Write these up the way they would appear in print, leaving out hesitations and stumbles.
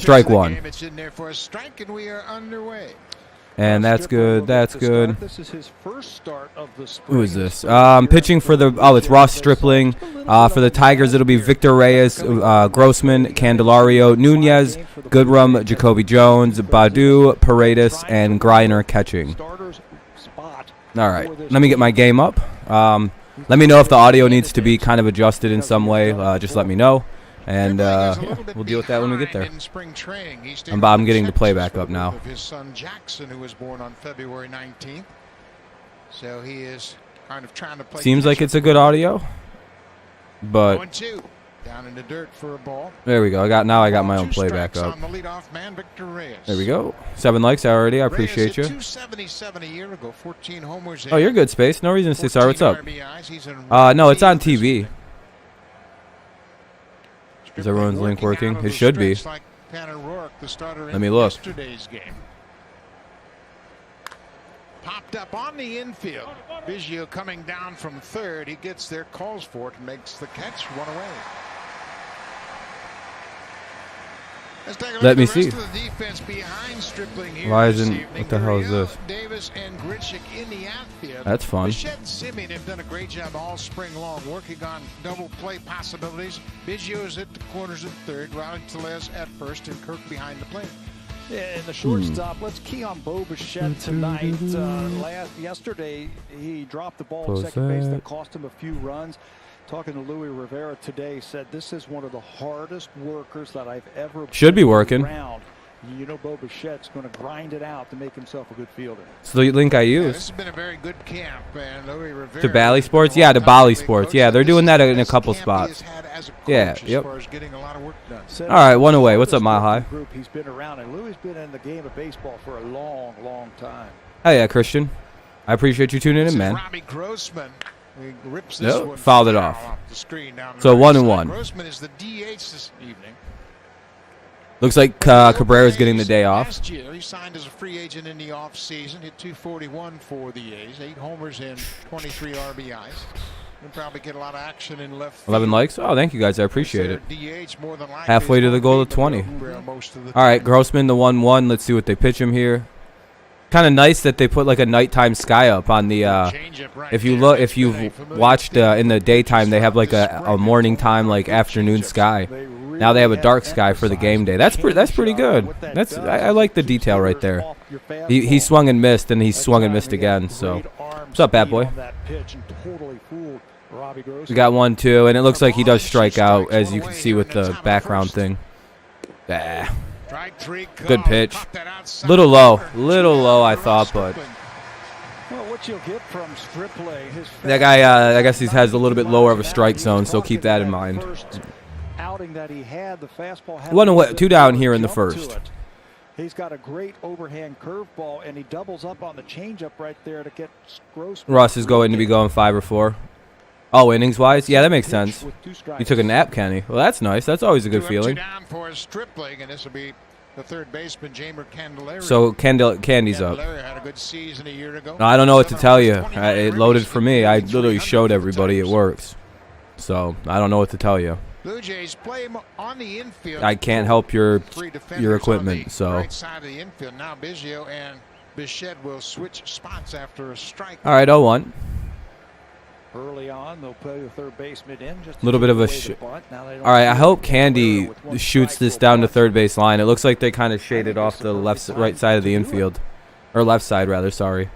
Strike one. It's in there for a strike, and we are underway. And that's good. That's good. This is his first start of the spring. Who is this? Pitching for the it's Ross Stripling. For the Tigers, it'll be Victor Reyes, Grossman, Candelario, Nunez, Goodrum, Jacoby Jones, Badu, Paredes, and Greiner catching. All right, let me get my game up. Let me know if the audio needs to be kind of adjusted in some way. Just let me know. And we'll deal with that when we get there. I'm getting the playback up now. His son Jackson, who was born on February 19th. So he is kind of trying to play. Seems like it's a good audio, but down in the dirt for a ball. There we go. I got my own playback up. There we go. 7 likes already. I appreciate you. 277 a year ago, 14 homers. Oh, you're good, Space. No reason to say sorry. What's up? No, it's on TV. Is everyone's link working? It should be. Let me look. Popped up on the infield. Biggio coming down from third. He gets there, calls for it, and makes the catch. 1 away. Let me see. Why isn't? What the hell is this? Davis and Grichuk in the outfield. That's fun. Bichette and Simeon have done a great job all spring long, working on double play possibilities. Biggio's at the corners at third, Riley Tellez at first, and Kirk behind the plate. Yeah, in the shortstop, let's key on Bo Bichette tonight. Yesterday, he dropped the ball at second base that cost him a few runs. Talking to Louis Rivera today, said this is one of the hardest workers that I've ever should be working. Around. You know, Bo Bichette's going to grind it out to make himself a good fielder. It's the link I use. This has been a very good camp, and Louis Rivera. To Bally Sports, yeah, to Bally Sports, yeah, they're doing that in a couple spots. Yeah, yep. All right, 1 away. What's up, Mile High? He's been around, and Louis been in the game of baseball for a long, long time. Oh yeah, Christian. I appreciate you tuning in, man. Robbie Grossman. Nope, fouled it off. So 1-1. Grossman is the DH this evening. Looks like Cabrera's getting the day off. Last year, he signed as a free agent in the offseason. Hit 241 for the A's. 8 homers and 23 RBIs. He'll probably get a lot of action in left field. 11 likes. Oh, thank you guys. I appreciate it. Halfway to the goal of 20. All right, Grossman the 1-1. Let's see what they pitch him here. Kind of nice that they put like a nighttime sky up on the. If you've watched in the daytime, they have like a morning time, like afternoon sky. Now they have a dark sky for the game day. That's pretty good. I like the detail right there. He swung and missed, and he swung and missed again. So, what's up, bad boy? We got 1-2, and it looks like he does strike out, as you can see with the background thing. Good pitch. Little low, I thought, but that guy, I guess he has a little bit lower of a strike zone, so keep that in mind. 1 away, 2 down here in the first. He's got a great overhand curveball, and he doubles up on the changeup right there to get Grossman. Russ is going to be going 5 or 4. Oh, innings-wise? Yeah, that makes sense. You took a nap, Kenny. Well, that's nice. That's always a good feeling. Down for Stripling, and this will be the third baseman, Jamer Candelario. So, Candy's up. Had a good season a year ago. No, I don't know what to tell you. It loaded for me. I literally showed everybody it works. So, I don't know what to tell you. Blue Jays play on the infield. I can't help your equipment, so. Right side of the infield. Now Biggio and Bichette will switch spots after a strike. All right, 0-1. Early on, they'll play the third baseman in. Just a little bit of a all right, I hope Candy shoots this down to third base line. It looks like they kind of shaded off the right side of the infield. Or left side, rather, sorry.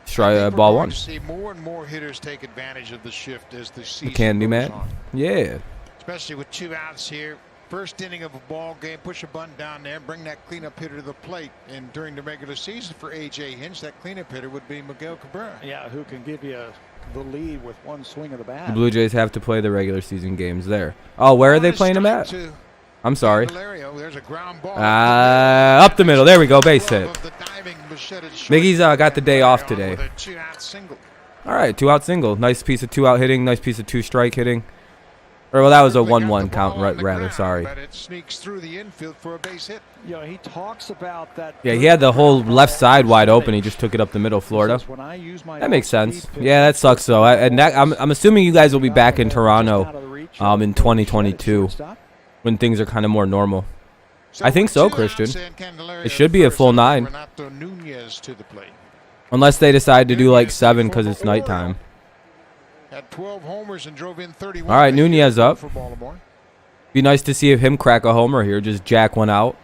Try ball 1. See more and more hitters take advantage of the shift as the season Candy goes man. on. Yeah. Especially with 2 outs here. First inning of a ball game, push a bunt down there, bring that cleanup hitter to the plate. And during the regular season for A.J. Hinch, that cleanup hitter would be Miguel Cabrera. Yeah, who can give you the lead with 1 swing of the bat. The Blue Jays have to play the regular season games there. Oh, where are they playing them at? I'm sorry. There's a ground ball. Up the middle. There we go. Base hit. Miggy's got the day off today. All right, 2-out single. Nice piece of 2-out hitting. Nice piece of 2-strike hitting. Or, well, that was a 1-1 count, rather. Sorry. But it sneaks through the infield for a base hit. Yeah, he talks about that. Yeah, he had the whole left side wide open. He just took it up the middle, Florida. That makes sense. Yeah, that sucks, though. I'm assuming you guys will be back in Toronto in 2022 when things are kind of more normal. I think so, Christian. It should be a full 9. Unless they decide to do like 7 because it's nighttime. Had 12 homers and drove in 31. All right, Nunez up. For Baltimore. Be nice to see him crack a homer here. Just jack one out.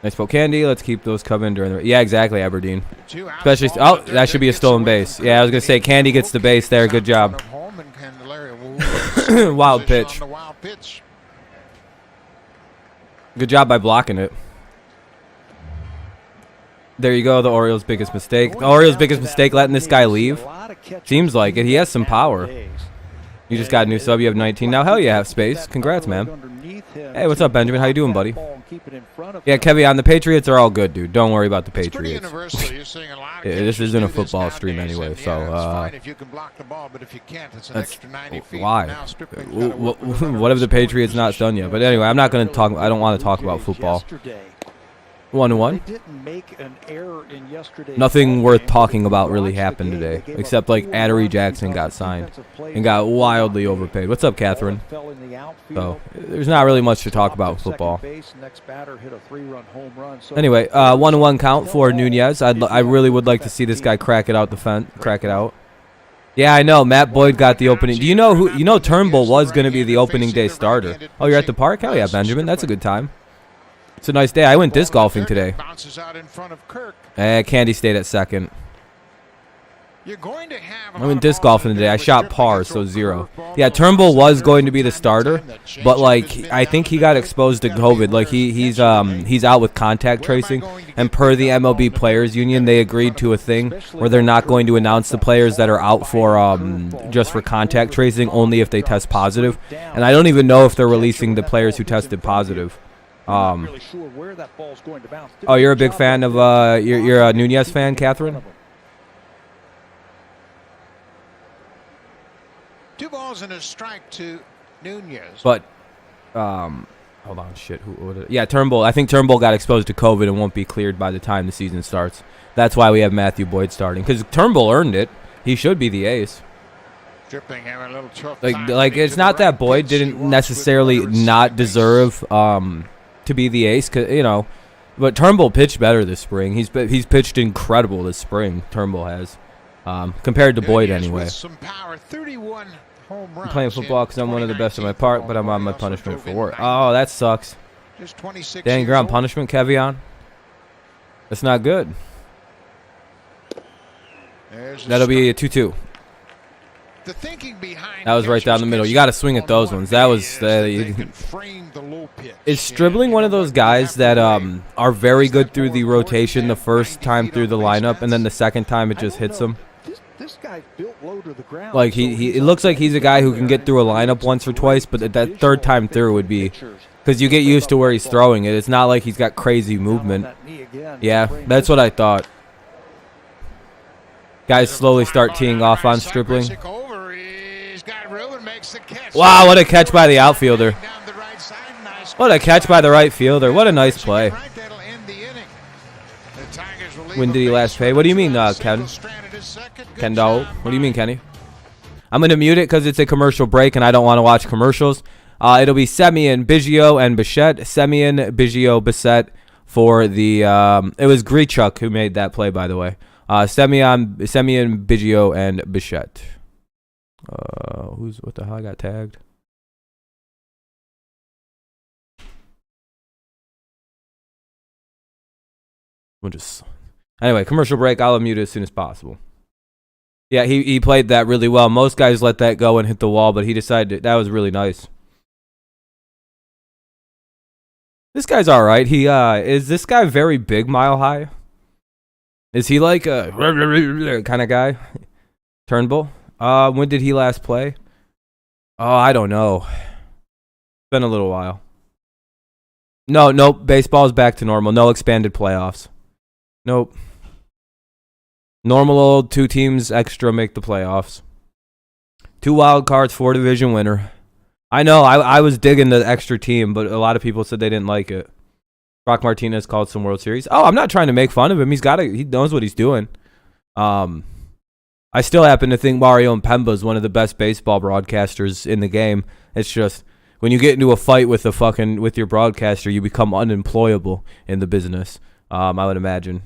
Nice poke candy. Let's keep those coming during the... Yeah, exactly, Aberdeen. Especially... Oh, that should be a stolen base. Yeah, I was going to say, Candy gets the base there. Good job. Wild pitch. Good job by blocking it. There you go, the Orioles' biggest mistake. The Orioles' biggest mistake, letting this guy leave. Seems like it. He has some power. You just got a new sub. You have 19 now. Hell yeah, have space. Congrats, man. Hey, what's up, Benjamin? How you doing, buddy? Yeah, Kevin, the Patriots are all good, dude. Don't worry about the Patriots. This isn't a football stream anyway, so that's why. What have the Patriots not done yet? But anyway, I'm not going to talk. I don't want to talk about football. 1-1. Nothing worth talking about really happened today, except like Adderey Jackson got signed and got wildly overpaid. What's up, Catherine? So there's not really much to talk about football. Anyway, 1-1 count for Nunez. I really would like to see this guy crack it out the fence. Crack it out. Yeah, I know. Matt Boyd got the opening. Do you know who? You know Turnbull was going to be the opening day starter. Oh, you're at the park? Hell yeah, Benjamin. That's a good time. It's a nice day. I went disc golfing today. Candy stayed at second. I went disc golfing today. I shot par, so 0. Yeah, Turnbull was going to be the starter, but like I think he got exposed to COVID. Like he's out with contact tracing, and per the MLB Players Union, they agreed to a thing where they're not going to announce the players that are out for just for contact tracing only if they test positive. And I don't even know if they're releasing the players who tested positive. Oh, you're a big fan of you're a Nunez fan, Catherine? 2 balls and a strike to Nunez. But hold on, shit. Yeah, Turnbull. I think Turnbull got exposed to COVID and won't be cleared by the time the season starts. That's why we have Matthew Boyd starting, because Turnbull earned it. He should be the ace. Stripling having a little tough like it's not that Boyd didn't necessarily not deserve to be the ace, cause, you know, but Turnbull pitched better this spring. He's pitched incredible this spring. Turnbull has, compared to Boyd anyway. I'm playing football because I'm one of the best in my part, but I'm on my punishment for work. Oh, that sucks. Dang, you're on punishment, Kevion. That's not good. That'll be a 2-2. That was right down the middle. You got to swing at those ones. That was. Is Stripling one of those guys that are very good through the rotation the first time through the lineup, and then the second time it just hits him? Like it looks like he's a guy who can get through a lineup once or twice, but that third time through would be because you get used to where he's throwing it. It's not like he's got crazy movement. Yeah, that's what I thought. Guys slowly start teeing off on Stripling. Wow, what a catch by the outfielder. What a catch by the right fielder. What a nice play. When did he last pay? What do you mean, Ken? Kendall? What do you mean, Kenny? I'm going to mute it because it's a commercial break and I don't want to watch commercials. It'll be Semien, Biggio, and Bichette. Semien, Biggio, Bissett for the... it was Grichuk who made that play, by the way. Semien, Biggio, and Bichette. What the hell? I got tagged. Anyway, commercial break. I'll unmute it as soon as possible. Yeah, he played that really well. Most guys let that go and hit the wall, but he decided that was really nice. This guy's all right. Is this guy very big, Mile High? Is he like a kind of guy? Turnbull? When did he last play? Oh, I don't know. It's been a little while. Nope. Baseball's back to normal. No expanded playoffs. Nope. Normal old 2 teams extra make the playoffs. 2 wild cards, 4 division winner. I know, I was digging the extra team, but a lot of people said they didn't like it. Brock Martinez called some World Series. Oh, I'm not trying to make fun of him. He knows what he's doing. I still happen to think Mario Mpemba is one of the best baseball broadcasters in the game. It's just when you get into a fight with with your broadcaster, you become unemployable in the business. I would imagine.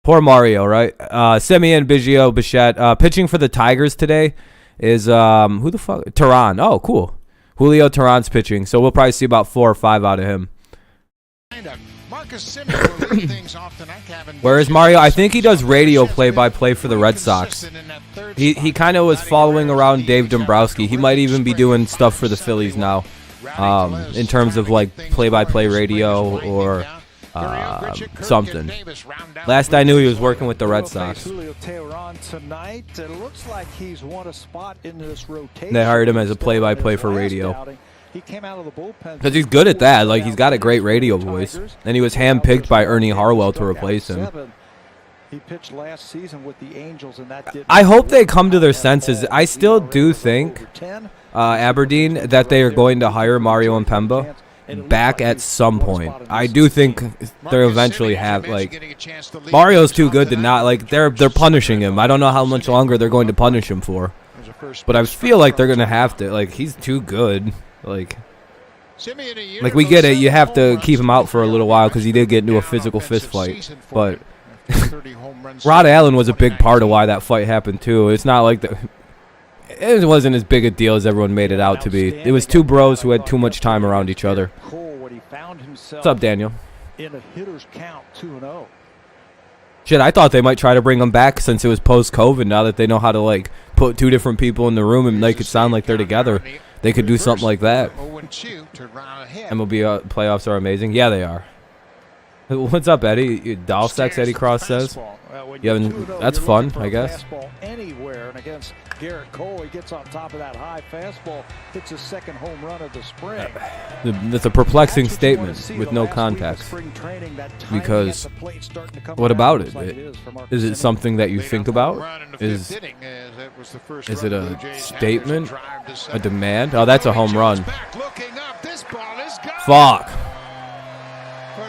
Poor Mario, right? Semien, Biggio, Bichette. Pitching for the Tigers today is who the fuck? Tehran. Oh, cool. Julio Tehran's pitching, so we'll probably see about 4 or 5 out of him. Where is Mario? I think he does radio play-by-play for the Red Sox. He kind of was following around Dave Dombrowski. He might even be doing stuff for the Phillies now, in terms of like play-by-play radio or something. Last I knew, he was working with the Red Sox. They hired him as a play-by-play for radio. Because he's good at that. Like, he's got a great radio voice. And he was handpicked by Ernie Harwell to replace him. He pitched last season with the Angels, and that I hope they come to their senses. I still do think, Aberdeen, that they are going to hire Mario Impemba back at some point. I do think they'll eventually have, like, Mario's too good to not, like, they're punishing him. I don't know how much longer they're going to punish him for. But I feel like they're going to have to, like, he's too good. Like we get it. You have to keep him out for a little while because he did get into a physical fist fight. But Rod Allen was a big part of why that fight happened too. It's not like it wasn't as big a deal as everyone made it out to be. It was two bros who had too much time around each other. What's up, Daniel? In a hitter's count, 2-0. Shit, I thought they might try to bring him back since it was post-COVID. Now that they know how to like put 2 different people in the room and make it sound like they're together. They could do something like that. MLB playoffs are amazing. Yeah, they are. What's up, Eddie? Doll sex, Eddie Cross says. That's fun, I guess. Anywhere, and against Garrett Cole, he gets on top of that high fastball, hits his second home run of the spring. That's a perplexing statement with no context. Because what about it? Is it something that you think about? Is it a statement? A demand? Oh, that's a home run. Fuck.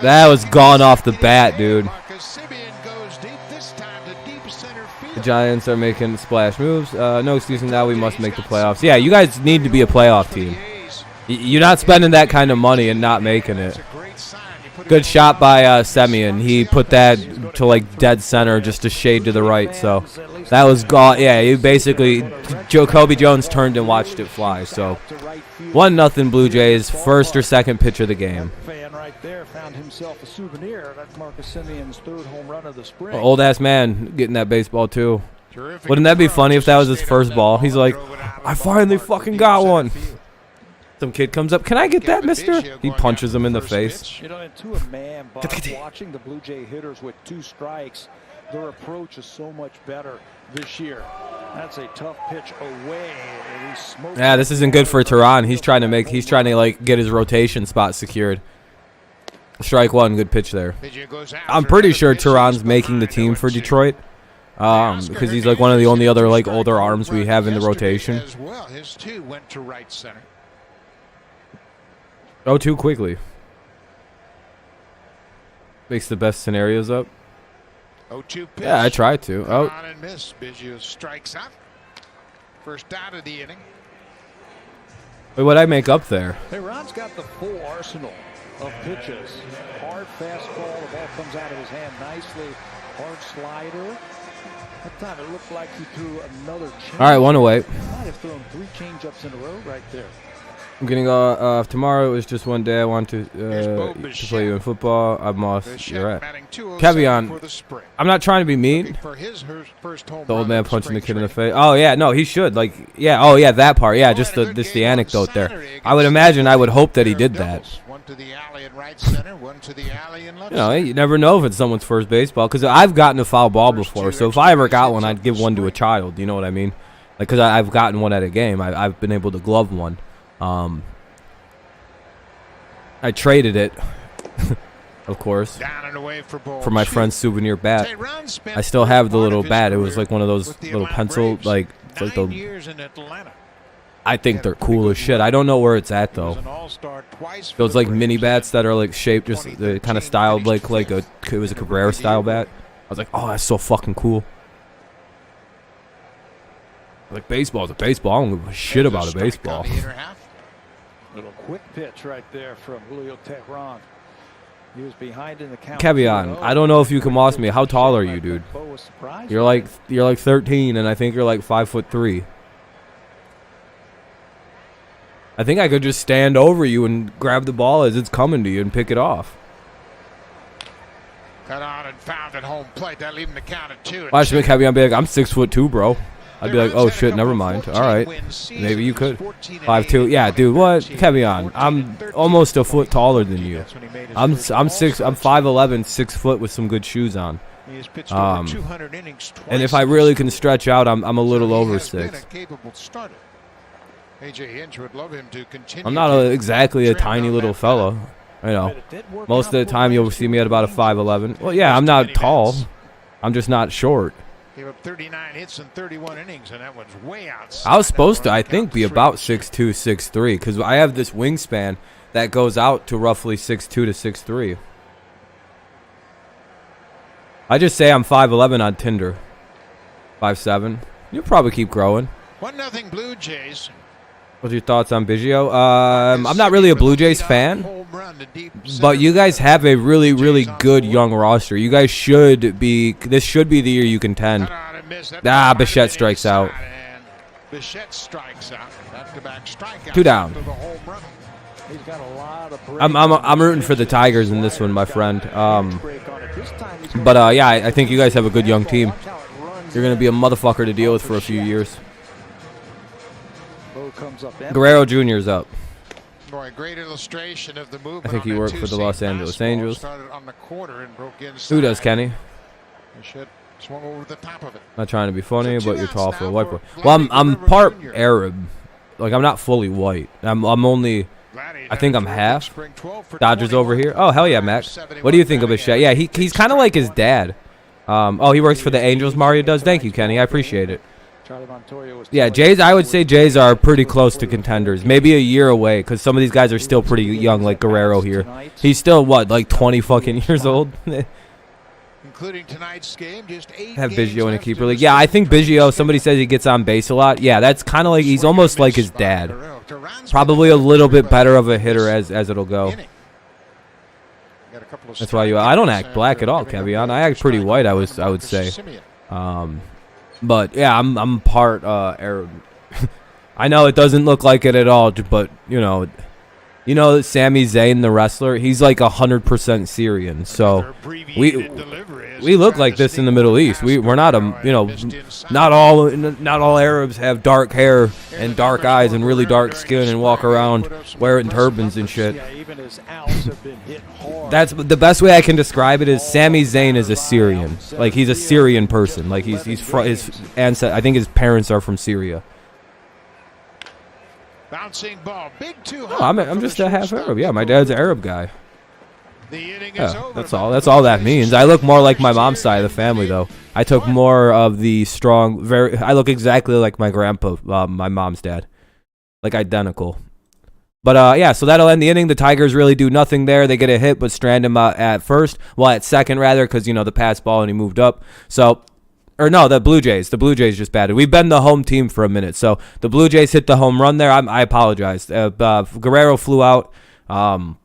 That was gone off the bat, dude. The Giants are making splash moves. No excusing now. We must make the playoffs. Yeah, you guys need to be a playoff team. You're not spending that kind of money and not making it. Good shot by Semien. He put that to like dead center, just a shade to the right. So that was gone. Yeah, he basically Jacoby Jones turned and watched it fly. So 1-0 Blue Jays. First or second pitch of the game. Old ass man getting that baseball too. Wouldn't that be funny if that was his first ball? He's like, I finally fucking got one. Some kid comes up, can I get that, mister? He punches him in the face. You know, into a man, Bob, watching the Blue Jay hitters with 2 strikes, their approach is so much better this year. That's a tough pitch away. Yeah, this isn't good for Tehran. He's trying to like get his rotation spot secured. Strike 1, good pitch there. I'm pretty sure Tehran's making the team for Detroit. Because he's like one of the only other like older arms we have in the rotation. Oh, too quickly. Makes the best scenarios up. Yeah, I tried to. Oh. First out of the inning. Wait, what'd I make up there? Tehran's got the full arsenal of pitches. Hard fastball, the ball comes out of his hand nicely. Hard slider. That time it looked like he threw another change. All right, 1 away. He might have thrown 3 changeups in a row right there. I'm getting off tomorrow. It was just one day I want to play you in football. I'm off. You're right. Kevion, I'm not trying to be mean. The old man punching the kid in the face. Oh, yeah. No, he should. Like, yeah. Oh, yeah, that part. Yeah, just the anecdote there. I would imagine, I would hope that he did that. You know, you never know if it's someone's first baseball. Because I've gotten a foul ball before. So if I ever got one, I'd give one to a child. You know what I mean? Like, because I've gotten one at a game. I've been able to glove one. I traded it, of course, for my friend's souvenir bat. I still have the little bat. It was like one of those little pencil, like I think they're cool as shit. I don't know where it's at though. Those like mini bats that are like shaped, just kind of styled like it was a Cabrera style bat. I was like, oh, that's so fucking cool. Like, baseball's a baseball. I don't give a shit about a baseball. Little quick pitch right there from Julio Tehran. He was behind in the count. Kevion, I don't know if you can watch me. How tall are you, dude? You're like 13, and I think you're like 5'3". I think I could just stand over you and grab the ball as it's coming to you and pick it off. Cut on and found at home plate. That'll leave him the count at 2. Watch me, Kevion, be like, I'm 6'2", bro. I'd be like, oh shit, never mind. All right, maybe you could. 5'2". Yeah, dude, what? Kevion, I'm almost a foot taller than you. I'm 5'11", 6 foot with some good shoes on. And if I really can stretch out, I'm a little over 6. I'm not exactly a tiny little fella. You know, most of the time you'll see me at about a 5'11". Well, yeah, I'm not tall. I'm just not short. Gave up 39 hits in 31 innings, and that one's way outside. I was supposed to, I think, be about 6'2", 6'3", because I have this wingspan that goes out to roughly 6'2" to 6'3". I just say I'm 5'11" on Tinder. 5'7". You'll probably keep growing. 1-0 Blue Jays. What's your thoughts on Biggio? I'm not really a Blue Jays fan, but you guys have a really, really good young roster. You guys should be. This should be the year you contend. Bichette strikes out. 2 down. I'm rooting for the Tigers in this one, my friend. But yeah, I think you guys have a good young team. You're gonna be a motherfucker to deal with for a few years. Guerrero Jr. is up. Boy, great illustration of the movement. I think he worked for the Los Angeles Angels. On the quarter and broke Who does, Kenny? Swung over the top of it. Not trying to be funny, but you're tall for a white boy. Well, I'm part Arab. Like, I'm not fully white. I'm only, I think I'm half. Dodgers over here. Oh, hell yeah, Mac. What do you think of Bichette? Yeah, he's kind of like his dad. Oh, he works for the Angels, Mario does. Thank you, Kenny. I appreciate it. Yeah, Jays, I would say Jays are pretty close to contenders. Maybe a year away, because some of these guys are still pretty young, like Guerrero here. He's still, what, like 20 fucking years old? Including tonight's game, just 8 have Biggio in a keeper league. Yeah, I think Biggio, somebody says he gets on base a lot. Yeah, that's kind of like, he's almost like his dad. Probably a little bit better of a hitter as it'll go. That's why I don't act black at all, Kevion. I act pretty white, I would say. But yeah, I'm part Arab. I know it doesn't look like it at all, but you know Sami Zayn, the wrestler, he's like 100% Syrian. So we look like this in the Middle East. We're not not all Arabs have dark hair and dark eyes and really dark skin and walk around wearing turbans and shit. That's the best way I can describe it is Sami Zayn is a Syrian. Like he's a Syrian person. Like he's from his ancestors. I think his parents are from Syria. Bouncing ball, big I'm just a half Arab. Yeah, my dad's an Arab guy. Yeah, that's all. That's all that means. I look more like my mom's side of the family, though. I took more of the strong. I look exactly like my grandpa, my mom's dad, like identical. But yeah, so that'll end the inning. The Tigers really do nothing there. They get a hit, but strand him at first, well at second rather, because the pass ball and he moved up. So. Or no, the Blue Jays. The Blue Jays just batted. We've been the home team for a minute. So the Blue Jays hit the home run there. I apologize. Guerrero flew out. I'm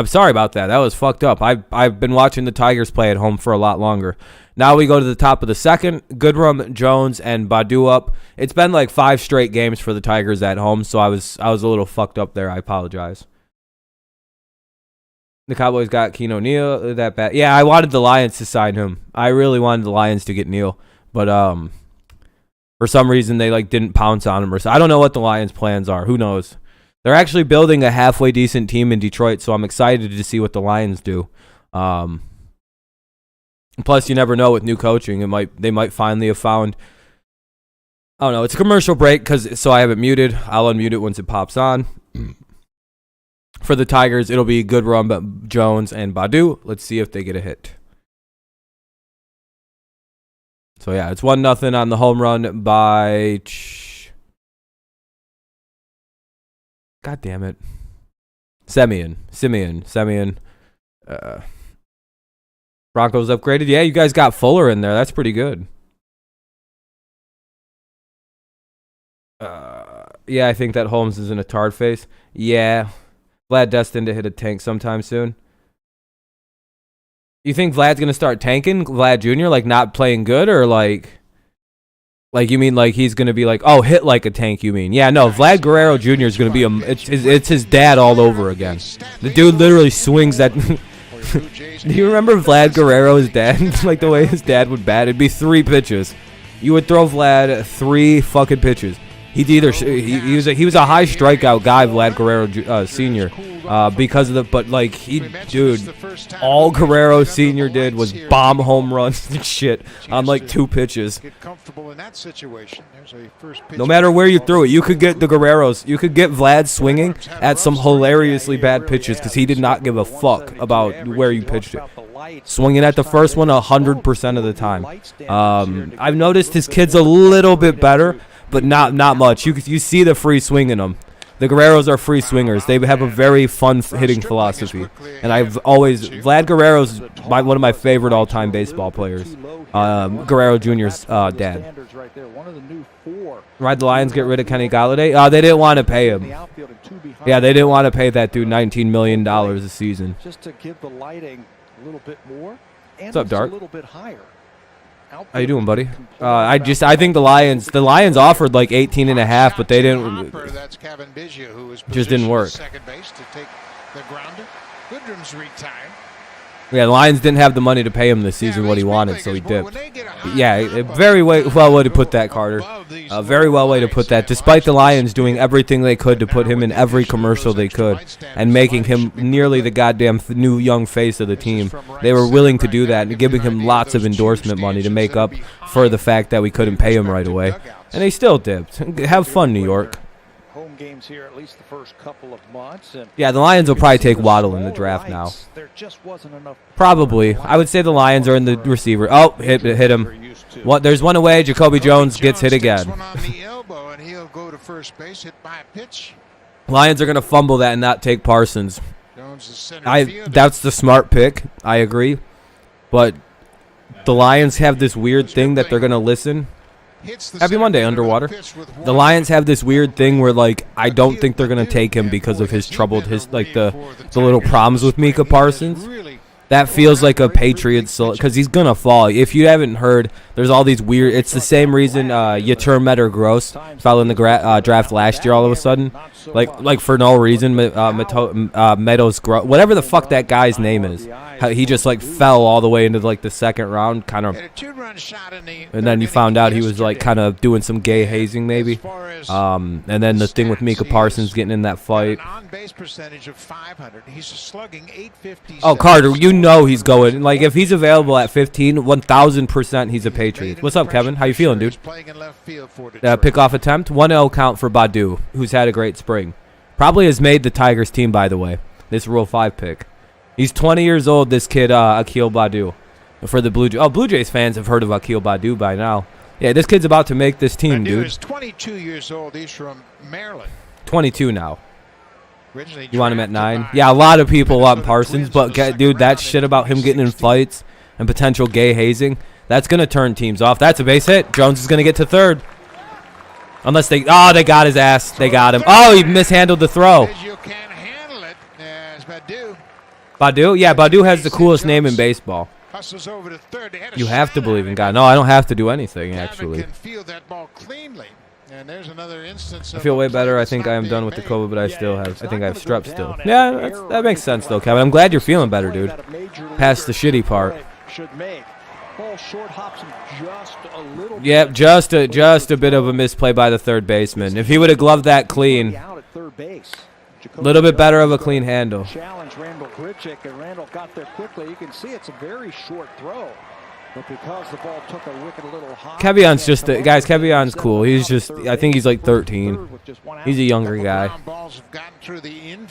sorry about that. That was fucked up. I've been watching the Tigers play at home for a lot longer. Now we go to the top of the second. Goodrum, Jones, and Badu up. It's been like 5 straight games for the Tigers at home, so I was a little fucked up there. I apologize. The Cowboys got Keno Neal that bad. Yeah, I wanted the Lions to sign him. I really wanted the Lions to get Neal, but for some reason they didn't pounce on him. I don't know what the Lions' plans are. Who knows? They're actually building a halfway decent team in Detroit, so I'm excited to see what the Lions do. Plus, you never know with new coaching. They might finally have found. I don't know. It's a commercial break so I have it muted. I'll unmute it once it pops on. For the Tigers, it'll be Goodrum, Jones, and Badu. Let's see if they get a hit. So, yeah, it's 1-0 on the home run by... God damn it. Simeon. Broncos upgraded. Yeah, you guys got Fuller in there. That's pretty good. Yeah, I think that Holmes is in a tard face. Yeah. Vlad destined to hit a tank sometime soon. You think Vlad's going to start tanking? Vlad Jr., like, not playing good? Or, like, you mean, like, he's going to be like, oh, hit like a tank, you mean? Yeah, no, Vlad Guerrero Jr. is going to be it's his dad all over again. The dude literally swings that. Do you remember Vlad Guerrero's dad? Like, the way his dad would bat? It'd be 3 pitches. You would throw Vlad 3 fucking pitches. He'd either he was a high strikeout guy, Vlad Guerrero Senior, because of the dude, all Guerrero Senior did was bomb home runs and shit on like 2 pitches. No matter where you threw it, you could get the Guerreros, you could get Vlad swinging at some hilariously bad pitches because he did not give a fuck about where you pitched it. Swinging at the first one 100% of the time. I've noticed his kid's a little bit better, but not much. You see the free swing in them. The Guerreros are free swingers. They have a very fun hitting philosophy. And Vlad Guerrero's one of my favorite all-time baseball players. Guerrero Jr.'s dad. Right, the Lions get rid of Kenny Galladay? They didn't want to pay him. Yeah, they didn't want to pay that dude $19 million a season. Just to give the lighting a little bit more. What's up, Dark? A little bit higher. How you doing, buddy? I think the Lions offered like 18.5, but they didn't. Just didn't work. Yeah, the Lions didn't have the money to pay him this season what he wanted, so he dipped. Yeah, very well way to put that, Carter. Very well way to put that. Despite the Lions doing everything they could to put him in every commercial they could and making him nearly the goddamn new young face of the team, they were willing to do that and giving him lots of endorsement money to make up for the fact that we couldn't pay him right away. And they still dipped. Have fun, New York. Games here at least the first couple of months. And yeah, the Lions will probably take Waddle in the draft now. Probably. I would say the Lions are in the receiver. Oh, hit him. There's one away. Jacoby Jones gets hit again. Lions are going to fumble that and not take Parsons. That's the smart pick. I agree. But the Lions have this weird thing that they're going to listen. Happy Monday, Underwater. The Lions have this weird thing where, like, I don't think they're going to take him because of the little problems with Micah Parsons. That feels like a Patriots, because he's going to fall. If you haven't heard, there's all these weird, it's the same reason Yetur Metter-Gross fell in the draft last year all of a sudden. Like for no reason, Meadows Gross, whatever the fuck that guy's name is. He just like fell all the way into like the second round, kind of, and then you found out he was like kind of doing some gay hazing maybe. And then the thing with Micah Parsons getting in that fight. Oh, Carter, you know he's going. Like if he's available at 15, 1,000% he's a Patriot. What's up, Kevin? How you feeling, dude? Pickoff attempt, 1-0 count for Badu, who's had a great spring. Probably has made the Tigers team, by the way. This Rule 5 pick. He's 20 years old, this kid, Akil Badu. For the Blue Jays. Oh, Blue Jays fans have heard of Akil Badu by now. Yeah, this kid's about to make this team, dude. He's 22 years old. He's from Maryland. 22 now. You want him at 9? Yeah, a lot of people want Parsons, but, dude, that shit about him getting in fights and potential gay hazing, that's going to turn teams off. That's a base hit. Jones is going to get to third. Unless they got his ass. They got him. Oh, he mishandled the throw. Badu? Yeah, Badu has the coolest name in baseball. You have to believe in God. No, I don't have to do anything, actually. I feel way better. I think I am done with the COVID, but I think I have strep still. Yeah, that makes sense, though, Kevin. I'm glad you're feeling better, dude. Past the shitty part. Yep, just a bit of a misplay by the third baseman. If he would have gloved that clean, a little bit better of a clean handle. Challenge Randall Grichuk, and Randall got there quickly. You can see it's a very short throw, but because the ball took a wicked little high. Kevion's just guys. Kevion's cool. I think he's like 13. He's a younger guy.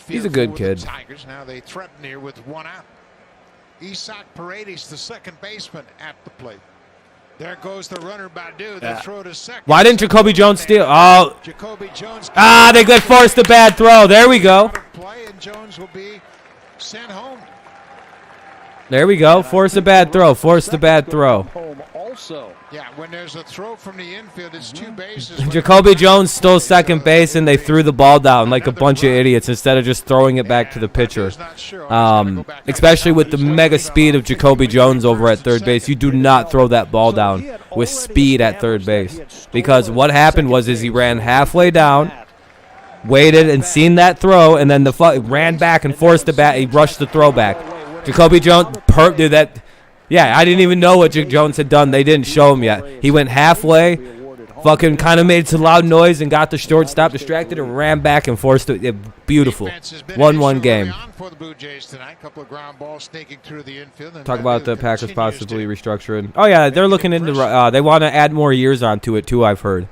He's a good kid. Now they threaten here with 1 out. Isak Paredes, the second baseman, at the plate. There goes the runner Badu. They throw to second. Why didn't Jacoby Jones steal? Oh, they forced a bad throw. There we go. Jones will be sent home. There we go. Force a bad throw. Force the bad throw. also. Yeah, when there's a throw from the infield, it's 2 bases. Jacoby Jones stole second base, and they threw the ball down like a bunch of idiots instead of just throwing it back to the pitcher. Especially with the mega speed of Jacoby Jones over at third base, you do not throw that ball down with speed at third base. Because what happened was he ran halfway down, waited and seen that throw, and then ran back and forced the bat. He rushed the throw back. Jacoby Jones did that. Yeah, I didn't even know what Jones had done. They didn't show him yet. He went halfway, fucking kind of made some loud noise and got the shortstop distracted and ran back and forced it. Beautiful. 1-1 game. Talk about the Packers possibly restructuring. Oh, yeah, they're looking into they want to add more years onto it, too, I've heard.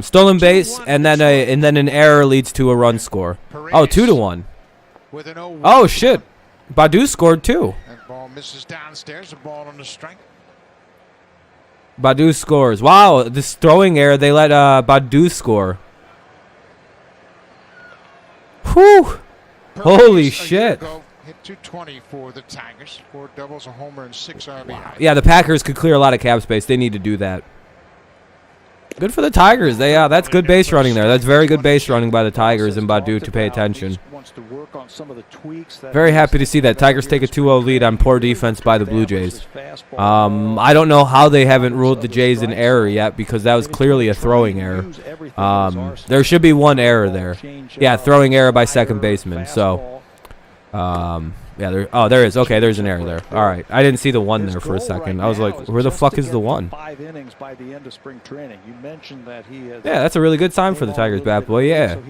Stolen base, and then an error leads to a run score. Oh, 2-1. Oh, shit. Badu scored, too. Ball misses downstairs, a ball on the strike. Badu scores. Wow, this throwing error, they let Badu score. Whew. Holy shit. Hit 220 for the Tigers. 4 doubles, a homer, and 6 RBI. Wow. Yeah, the Packers could clear a lot of cap space. They need to do that. Good for the Tigers. That's good base running there. That's very good base running by the Tigers and Badu to pay attention. Very happy to see that. Tigers take a 2-0 lead on poor defense by the Blue Jays. I don't know how they haven't ruled the Jays an error yet because that was clearly a throwing error. There should be one error there. Yeah, throwing error by second baseman. So, yeah, there is. Okay, there's an error there. All right. I didn't see the 1 there for a second. I was like, where the fuck is the 1? Yeah, that's a really good sign for the Tigers bat boy. Yeah.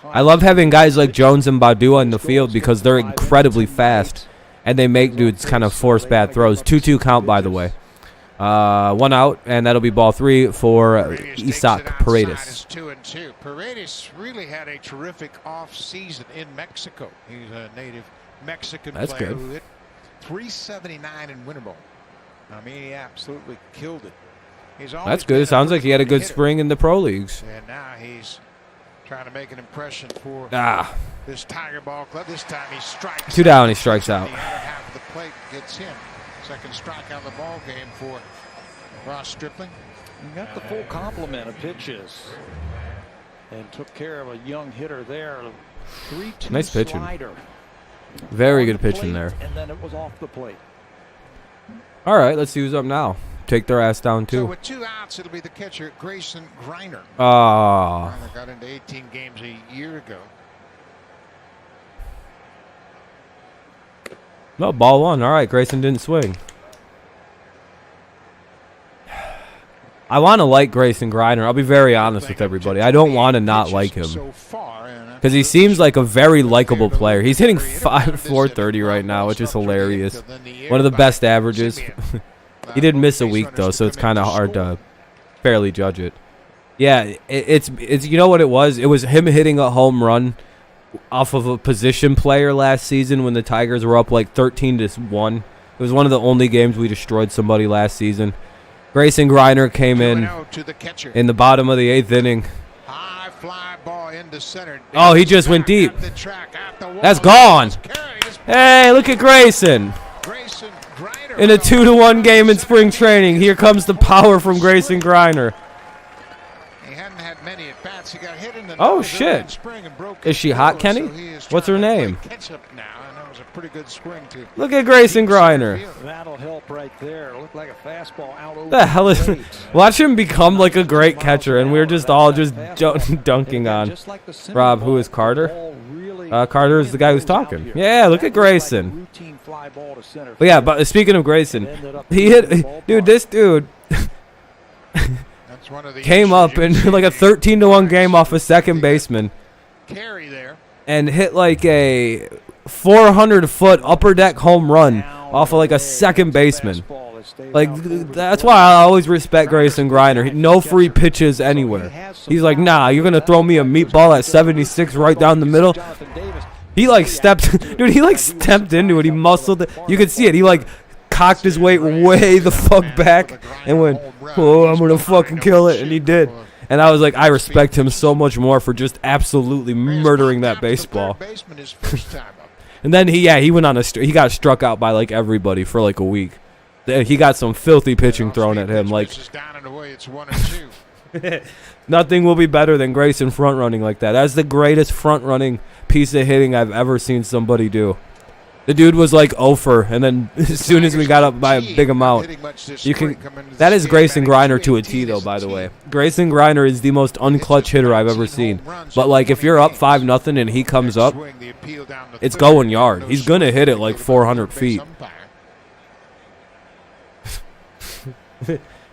I love having guys like Jones and Badu on the field because they're incredibly fast and they make dudes kind of force bad throws. 2-2 count, by the way. 1 out, and that'll be ball 3 for Isaac Paredes. 2-2. Paredes really had a terrific off season in Mexico. He's a native Mexican player who hit 379 in winter ball. I mean, he absolutely killed it. That's good. It sounds like he had a good spring in the pro leagues. And now he's trying to make an impression for this Tiger ball club. This time he strikes. 2 down, he strikes out. The other half of the plate gets him. Second strike on the ball game for Ross Stripling. He got the full complement of pitches and took care of a young hitter there. 3-2 nice pitching. Slider. Very good pitching there. And then it was off the plate. All right, let's see who's up now. Take their ass down, too. So with 2 outs, it'll be the catcher, Grayson Greiner. Greiner got into 18 games a year ago. No, ball 1. All right, Grayson didn't swing. I want to like Grayson Greiner. I'll be very honest with everybody. I don't want to not like him. Because he seems like a very likable player. He's hitting 430 right now, which is hilarious. One of the best averages. He did miss a week, though, so it's kind of hard to fairly judge it. Yeah, it's you know what it was? It was him hitting a home run off of a position player last season when the Tigers were up like 13-1. It was one of the only games we destroyed somebody last season. Grayson Greiner came in the bottom of the 8th inning. High fly ball into center. Oh, he just went deep. That's gone. Hey, look at Grayson. In a 2-1 game in spring training. Here comes the power from Grayson Greiner. Oh, shit. Is she hot, Kenny? What's her name? Look at Grayson Greiner. That'll help right there. Looked like a fastball out over the hell is? Watch him become like a great catcher, and we're just all just dunking on Rob. Who is Carter? Carter is the guy who's talking. Yeah, look at Grayson. But yeah, but speaking of Grayson, he hit. Dude, this dude came up in like a 13-1 game off a second baseman, and hit like a 400-foot upper deck home run off of like a second baseman. Like, that's why I always respect Grayson Greiner. No free pitches anywhere. He's like, nah, you're gonna throw me a meatball at 76 right down the middle. He like stepped, dude. He like stepped into it. He muscled it. You could see it. He like cocked his weight way the fuck back and went, oh, I'm gonna fucking kill it, and he did. And I was like, I respect him so much more for just absolutely murdering that baseball. And then he went on he got struck out by like everybody for like a week. He got some filthy pitching thrown at him. Like, nothing will be better than Grayson front running like that. That's the greatest front running piece of hitting I've ever seen somebody do. The dude was like 0 for, and then as soon as we got up by a big amount, that is Grayson Greiner to a T, though. By the way, Grayson Greiner is the most unclutch hitter I've ever seen. But like, if you're up 5-0 and he comes up, it's going yard. He's gonna hit it like 400 feet.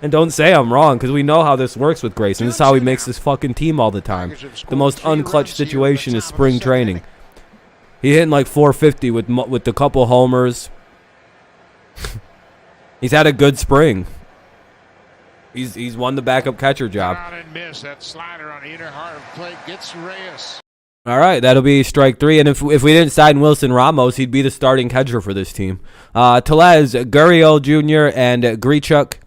And don't say I'm wrong, because we know how this works with Grayson. This is how he makes this fucking team all the time. The most unclutch situation is spring training. He hitting like 450 with the couple homers. He's had a good spring. He's won the backup catcher job. All right, that'll be strike 3. And if we didn't sign Wilson Ramos, he'd be the starting catcher for this team. Tellez, Gurriel Jr. and Grichuk.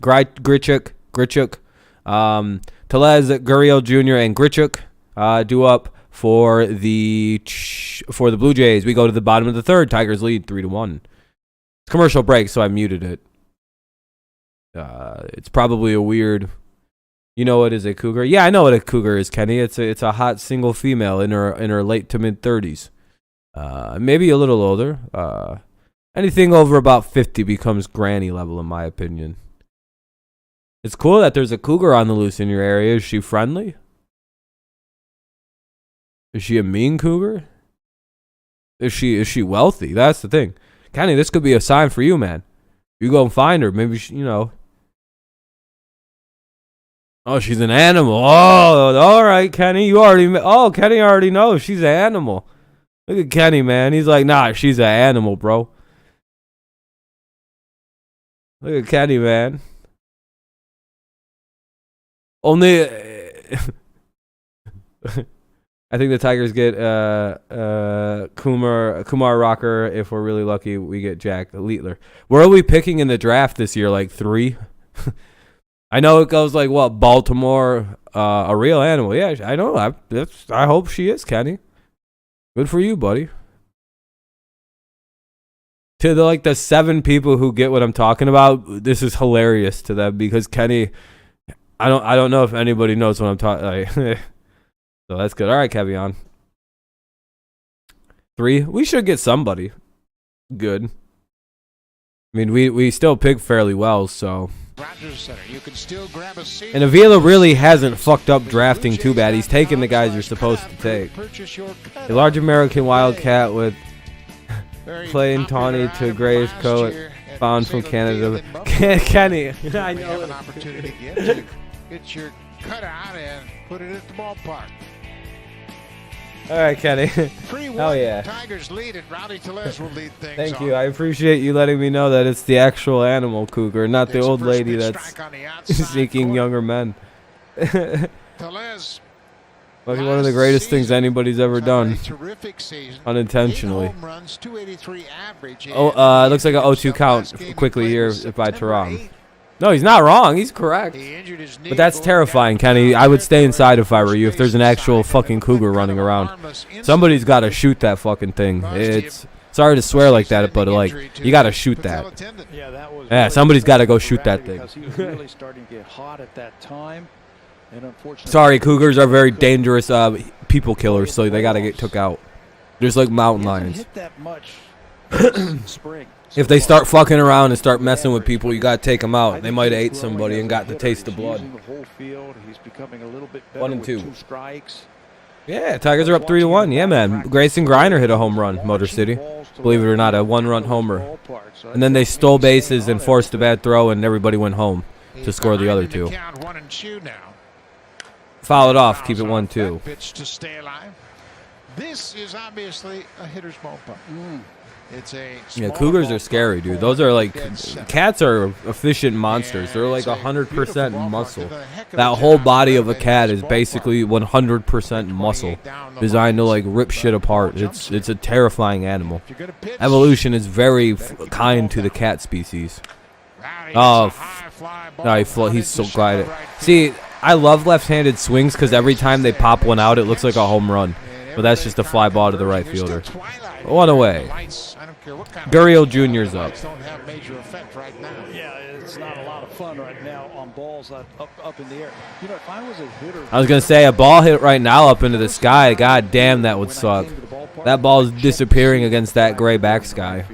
Tellez, Gurriel Jr. and Grichuk due up for the Blue Jays. We go to the bottom of the 3rd. Tigers lead 3-1. Commercial break, so I muted it. It's probably a weird. You know what is a cougar? Yeah, I know what a cougar is, Kenny. It's a hot single female in her late to mid 30s. Maybe a little older. Anything over about 50 becomes granny level, in my opinion. It's cool that there's a cougar on the loose in your area. Is she friendly? Is she a mean cougar? Is she wealthy? That's the thing. Kenny, this could be a sign for you, man. You go and find her. Maybe Oh, she's an animal. Oh, all right, Kenny. Kenny already knows she's an animal. Look at Kenny, man. He's like, nah, she's an animal, bro. Look at Kenny, man. Only, I think the Tigers get Kumar Rocker. If we're really lucky, we get Jack Lietler. Where are we picking in the draft this year? Like 3? I know it goes like, what, Baltimore, a real animal. Yeah, I know. I hope she is, Kenny. Good for you, buddy. To the 7 people who get what I'm talking about, this is hilarious to them because Kenny, I don't know if anybody knows what I'm talking. So that's good. All right, Kevion. 3. We should get somebody good. I mean, we still pick fairly well, so. And Avila really hasn't fucked up drafting too bad. He's taking the guys you're supposed to take. A large American Wildcat with plain tawny to grayish coat, found from Canada. Kenny, I know. An opportunity to get your cutout and put it at the ballpark. All right, Kenny. Hell yeah. Tigers lead and Rowdy Tellez will lead things. Thank you. I appreciate you letting me know that it's the actual animal cougar, not the old lady that's seeking younger men. Tellez. One of the greatest things anybody's ever done. Unintentionally. Oh, it looks like an 0-2 count quickly here by Tehran. No, he's not wrong. He's correct. But that's terrifying, Kenny. I would stay inside if I were you. If there's an actual fucking cougar running around, somebody's got to shoot that fucking thing. It's sorry to swear like that, but like you got to shoot that. Yeah, somebody's got to go shoot that thing. Sorry, cougars are very dangerous people killers, so they got to get took out. Just like mountain lions. If they start fucking around and start messing with people, you got to take them out. They might have ate somebody and got the taste of blood. 1-2. Yeah, Tigers are up 3-1. Yeah, man. Grayson Greiner hit a home run, Motor City. Believe it or not, a 1-run homer. And then they stole bases and forced a bad throw, and everybody went home to score the other 2. Foul it off. Keep it 1-2. This is obviously a hitter's ballpark. Yeah, cougars are scary, dude. Those are like, cats are efficient monsters. They're like 100% muscle. That whole body of a cat is basically 100% muscle, designed to like rip shit apart. It's a terrifying animal. Evolution is very kind to the cat species. Oh, no, he's so glided. See, I love left-handed swings because every time they pop one out, it looks like a home run. But that's just a fly ball to the right fielder. 1 away. Gurriel Jr.'s up. Yeah, it's not a lot of fun right now on balls up in the air. You know, if I was a hitter, I was going to say, a ball hit right now up into the sky, god damn, that would suck. That ball is disappearing against that gray back sky.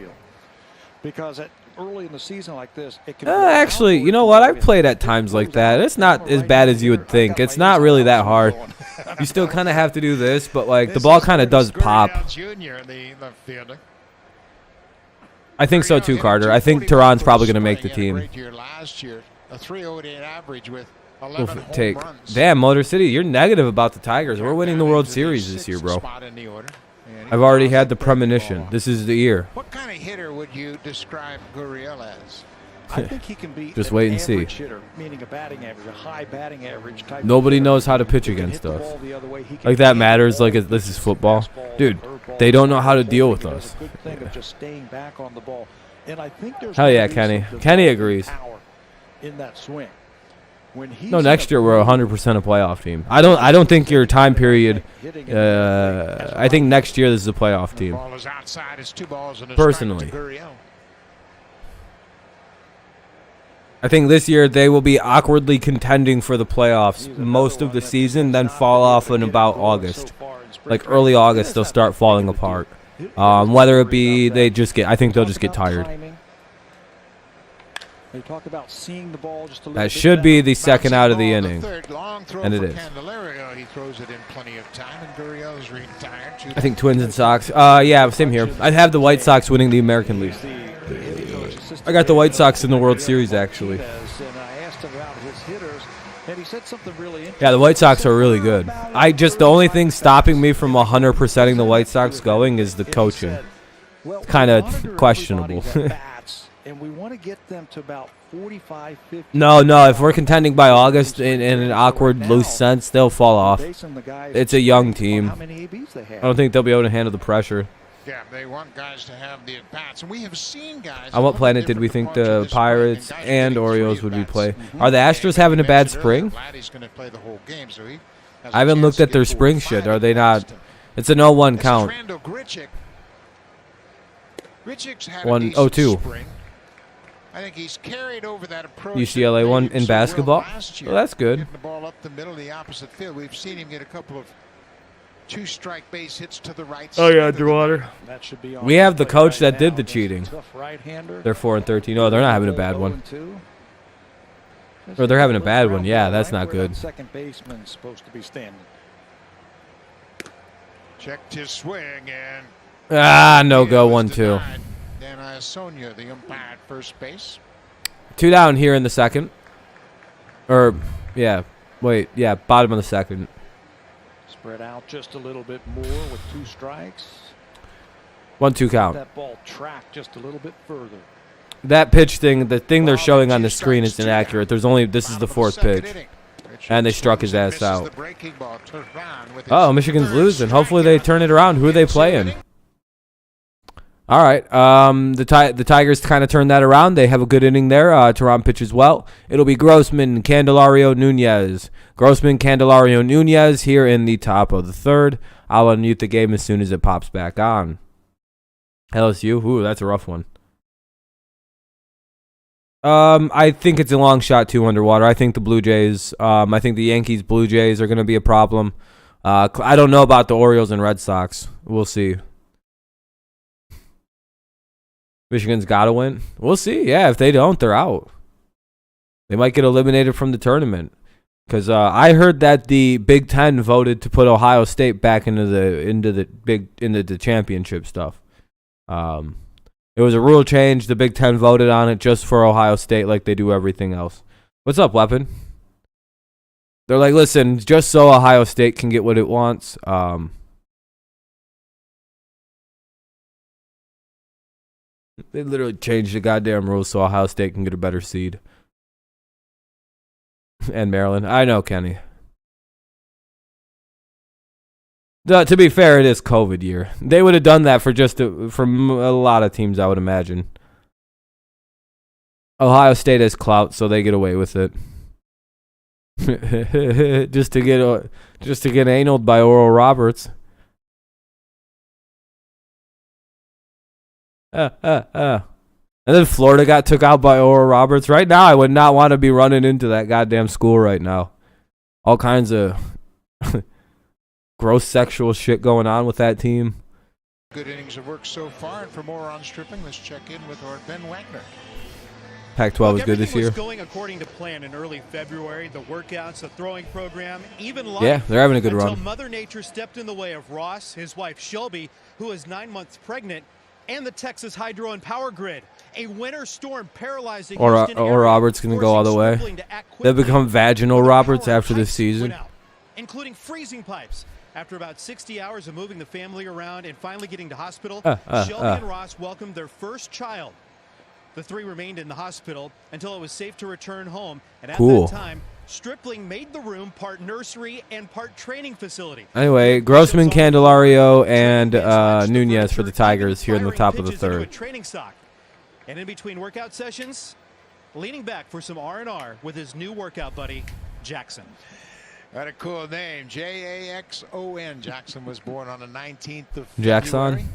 Because early in the season like this, it can actually, you know what? I've played at times like that. It's not as bad as you would think. It's not really that hard. You still kind of have to do this, but like the ball kind of does pop. I think so too, Carter. I think Tehran's probably going to make the team. Damn, Motor City, you're negative about the Tigers. We're winning the World Series this year, bro. I've already had the premonition. This is the year. What kind of hitter would you describe Gurriel as? I think he can be just wait and see. Hitter, meaning a batting average, a high batting average type. Nobody knows how to pitch against us. Like that matters. Like this is football, dude. They don't know how to deal with us. Hell yeah, Kenny. Kenny agrees. In that swing. No, next year we're 100% a playoff team. I don't think your time period. I think next year this is a playoff team. Personally, I think this year they will be awkwardly contending for the playoffs most of the season, then fall off in about August. Like early August, they'll start falling apart. Whether it be I think they'll just get tired. They talk about seeing the ball just a little that should be the second out of the inning, and it is. I think Twins and Sox. Yeah, same here. I have the White Sox winning the American League. I got the White Sox in the World Series, actually. Yeah, the White Sox are really good. The only thing stopping me from 100%ing the White Sox going is the coaching. It's kind of questionable. And we want to get them to about 45, 50. No. If we're contending by August in an awkward, loose sense, they'll fall off. It's a young team. I don't think they'll be able to handle the pressure. Yeah, they want guys to have the at-bats. And we have seen guys. On what planet did we think the Pirates and Orioles would be play? Are the Astros having a bad spring? I haven't looked at their spring shit. Are they not? It's a 0-1 count. 1-0-2. I think he's carried over that approach. UCLA won in basketball. Well, that's good. Getting the ball up the middle of the opposite field. We've seen him get a couple of 2-strike base hits to the right. Oh yeah, Drewater. We have the coach that did the cheating. They're 4-13. Oh, they're not having a bad one. Or they're having a bad one. Yeah, that's not good. Second baseman supposed to be standing. Checked his swing and no go 1-2. And Sonia, the umpire at first base. 2 down here in the second. Or yeah, wait, yeah, bottom of the second. Spread out just a little bit more with 2 strikes. 1-2 count. That ball tracked just a little bit further. That pitch thing, the thing they're showing on the screen is inaccurate. This is the 4th pitch. And they struck his ass out. Oh, Michigan's losing. Hopefully they turn it around. Who are they playing? All right. The Tigers kind of turned that around. They have a good inning there. Tehran pitches well. It'll be Grossman, Candelario, Nunez. Grossman, Candelario, Nunez here in the top of the 3rd. I'll unmute the game as soon as it pops back on. LSU. Ooh, that's a rough one. I think it's a long shot 2 underwater. I think the Blue Jays, I think the Yankees, Blue Jays are going to be a problem. I don't know about the Orioles and Red Sox. We'll see. Michigan's got to win. We'll see. Yeah, if they don't, they're out. They might get eliminated from the tournament. Because I heard that the Big Ten voted to put Ohio State back into the championship stuff. It was a rule change. The Big Ten voted on it just for Ohio State, like they do everything else. What's up, Weapon? They're like, listen, just so Ohio State can get what it wants. They literally changed the goddamn rules so Ohio State can get a better seed. And Maryland. I know, Kenny. To be fair, it is COVID year. They would have done that for a lot of teams, I would imagine. Ohio State has clout, so they get away with it. just to get analed by Oral Roberts. And then Florida got took out by Oral Roberts. Right now, I would not want to be running into that goddamn school right now. All kinds of gross sexual shit going on with that team. Good innings of work so far, and for more on Stripling, let's check in with our Ben Wagner. Pac-12 was good this year. Going according to plan in early February, the workouts, the throwing program, even life. Yeah, they're having a good until run. Mother Nature stepped in the way of Ross, his wife Shelby, who is 9 months pregnant, and the Texas Hydro and Power Grid. A winter storm paralyzing Or Roberts going to go all the way. They'll become vaginal Roberts after this season. Including freezing pipes. After about 60 hours of moving the family around and finally getting to hospital, Shelby and Ross welcomed their first child. The three remained in the hospital until it was safe to return home. And at that time, Stripling made the room part nursery and part training facility. Anyway, Grossman, Candelario, and Nunez for the Tigers here in the top of the third. Training stock. And in between workout sessions, leaning back for some R&R with his new workout buddy, Jackson. What a cool name, Jackson. Jackson was born on the 19th of Jackson. February.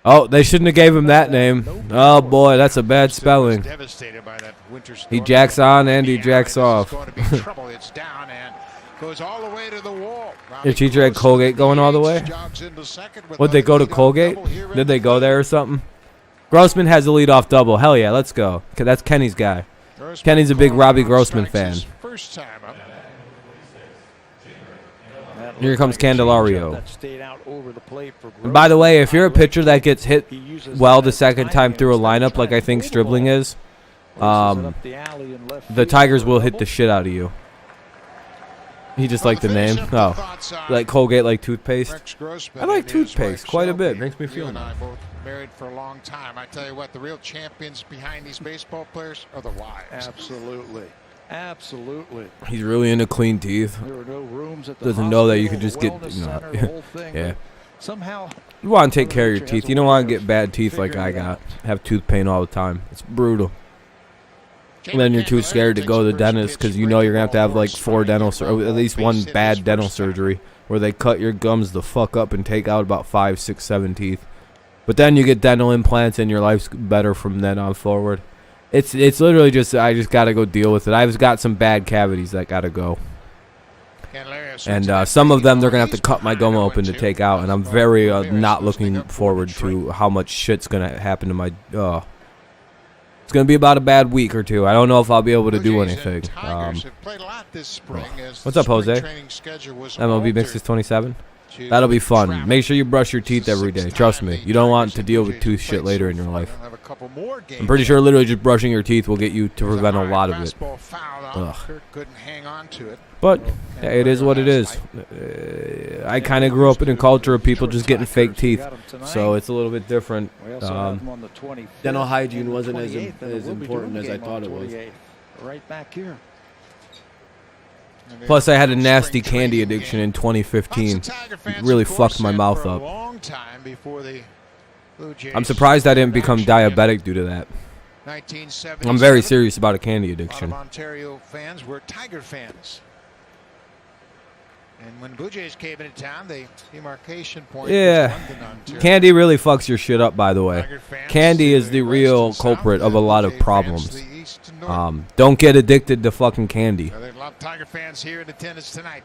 Oh, they shouldn't have gave him that name. Oh boy, that's a bad spelling. Devastated by that winter storm. He jacks on and he jacks off. It's down and goes all the way to the wall. Your teacher had Colgate going all the way? Would they go to Colgate? Did they go there or something? Grossman has a leadoff double. Hell yeah, let's go. That's Kenny's guy. Kenny's a big Robbie Grossman fan. First time up. Here comes Candelario. And by the way, if you're a pitcher that gets hit well the second time through a lineup like I think Stripling is, the Tigers will hit the shit out of you. He just liked the name. Oh, like Colgate, like toothpaste. I like toothpaste quite a bit. Makes me feel nice. Married for a long time. I tell you what, the real champions behind these baseball players are the wives. Absolutely. Absolutely. He's really into clean teeth. There were no rooms at the Doesn't know that you could just get, yeah. Somehow you want to take care of your teeth. You don't want to get bad teeth like I got. Have tooth pain all the time. It's brutal. And then you're too scared to go to the dentist because you know you're going to have like 4 dental or at least 1 bad dental surgery where they cut your gums the fuck up and take out about 5, 6, 7 teeth. But then you get dental implants and your life's better from then on forward. It's literally just, I just got to go deal with it. I've got some bad cavities that got to go. And some of them they're going to have to cut my gum open to take out. And I'm very not looking forward to how much shit's going to happen to my, it's going to be about a bad week or 2. I don't know if I'll be able to do anything. What's up, Jose? MLB Mixes 27? That'll be fun. Make sure you brush your teeth every day. Trust me. You don't want to deal with tooth shit later in your life. I'm pretty sure literally just brushing your teeth will get you to prevent a lot of it. Ugh. But yeah, it is what it is. I kind of grew up in a culture of people just getting fake teeth. So it's a little bit different. Dental hygiene wasn't as important as I thought it was. Right back here. Plus, I had a nasty candy addiction in 2015. It really fucked my mouth up. I'm surprised I didn't become diabetic due to that. I'm very serious about a candy addiction. Ontario fans were Tiger fans. And when Blue Jays came into town, the demarcation point was London, Ontario. Candy really fucks your shit up, by the way. Candy is the real culprit of a lot of problems. Don't get addicted to fucking candy. There are a lot of Tiger fans here in attendance tonight.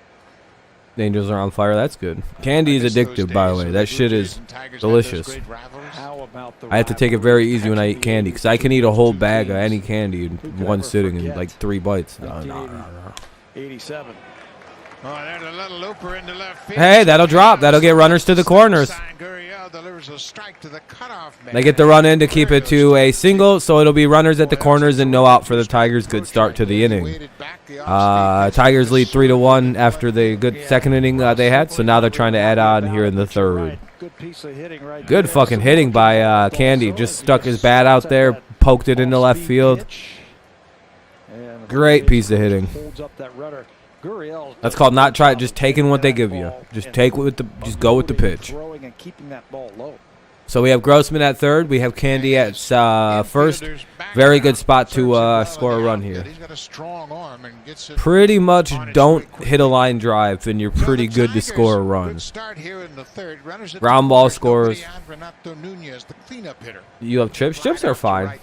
The Angels are on fire. That's good. Candy is addictive, by the way. That shit is delicious. I have to take it very easy when I eat candy because I can eat a whole bag of any candy in one sitting in like 3 bites. 87. Oh, there's a little looper into left field. Hey, that'll drop. That'll get runners to the corners. They get the run in to keep it to a single, so it'll be runners at the corners and no out for the Tigers. Good start to the inning. Tigers lead 3-1 after the good second inning they had, so now they're trying to add on here in the third. Good fucking hitting by Candy. Just stuck his bat out there, poked it into left field. Great piece of hitting. That's called not try, just taking what they give you. Just go with the pitch. So we have Grossman at third. We have Candy at first. Very good spot to score a run here. Pretty much don't hit a line drive, and you're pretty good to score a run. Ground ball scores. You have chips? Chips are fine.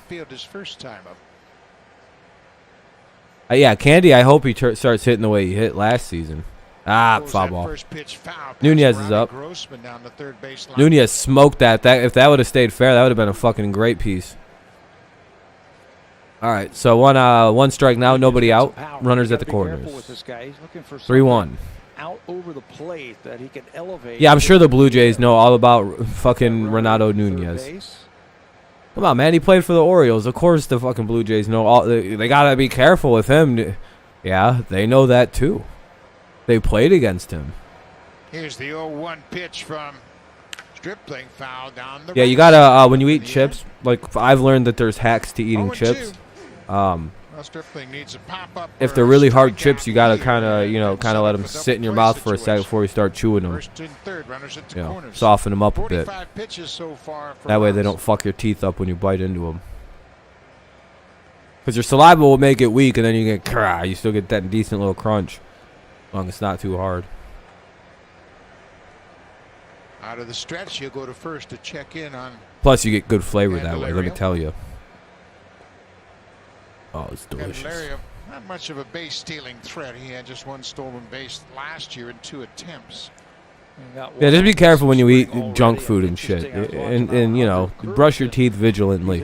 Yeah, Candy, I hope he starts hitting the way he hit last season. Ah, foul ball. Nunez is up. Nunez smoked that. If that would have stayed fair, that would have been a fucking great piece. All right, so one strike now, nobody out. Runners at the corners. 3-1. Out over the plate that he can elevate. Yeah, I'm sure the Blue Jays know all about fucking Renato Nunez. Come on, man. He played for the Orioles. Of course the fucking Blue Jays know all. They got to be careful with him. Yeah, they know that too. They played against him. Here's the 0-1 pitch from Stripling, foul down the Yeah, you gotta when you eat chips. Like I've learned that there's hacks to eating chips. Stripling needs a pop-up. If they're really hard chips, you gotta kind of let them sit in your mouth for a second before you start chewing them. Soften them up a bit. That way they don't fuck your teeth up when you bite into them. Because your saliva will make it weak, and then you get you still get that decent little crunch. As long as it's not too hard. Out of the stretch, you'll go to first to check in on. Plus, you get good flavor that way. Let me tell you. Oh, it's delicious. Not much of a base stealing threat. He had just one stolen base last year in 2 attempts. Yeah, just be careful when you eat junk food and shit, and you know, brush your teeth vigilantly.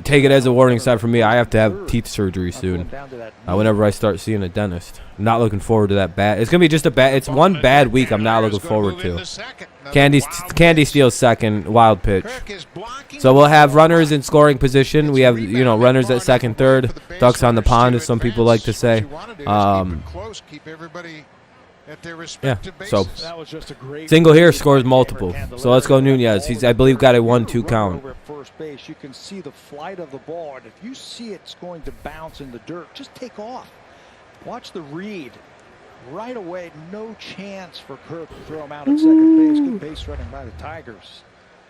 Take it as a warning sign for me. I have to have teeth surgery soon. Whenever I start seeing a dentist, I'm not looking forward to that bad. It's gonna be just a bad. It's one bad week. I'm not looking forward to. Candy steals second, wild pitch. So we'll have runners in scoring position. We have runners at second, third, ducks on the pond, as some people like to say. Yeah, so single here scores multiple. So let's go Nunez. He's, I believe, got a 1-2 count. You can see the flight of the ball, and if you see it's going to bounce in the dirt, just take off. Watch the read. Right away, no chance for Kirk to throw him out at second base. Good base running by the Tigers.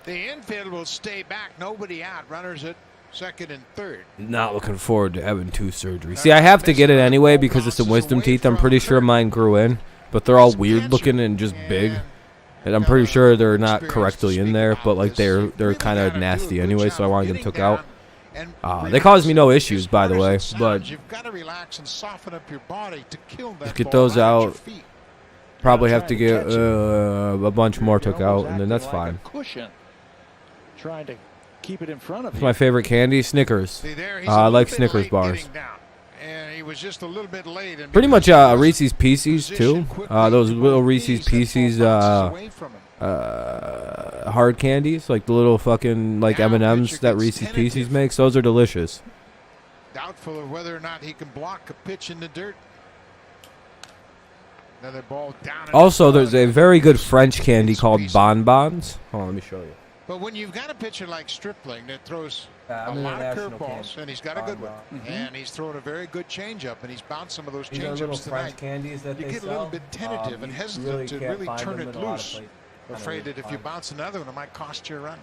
The infield will stay back. Nobody out. Runners at second and third. Not looking forward to having 2 surgeries. See, I have to get it anyway because of some wisdom teeth. I'm pretty sure mine grew in, but they're all weird looking and just big. And I'm pretty sure they're not correctly in there, but like they're kind of nasty anyway, so I wanted them took out. They caused me no issues, by the way, but just get those out. Probably have to get a bunch more took out, and then that's fine. Trying to keep it in front of It's my favorite candy, Snickers. I like Snickers bars. Was just a little bit late and pretty much Reese's Pieces too. Those little Reese's Pieces hard candies, like the little fucking like M&Ms that Reese's Pieces makes. Those are delicious. Doubtful of whether or not he can block a pitch in the dirt. Another ball down. Also, there's a very good French candy called bonbons. Hold on, let me show you. But when you've got a pitcher like Stripling that throws a lot of curveballs, and he's got a good one, and he's throwing a very good changeup, and he's bounced some of those changeups tonight. Candies that you get a little bit tentative and hesitant to really turn it loose. Afraid that if you bounce another one, it might cost you a run.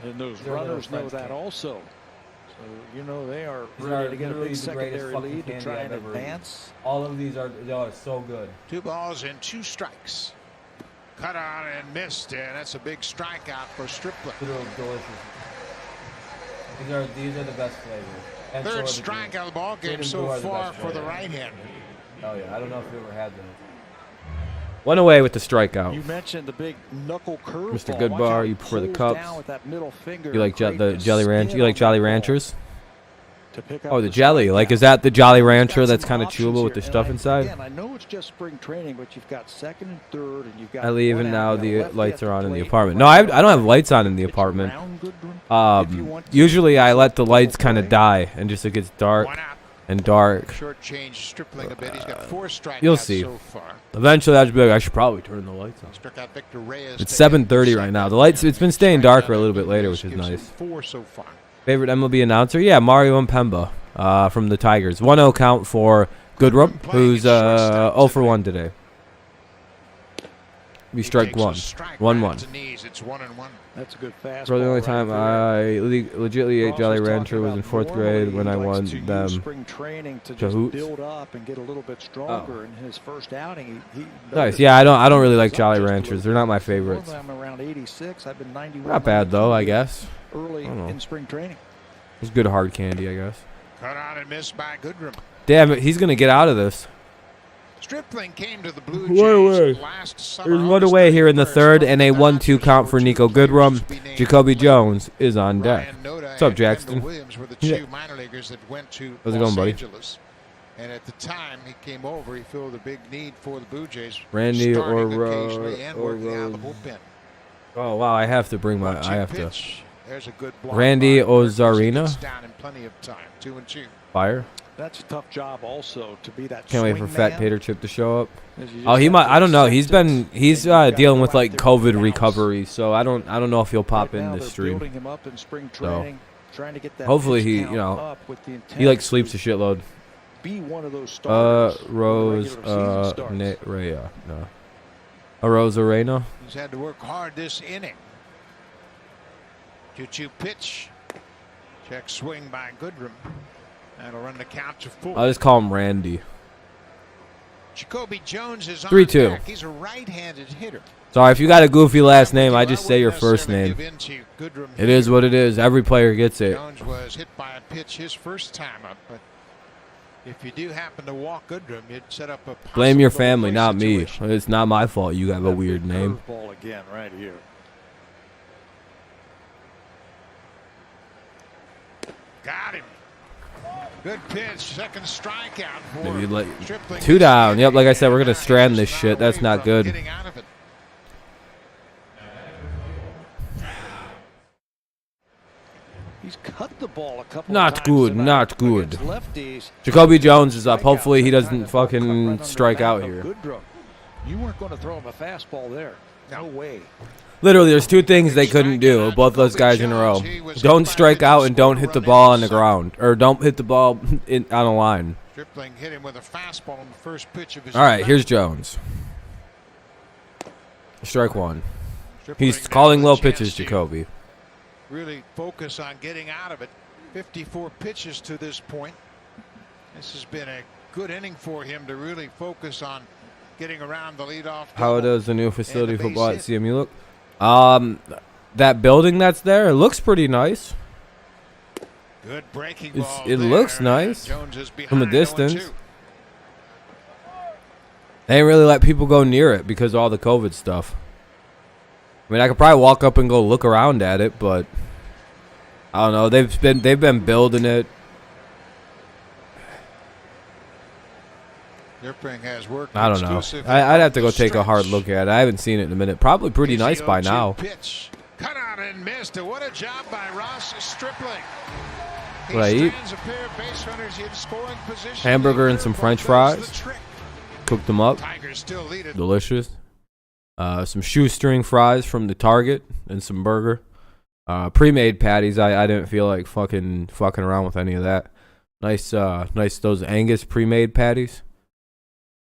And those runners know that also. So they are ready to get a big secondary lead to try and advance. All of these are so good. 2 balls and 2 strikes. Cut on and missed, and that's a big strikeout for Stripling. Delicious. These are the best flavors. Third strikeout of the ball game so far for the right-hander. Oh yeah, I don't know if you ever had those. One away with the strikeout. You mentioned the big knuckle curve. Mr. Goodbar, you prefer the cups. You like the Jolly Rancher? You like Jolly Ranchers? Oh, the jelly. Like, is that the Jolly Rancher that's kind of chewable with the stuff inside? I know it's just spring training, but you've got second and third, and you've got. I leave, and now the lights are on in the apartment. No, I don't have lights on in the apartment. Usually, I let the lights kind of die, and just it gets dark and dark. You'll see. Eventually, I'll just be like, I should probably turn the lights on. It's 7:30 right now. The lights. It's been staying darker a little bit later, which is nice. Favorite MLB announcer? Yeah, Mario Mpemba from the Tigers. 1-0 count for Goodrum, who's 0 for 1 today. Be strike one. 1-1. It's 1-1. That's a good fastball. Bro, the only right time there. I legitimately ate Ross Jolly was talking Rancher was in about 4th grade when I normally he won likes to use them. spring training to just Cahoots. build up and get a little bit stronger. In his first outing, he Nice. Yeah, I don't really like Jolly Ranchers. They're not my favorites. I'm around 86. I've been 91. Not bad though, I guess. Early in spring training. It's good hard candy, I guess. Cut out and missed by Goodrum. Damn it, he's gonna get out of this. Stripling came to the Blue Jays last summer. There's one away here in the third, and a 1-2 count for Nico Goodrum. Jacoby Jones is on deck. What's up, Jackson? Two minor leaguers that went to How's it going, buddy? Angeles. And at the time he came over, he filled a big need for the Blue Jays. Randy starting or occasionally and working out of the bullpen. Oh wow, I have to bring my. I have to. There's a good block Randy by Burgess. He Ozarena. gets down in plenty of time. 2-2. Fire. That's a tough job also to be that. Can't wait for swing Fat man. Tater Chip to show up. As you Oh, just he have might. to I don't know. accept He's it, and you've got dealing to with go like out there COVID and recovery, so I don't know if he'll pop Right in now this they're stream. building him up in spring training, trying to get that Hopefully pitch he, count you know, up with the intent he like to sleeps a shitload. Be one of those starters when the Rose, regular season starts. Rhea, no. Rose Arena. He's had to work hard this inning. 2-2 pitch. Check swing by Goodrum. That'll run the count to 4. I'll just call him Randy. Jacoby Jones is on 3-2. deck. He's a right-handed hitter. Sorry, if you got a goofy last name, I just say your first name. It is what it is. Every player gets it. Jones was hit by a pitch his first time up, but if you do happen to walk Goodrum, you'd set up a Blame your possible family, play not me. situation. It's not my fault you have a weird name. Curveball again right here. Got him. Good pitch. Second strikeout for Maybe like Stripling. 2 down. Yep, like I said, we're gonna strand this shit. That's not good. Getting out of it. He's cut the ball a couple Not of times good, tonight not good. against lefties. Jacoby Jones is up. Hopefully he Strikeouts. doesn't That ball cut right fucking under strike the bat out of here. Goodrum. You weren't going to throw him a fastball there. No way. Literally, there's 2 things they couldn't do, both those guys in a row. Don't strike out and don't hit the ball on the ground. Or don't hit the ball on a line. Stripling hit him with a fastball on the first pitch of his. All right, here's Jones. Strike 1. Stripling He's now calling with a low chance pitches, to Jacoby. Really focus on getting out of it. 54 pitches to this point. This has been a good inning for him to really focus on getting around the leadoff. How double does the new facility and the base football at hit. CMU look? That building that's there, it looks pretty nice. Good breaking It's- ball it there. looks nice Jones is from a behind, distance. 0-2. They ain't really let people go near it because of all the COVID stuff. I mean, I could probably walk up and go look around at it, but I don't know. They've been building it. Stripling has worked I don't know. exclusively I'd have to off go the take a hard stretch. look at it. I haven't seen it in a minute. Probably pretty Here's nice the by 0-2 now. Pitch. Cut out and missed. What a job by Ross Stripling. He What I eat? strands a pair of base runners in scoring position. Hamburger and some French fries. Cooked them up. Tigers still lead it. Delicious. Some shoestring fries from the Target and some burger. Pre-made patties. I didn't feel like fucking around with any of that. Nice those Angus pre-made patties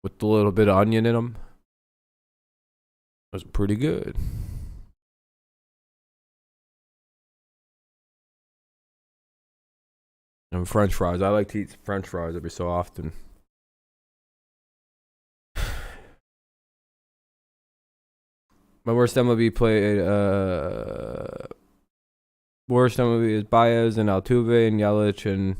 with a little bit of onion in them. Was pretty good. And French fries. I like to eat French fries every so often. My worst MLB play. Worst MLB is Baez and Altuve and Yelich and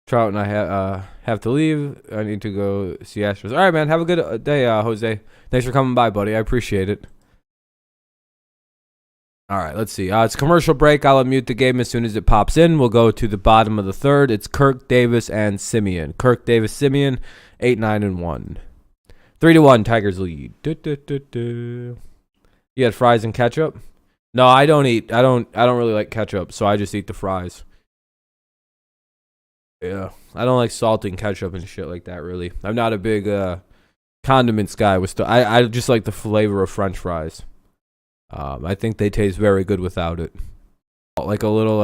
Trout, and I have to leave. I need to go see Astros. All right, man. Have a good day, Jose. Thanks for coming by, buddy. I appreciate it. All right, let's see. It's a commercial break. I'll unmute the game as soon as it pops in. We'll go to the bottom of the third. It's Kirk, Davis, and Simeon. Kirk, Davis, Simeon, 8-9-1. 3-1, Tigers lead. You had fries and ketchup? No, I don't really like ketchup, so I just eat the fries. Yeah, I don't like salt and ketchup and shit like that. Really, I'm not a big condiments guy. I just like the flavor of French fries. I think they taste very good without it. Like a little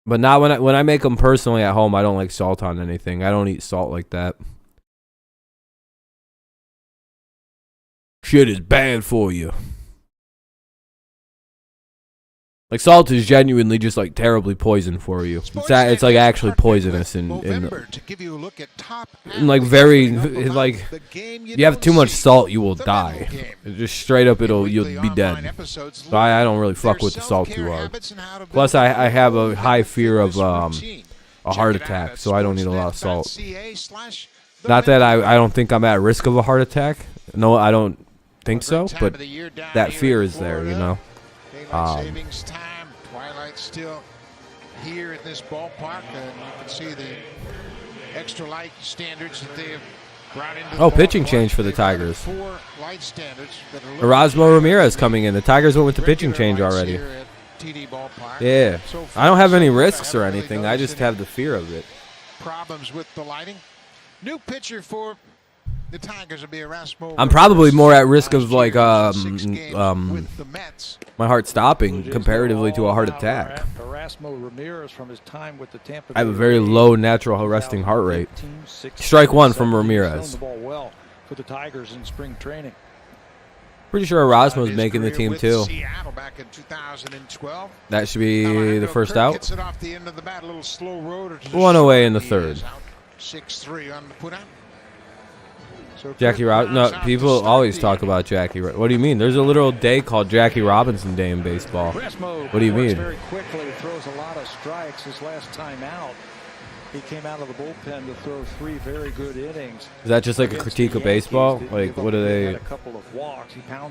but not when I make them personally at home. I don't like salt on anything. I don't eat salt like that. Shit is bad for you. Like, salt is genuinely just, like, terribly poison for you. It's like, actually poisonous and like, very, like, if you have too much salt, you will die. Just straight up, you'll be dead. So I don't really fuck with the salt too hard. Plus, I have a high fear of, a heart attack, so I don't need a lot of salt. Not that I don't think I'm at risk of a heart attack. No, I don't think so, but that fear is there, you know. Savings time, twilight still here at this ballpark, and you can see the extra light standards that they have brought into. Oh, pitching change for the Tigers. Erasmo Ramirez coming in. The Tigers went with the pitching change already. Yeah, I don't have any risks or anything. I just have the fear of it. Problems with the lighting. New pitcher for the Tigers will be Erasmo. I'm probably more at risk of like my heart stopping comparatively to a heart attack. I have a very low natural resting heart rate. Strike one from Ramirez. Pretty sure Erasmo's making the team too. That should be the first out. One away in the third. 6-3 on the putout. Jackie Robinson. No, people always talk about Jackie. What do you mean? There's a literal day called Jackie Robinson Day in baseball. What do you mean? Very quickly, throws a lot of strikes. His last time out, he came out of the bullpen to throw 3 very good innings. Is that just like a critique of baseball? Like, what do they?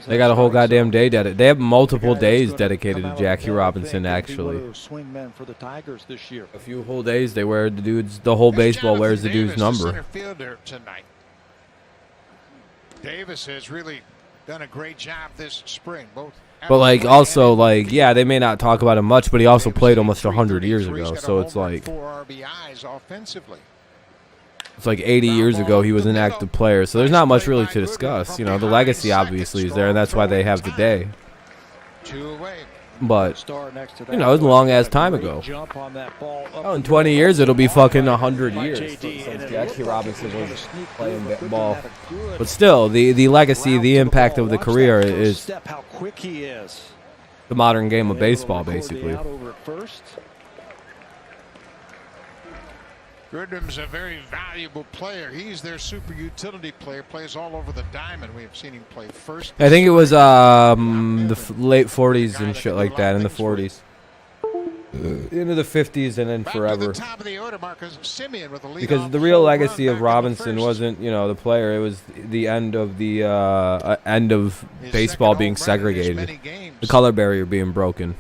They got a whole goddamn day dedicated. They have multiple days dedicated to Jackie Robinson. Actually, a few whole days they wear the dude's. The whole baseball wears the dude's number. Davis has really done a great job this spring. But like also like yeah, they may not talk about him much, but he also played almost 100 years ago. So it's like it's like 80 years ago he was an active player. So there's not much really to discuss. You know, the legacy obviously is there, and that's why they have the day. But you know, it was a long ass time ago. Oh, in 20 years it'll be fucking 100 years since Jackie Robinson was playing ball. But still, the legacy, the impact of the career is the modern game of baseball, basically. Goodham's a very valuable player. He's their super utility player. Plays all over the diamond. We have seen him play first. I think it was the late 40s and shit like that, in the 40s. Into the 50s and then forever. Because the real legacy of Robinson wasn't, you know, the player. It was the end of the end of baseball being segregated, the color barrier being broken.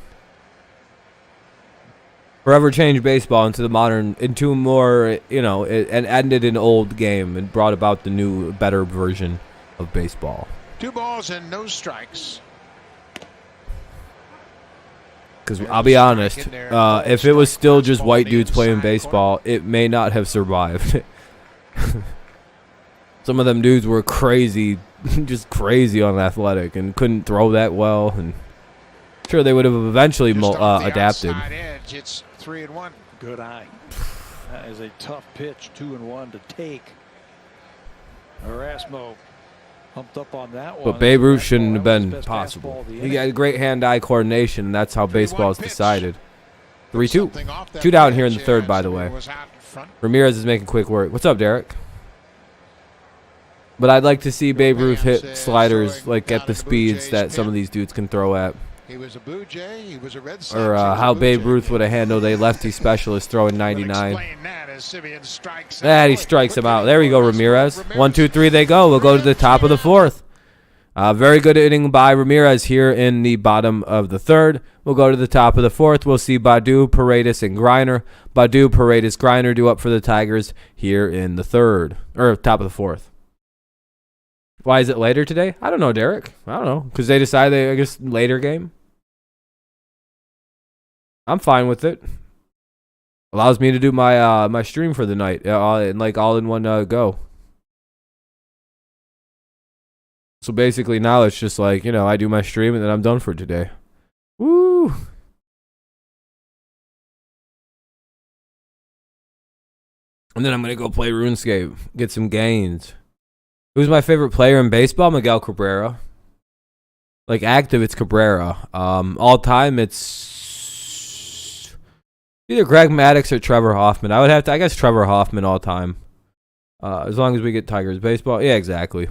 Forever changed baseball into the modern, into a more, you know, and ended an old game and brought about the new, better version of baseball. 2 balls and no strikes. Because I'll be honest, if it was still just white dudes playing baseball, it may not have survived. Some of them dudes were crazy, just crazy unathletic and couldn't throw that well. And sure, they would have eventually adapted. It's 3-1. Good eye. That is a tough pitch, 2-1 to take. Erasmo pumped up on that one. But Babe Ruth shouldn't have been possible. He got great hand-eye coordination, and that's how baseball is decided. 3-2. 2 down here in the third, by the way. Ramirez is making quick work. What's up, Derek? But I'd like to see Babe Ruth hit sliders like at the speeds that some of these dudes can throw at. He was a Blue Jay. He was a Red Sox. Or how Babe Ruth would have handled a lefty specialist throwing 99. He strikes him out. There we go, Ramirez. 1, 2, 3, they go. We'll go to the top of the fourth. Very good inning by Ramirez here in the bottom of the third. We'll go to the top of the fourth. We'll see Baddoo, Paredes, and Greiner. Baddoo, Paredes, Greiner due up for the Tigers here in the third. Or top of the fourth. Why is it later today? I don't know, Derek. I don't know. Because they decided, I guess, later game. I'm fine with it. Allows me to do my my stream for the night. All in one go. So basically now it's just like, you know, I do my stream and then I'm done for today. Woo! And then I'm going to go play RuneScape. Get some gains. Who's my favorite player in baseball? Miguel Cabrera. Like active, it's Cabrera. All time, it's either Greg Maddux or Trevor Hoffman. I would have to, I guess, Trevor Hoffman all time. As long as we get Tigers baseball. Yeah, exactly.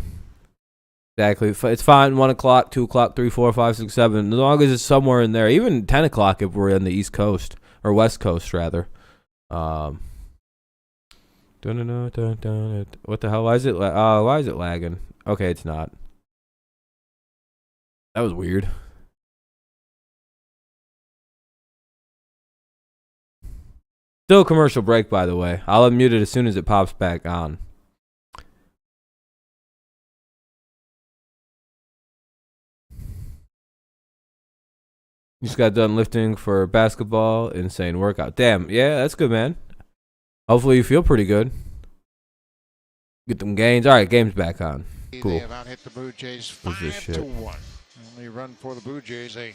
Exactly. It's fine. 1 o'clock, 2 o'clock, 3, 4, 5, 6, 7. As long as it's somewhere in there. Even 10 o'clock if we're on the East Coast. Or West Coast, rather. What the hell? Why is it lagging? Okay, it's not. That was weird. Still a commercial break, by the way. I'll unmute it as soon as it pops back on. Just got done lifting for basketball. Insane workout. Damn. Yeah, that's good, man. Hopefully you feel pretty good. Get them gains. All right, game's back on. Cool. They have out-hit the Blue Jays 5-1. Only run for the Blue Jays. A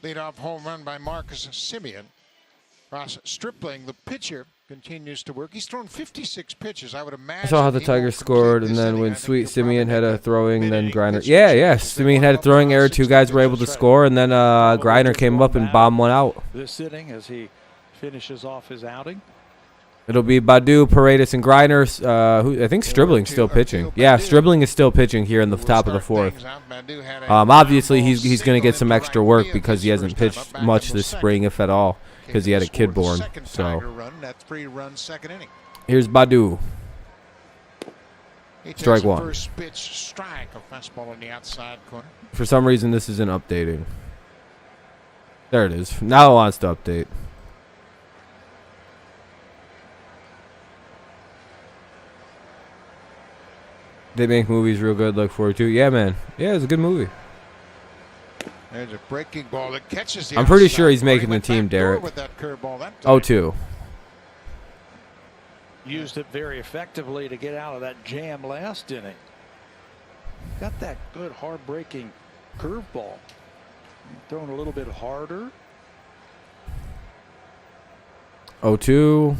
leadoff home run by Marcus Semien. Ross Stripling, the pitcher, continues to work. He's thrown 56 pitches. I would imagine. I saw how the Tigers scored, and then when Sweet Semien had a throwing, then Greiner. Yeah, Semien had a throwing error. 2 guys were able to score, and then Greiner came up and bombed one out. This inning as he finishes off his outing. It'll be Badu, Paredes, and Greiner. Who I think Stripling's still pitching. Yeah, Stripling is still pitching here in the top of the 4th. Obviously, he's going to get some extra work because he hasn't pitched much this spring, if at all, because he had a kid born. So here's Badu. Strike 1. For some reason, this isn't updating. There it is. Now it wants to update. They make movies real good. Look forward to. Yeah, man. Yeah, it's a good movie. There's a breaking ball that catches the I'm pretty sure he's making the team, Derek. 0-2. Used it very effectively to get out of that jam last inning. Got that good hard-breaking curveball. Thrown a little bit harder. 0-2.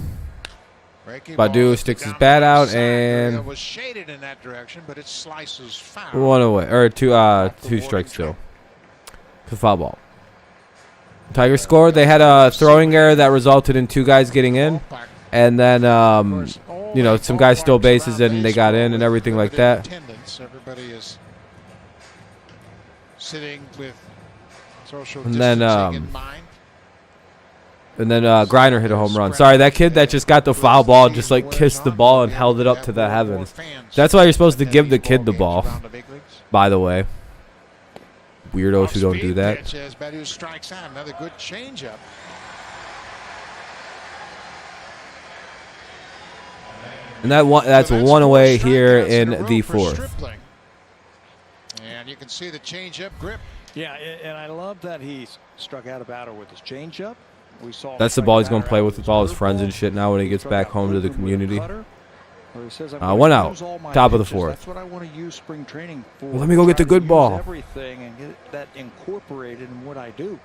Badu sticks his bat out and was shaded in that direction, but it slices foul. 1 away, or 2 strikes still. It's a foul ball. Tigers scored. They had a throwing error that resulted in 2 guys getting in, and then some guys stole bases and they got in and everything like that. Everybody is sitting with social distancing in mind. And then Greiner hit a home run. Sorry, that kid that just got the foul ball just like kissed the ball and held it up to the heavens. That's why you're supposed to give the kid the ball, by the way. Weirdos who don't do that. Another good changeup. And that's 1 away here in the 4th. And you can see the changeup grip. Yeah, and I love that he struck out a batter with his changeup. That's the ball he's going to play with all his friends and shit now when he gets back home to the community. 1 out, top of the 4th. That's what I want to use spring training for. Well, let me go get the good ball. Everything and get that incorporated in what I do.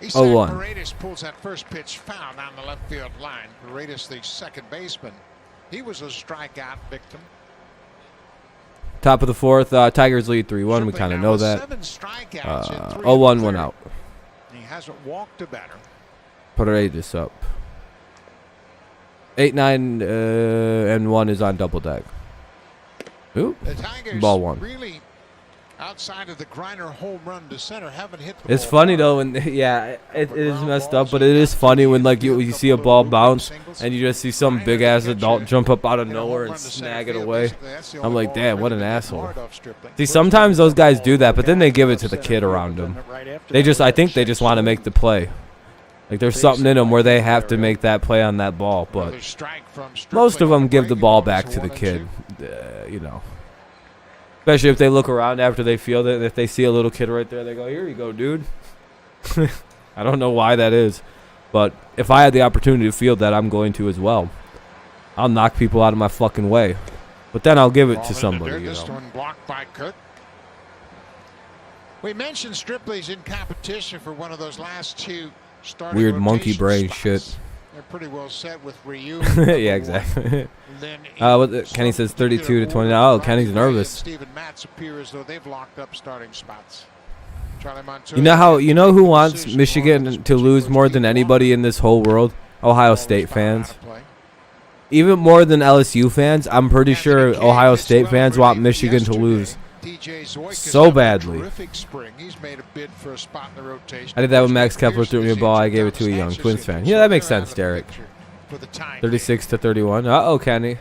0-1. Paredes pulls that first pitch foul down the left field line. Paredes, the second baseman, he was a strikeout victim. Top of the 4th, Tigers lead 3-1. We kind of know that. 0-1, 1 out. He hasn't walked a batter. Paredes up. 8-9 and 1 is on double deck. Ooh, ball 1. Really, outside of the Greiner home run to center, haven't hit the It's ball funny though, and yeah, it is messed up, but it is funny when like you see a ball bounce and you just see some big ass adult jump up out of nowhere and snag it away. I'm like, damn, what an asshole. See, sometimes those guys do that, but then they give it to the kid around them. I think they just want to make the play. Like there's something in them where they have to make that play on that ball, but most of them give the ball back to the kid, Especially if they look around after they field it, and if they see a little kid right there, they go, "Here you go, dude." I don't know why that is, but if I had the opportunity to field that, I'm going to as well. I'll knock people out of my fucking way, but then I'll give it to somebody. This one blocked by Cook. We mentioned Stripling's in competition for one of those last 2 starting weird monkey brain spots. shit. They're pretty well set with Ryu. Yeah, exactly. Kenny says 32 to 29. Oh, Kenny's nervous. Steven Matz appear as though they've locked up starting spots. You know who wants Michigan to lose more than anybody in this whole world? Ohio State fans. Even more than LSU fans, I'm pretty sure Ohio State fans want Michigan to lose so badly. I did that when Max Kepler threw me a ball. I gave it to a young Twins fan. Yeah, that makes sense, Derek. 36 to 31. Uh-oh, Kenny.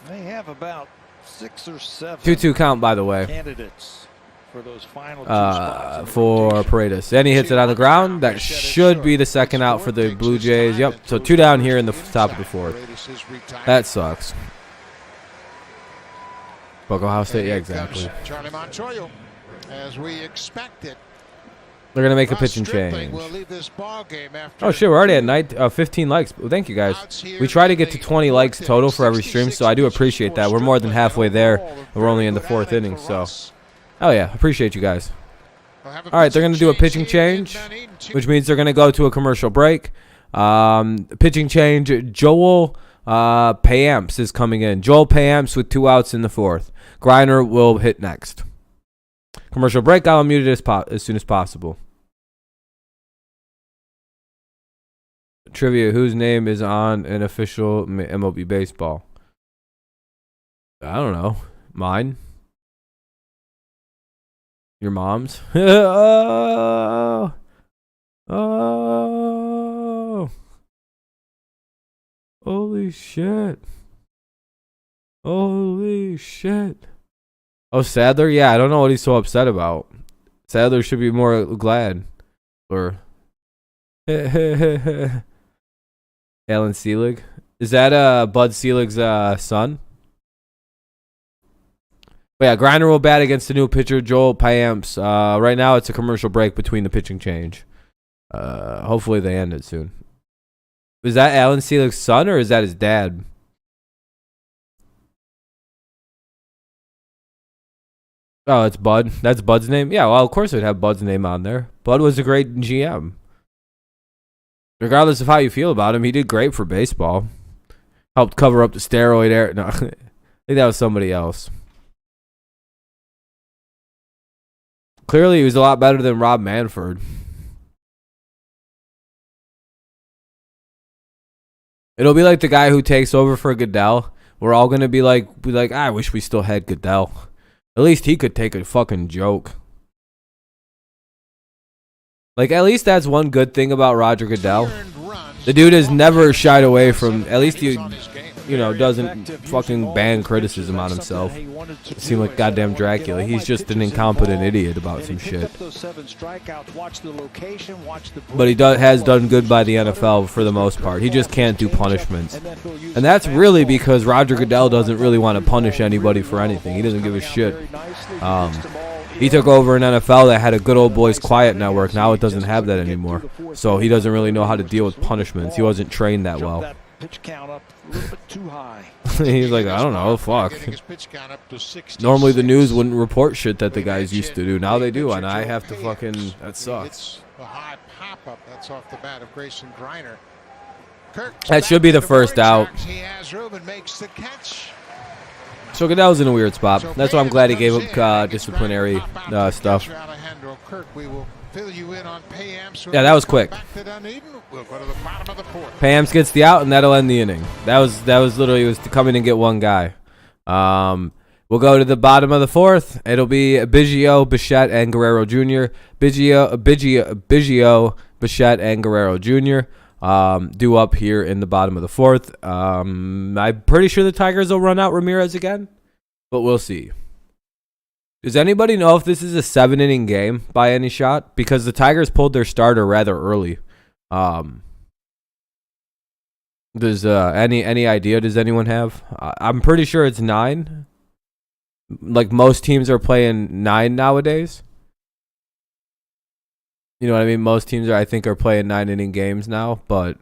They have about 6 or 7 2-2 count, by the way. Candidates for those final two spots for Paredes. Then he hits it on the ground. That should be the second out for the Blue Jays. Yep. So 2 down here in the top of the 4th. That sucks. But Ohio State, yeah, exactly. Charlie Montoyo, as we expected. They're gonna make a pitching change. Oh shit, we're already at 15 likes. Well, thank you guys. We try to get to 20 likes total for every stream, so I do appreciate that. We're more than halfway there. And we're only in the 4th inning, so. Oh yeah, appreciate you guys. All right, they're gonna do a pitching change, which means they're gonna go to a commercial break. Pitching change. Joel Payamps is coming in. Joel Payamps with 2 outs in the 4th. Greiner will hit next. Commercial break. I'll unmute it as soon as possible. Trivia: whose name is on an official MLB baseball? I don't know. Mine. Your mom's? Oh. Oh. Holy shit. Holy shit. Oh, Sadler? Yeah, I don't know what he's so upset about. Sadler should be more glad. Or Alan Selig. Is that Bud Selig's son? But yeah, Greiner will bat against the new pitcher, Joel Payamps. Right now, it's a commercial break between the pitching change. Hopefully, they end it soon. Is that Alan Selig's son, or is that his dad? Oh, it's Bud. That's Bud's name? Yeah, well, of course it would have Bud's name on there. Bud was a great GM. Regardless of how you feel about him, he did great for baseball. Helped cover up the steroid era. No, I think that was somebody else. Clearly, he was a lot better than Rob Manfred. It'll be like the guy who takes over for Goodell. We're all going to be like, I wish we still had Goodell. At least he could take a fucking joke. Like, at least that's one good thing about Roger Goodell. The dude has never shied away from, at least he, doesn't fucking ban criticism on himself. It seemed like goddamn Dracula. He's just an incompetent idiot about some shit. But he has done good by the NFL for the most part. He just can't do punishments. And that's really because Roger Goodell doesn't really want to punish anybody for anything. He doesn't give a shit. He took over an NFL that had a good old boys quiet network. Now it doesn't have that anymore. So he doesn't really know how to deal with punishments. He wasn't trained that well. Pitch count up a little bit too high. He's like, I don't know, fuck. Normally the news wouldn't report shit that the guys used to do. Now they do, and I have to fucking. That sucks. A high pop-up. That's off the bat of Grayson Greiner. That should be the first out. He has room and makes the catch. So Goodell's in a weird spot. That's why I'm glad he gave up disciplinary stuff. Yeah, that was quick. Payamps gets the out, and that'll end the inning. That was literally, it was to come in and get one guy. We'll go to the bottom of the 4th. It'll be Biggio, Bichette, and Guerrero Jr. Biggio, Bichette, and Guerrero Jr. Due up here in the bottom of the 4th. I'm pretty sure the Tigers will run out Ramirez again, but we'll see. Does anybody know if this is a 7-inning game by any shot? Because the Tigers pulled their starter rather early. Does any idea? Does anyone have? I'm pretty sure it's 9. Like most teams are playing 9 nowadays. You know what I mean? Most teams I think are playing 9-inning games now, but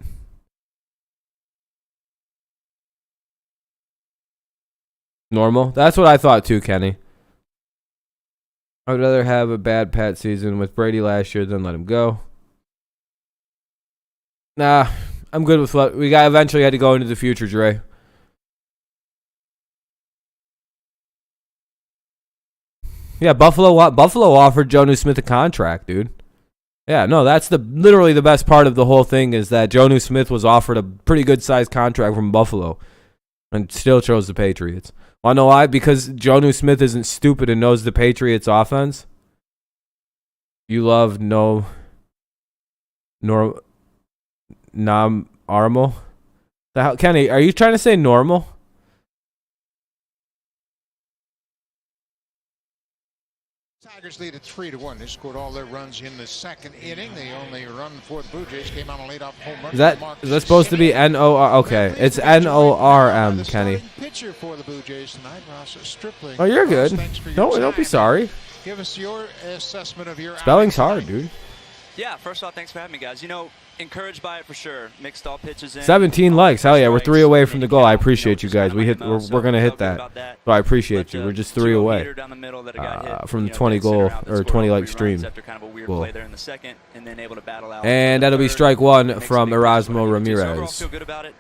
normal. That's what I thought too, Kenny. I would rather have a bad Pat season with Brady last year than let him go. Nah, I'm good with what we got. Eventually had to go into the future, Dre. Yeah, Buffalo offered Jonnu Smith a contract, dude. Yeah, no, that's literally the best part of the whole thing is that Jonnu Smith was offered a pretty good sized contract from Buffalo and still chose the Patriots. Wanna know why? Because Jonnu Smith isn't stupid and knows the Patriots offense. You love Armo? The hell, Kenny, are you trying to say normal? Tigers lead at 3-1. They scored all their runs in the second inning. The only run for the Blue Jays came on a leadoff home run. Is that supposed to be N-O-R? Okay, it's N-O-R-M, Kenny. Pitcher for the Blue Jays tonight, Ross Stripling. Oh, you're good. Don't be sorry. Give us your assessment of your spelling's hard, dude. Yeah, first off, thanks for having me, guys. You know, encouraged by it for sure. Mixed all pitches in. 17 likes. Hell yeah, we're 3 away from the goal. I appreciate you guys. We're gonna hit that. So I appreciate you. We're just 3 away from the 20 goal or 20 like stream. Cool. And that'll be strike 1 from Erasmo Ramirez. Feel good about it.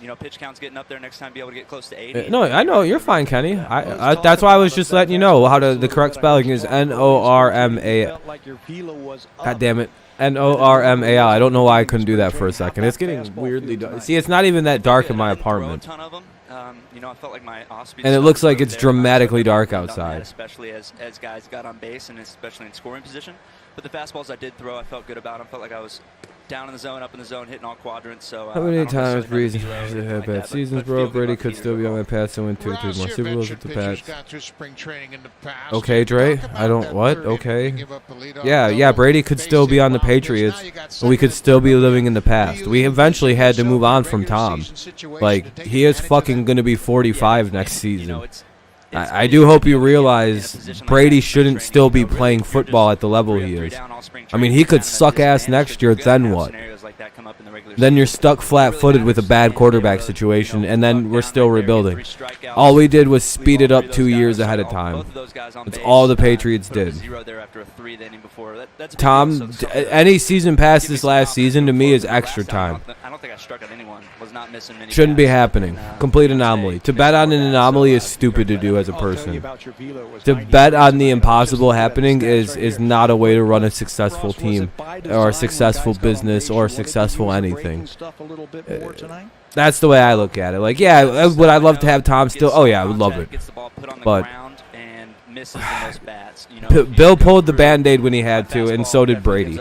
You know, pitch count's getting up there. Next time, be able to get close to 80. No, I know you're fine, Kenny. That's why I was just letting you know how the correct spelling is N-O-R-M-A. God damn it. N-O-R-M-A-L. I don't know why I couldn't do that for a second. It's getting weirdly dark. See, it's not even that dark in my apartment. You know, I felt like my off-speed and it looks like it's dramatically dark outside. Especially as guys got on base and especially in scoring position. But the fastballs I did throw, I felt good about them. Felt like I was down in the zone, up in the zone, hitting all quadrants. So how many times Breeze had bad seasons, bro? Brady could still be on my path to win 2 more Super Bowls with the Pats. Okay, Dre. I don't what? Okay. Yeah. Brady could still be on the Patriots, and we could still be living in the past. We eventually had to move on from Tom. Like he is fucking gonna be 45 next season. I do hope you realize Brady shouldn't still be playing football at the level he is. I mean, he could suck ass next year, then what? Then you're stuck flat-footed with a bad quarterback situation, and then we're still rebuilding. All we did was speed it up 2 years ahead of time. That's all the Patriots did. Tom, any season past this last season to me is extra time. Shouldn't be happening. Complete anomaly. To bet on an anomaly is stupid to do as a person. To bet on the impossible happening is not a way to run a successful team or a successful business or successful anything. That's the way I look at it. Like, yeah, would I love to have Tom still? Oh, yeah, I would love it. But Bill pulled the Band-Aid when he had to, and so did Brady.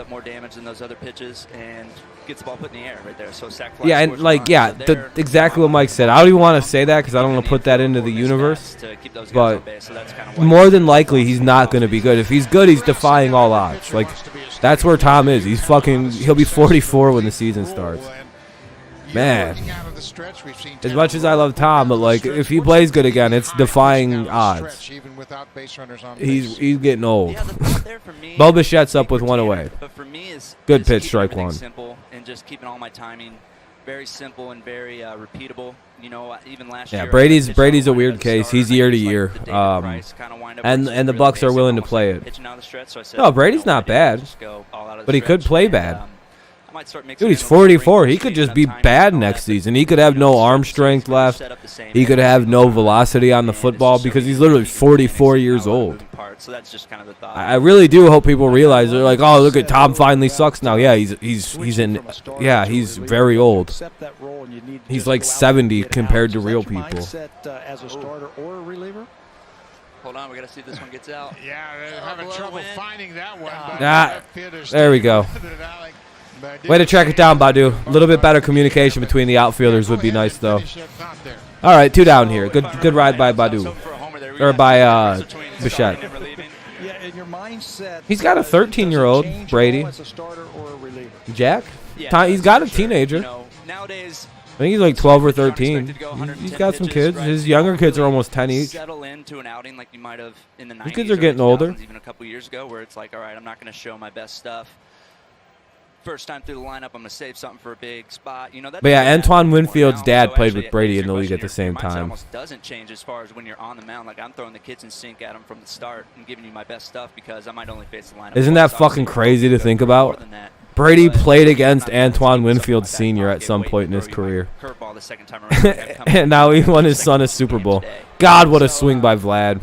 Yeah, and like, yeah, exactly what Mike said. I don't even want to say that because I don't want to put that into the universe. But more than likely, he's not going to be good. If he's good, he's defying all odds. Like, that's where Tom is. He'll be 44 when the season starts. Man, as much as I love Tom, but like, if he plays good again, it's defying odds. He's getting old. Bo Bichette's up with 1 away. Good pitch, strike 1. Simple and just keeping all my timing very simple and very repeatable. You know, even last year. Yeah, Brady's a weird case. He's year to year, and the Bucks are willing to play it. No, Brady's not bad, but he could play bad. Dude, he's 44. He could just be bad next season. He could have no arm strength left. He could have no velocity on the football because he's literally 44 years old. I really do hope people realize they're like, oh, look at Tom finally sucks now. Yeah, he's very old. He's like 70 compared to real people. Hold on, we got to see if this one gets out. Yeah, they're having trouble finding that one. There we go. Way to track it down, Badu. A little bit better communication between the outfielders would be nice, though. All right, 2 down here. Good ride by Badu. Or by Bichette. He's got a 13-year-old, Brady. Jack? He's got a teenager. I think he's like 12 or 13. He's got some kids. His younger kids are almost 10 each. These kids are getting older. Even a couple years ago where it's like, all right, I'm not going to show my best stuff. First time through the lineup, I'm going to save something for a big spot. You know, but yeah, Antoine Winfield's dad played with Brady in the league at the same time. Almost doesn't change as far as when you're on the mound. Like, I'm throwing the kitchen sink at him from the start and giving you my best stuff because I might only face the lineup. Isn't that fucking crazy to think about? Brady played against Antoine Winfield Sr. at some point in his career. And now he won his son a Super Bowl. God, what a swing by Vlad.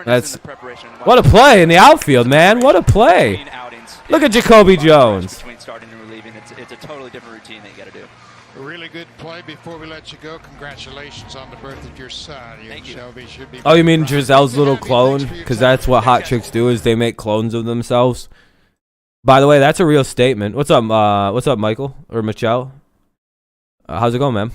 That's what a play in the outfield, man. What a play. Look at Jacoby Jones. It's a totally different routine that you got to do. A really good play. Before we let you go, congratulations on the birth of your son. Thank you. Oh, you mean Giselle's little clone? Because that's what hot chicks do, is they make clones of themselves. By the way, that's a real statement. What's up, Michael or Michelle? How's it going, man?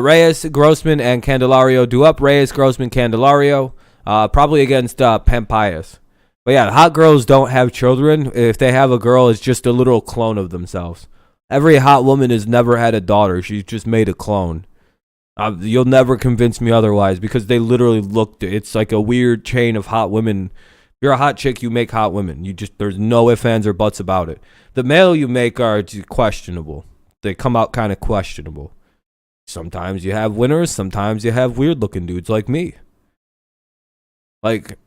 Reyes, Grossman, and Candelario. Do up Reyes, Grossman, Candelario. Probably against Pampias. But yeah, hot girls don't have children. If they have a girl, it's just a little clone of themselves. Every hot woman has never had a daughter. She's just made a clone. You'll never convince me otherwise, because they literally look. It's like a weird chain of hot women. If you're a hot chick, you make hot women. There's no ifs, ands, or buts about it. The male you make are questionable. They come out kind of questionable. Sometimes you have winners. Sometimes you have weird looking dudes like me. Like,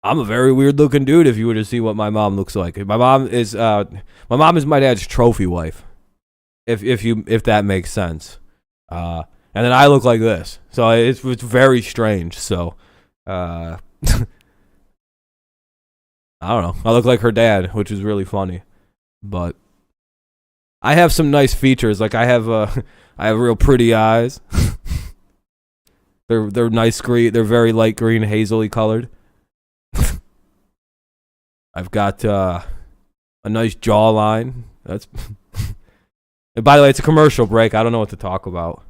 I'm a very weird looking dude if you were to see what my mom looks like. My mom is my dad's trophy wife. If that makes sense. And then I look like this. So it's very strange. So I don't know. I look like her dad, which is really funny. But I have some nice features. Like I have real pretty eyes. They're nice green. They're very light green, hazily colored. I've got a nice jawline. That's. And by the way, it's a commercial break. I don't know what to talk about.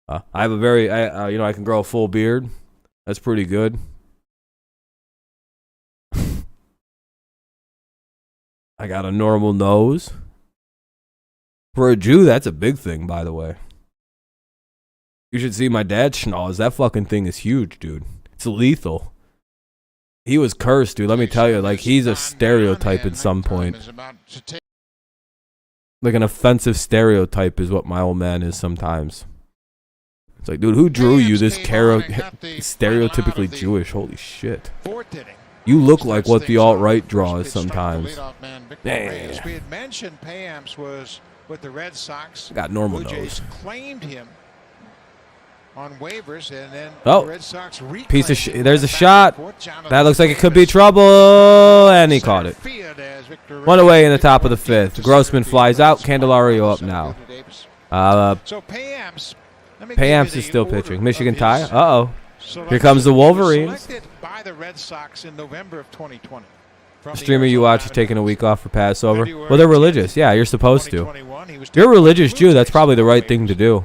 I have I can grow a full beard. That's pretty good. I got a normal nose. For a Jew, that's a big thing, by the way. You should see my dad's schnoz. That fucking thing is huge, dude. It's lethal. He was cursed, dude. Let me tell you, like, he's a stereotype at some point. Like an offensive stereotype is what my old man is sometimes. It's like, dude, who drew you this stereotypically Jewish? Holy shit. You look like what the alt-right draws sometimes. Damn. We had mentioned Payamps was with the Red Sox. Got normal nose. Claimed him on waivers, and then the Red Sox piece of shit. There's a shot. That looks like it could be trouble, and he caught it. One away in the top of the fifth. Grossman flies out. Candelario up now. Payamps is still pitching. Michigan tie. Uh-oh. Here comes the Wolverines. By the Red Sox in November of 2020. The streamer you watch is taking a week off for Passover. Well, they're religious. Yeah, you're supposed to. If you're a religious Jew, that's probably the right thing to do.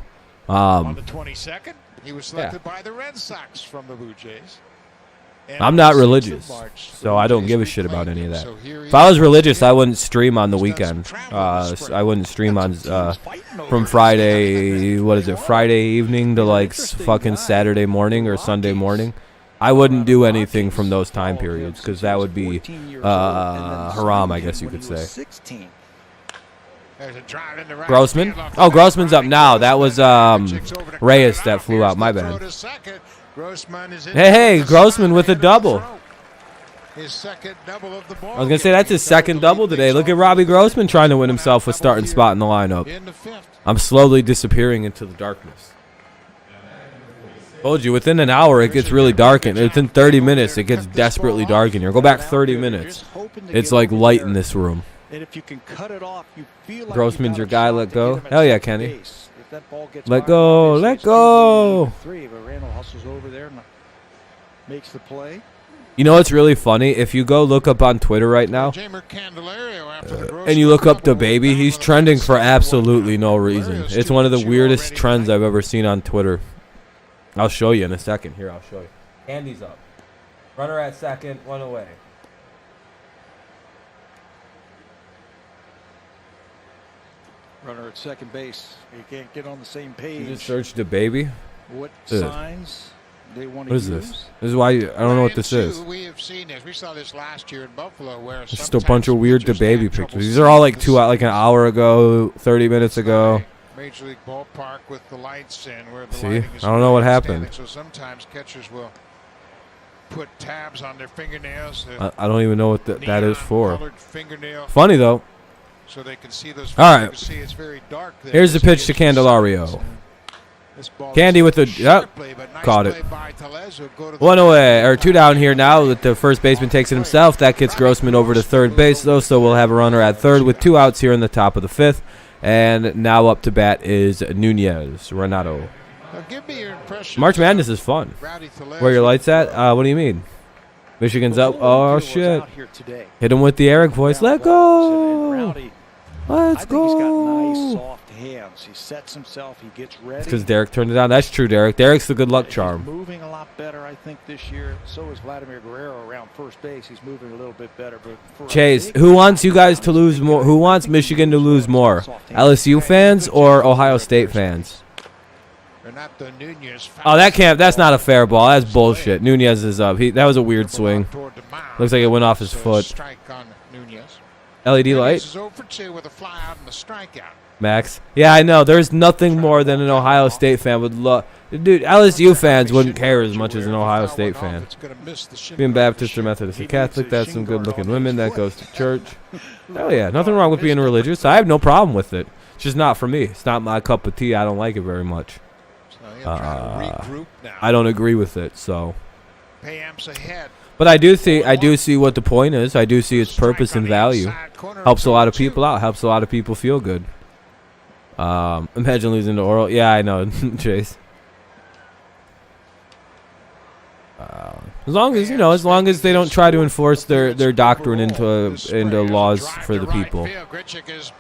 On the 22nd, he was selected by the Red Sox from the Blue Jays. I'm not religious, so I don't give a shit about any of that. If I was religious, I wouldn't stream on the weekend. I wouldn't stream on from Friday, Friday evening to like fucking Saturday morning or Sunday morning. I wouldn't do anything from those time periods because that would be haram, I guess you could say. Grossman? Oh, Grossman's up now. That was Reyes that flew out. My bad. Hey, Grossman with a double. I was going to say that's his second double today. Look at Robbie Grossman trying to win himself a starting spot in the lineup. I'm slowly disappearing into the darkness. Told you, within an hour it gets really dark, and within 30 minutes it gets desperately dark in here. Go back 30 minutes. It's like light in this room. Grossman's your guy. Let go. Hell yeah, Kenny. Let go. Let go. You know what's really funny? If you go look up on Twitter right now, and you look up the baby, he's trending for absolutely no reason. It's one of the weirdest trends I've ever seen on Twitter. I'll show you in a second. Here, I'll show you. Andy's up. Runner at second, one away. Runner at second base. You can't get on the same page. You just searched the baby? What signs they want to use? What is this? This is why I don't know what this is. We have seen this. We saw this last year in Buffalo, where just a bunch of weird baby pictures. These are all like like an hour ago, 30 minutes ago. Major League Ballpark with the lights and where the see, I don't know what happened. So sometimes catchers will put tabs on their fingernails. I don't even know what that is for. Fingernail, funny though. so they can see those. All right. See it's very dark there. Here's the pitch to Candelario. Candy with the caught it. 1 away, or 2 down here now that the first baseman takes it himself. That gets Grossman over to third base though, so we'll have a runner at third with 2 outs here in the top of the 5th. And now up to bat is Nunez Renato. March Madness is fun. Where your lights at? What do you mean? Michigan's up. Oh shit! Hit him with the Eric voice. Let go. Let's go. He's got nice soft hands. He sets himself. He gets ready. It's because Derek turned it on. That's true, Derek. Derek's the good luck charm. He's moving a lot better, I think, this year. So is Vladimir Guerrero around first base. He's moving a little bit better. But Chase, who wants you guys to lose more? Who wants Michigan to lose more? LSU fans or Ohio State fans? Oh, that's not a fair ball. That's bullshit. Nunez is up. That was a weird swing. Looks like it went off his foot. LED light. Max. Yeah, I know. There's nothing more than an Ohio State fan would love. Dude, LSU fans wouldn't care as much as an Ohio State fan. Being Baptist or Methodist or Catholic, that's some good-looking women that goes to church. Hell yeah, nothing wrong with being religious. I have no problem with it. It's just not for me. It's not my cup of tea. I don't like it very much. I don't agree with it, so. But I do see what the point is. I do see its purpose and value. Helps a lot of people out. Helps a lot of people feel good. Imagine losing to Oral. Yeah, I know, Chase. As long as they don't try to enforce their doctrine into laws for the people.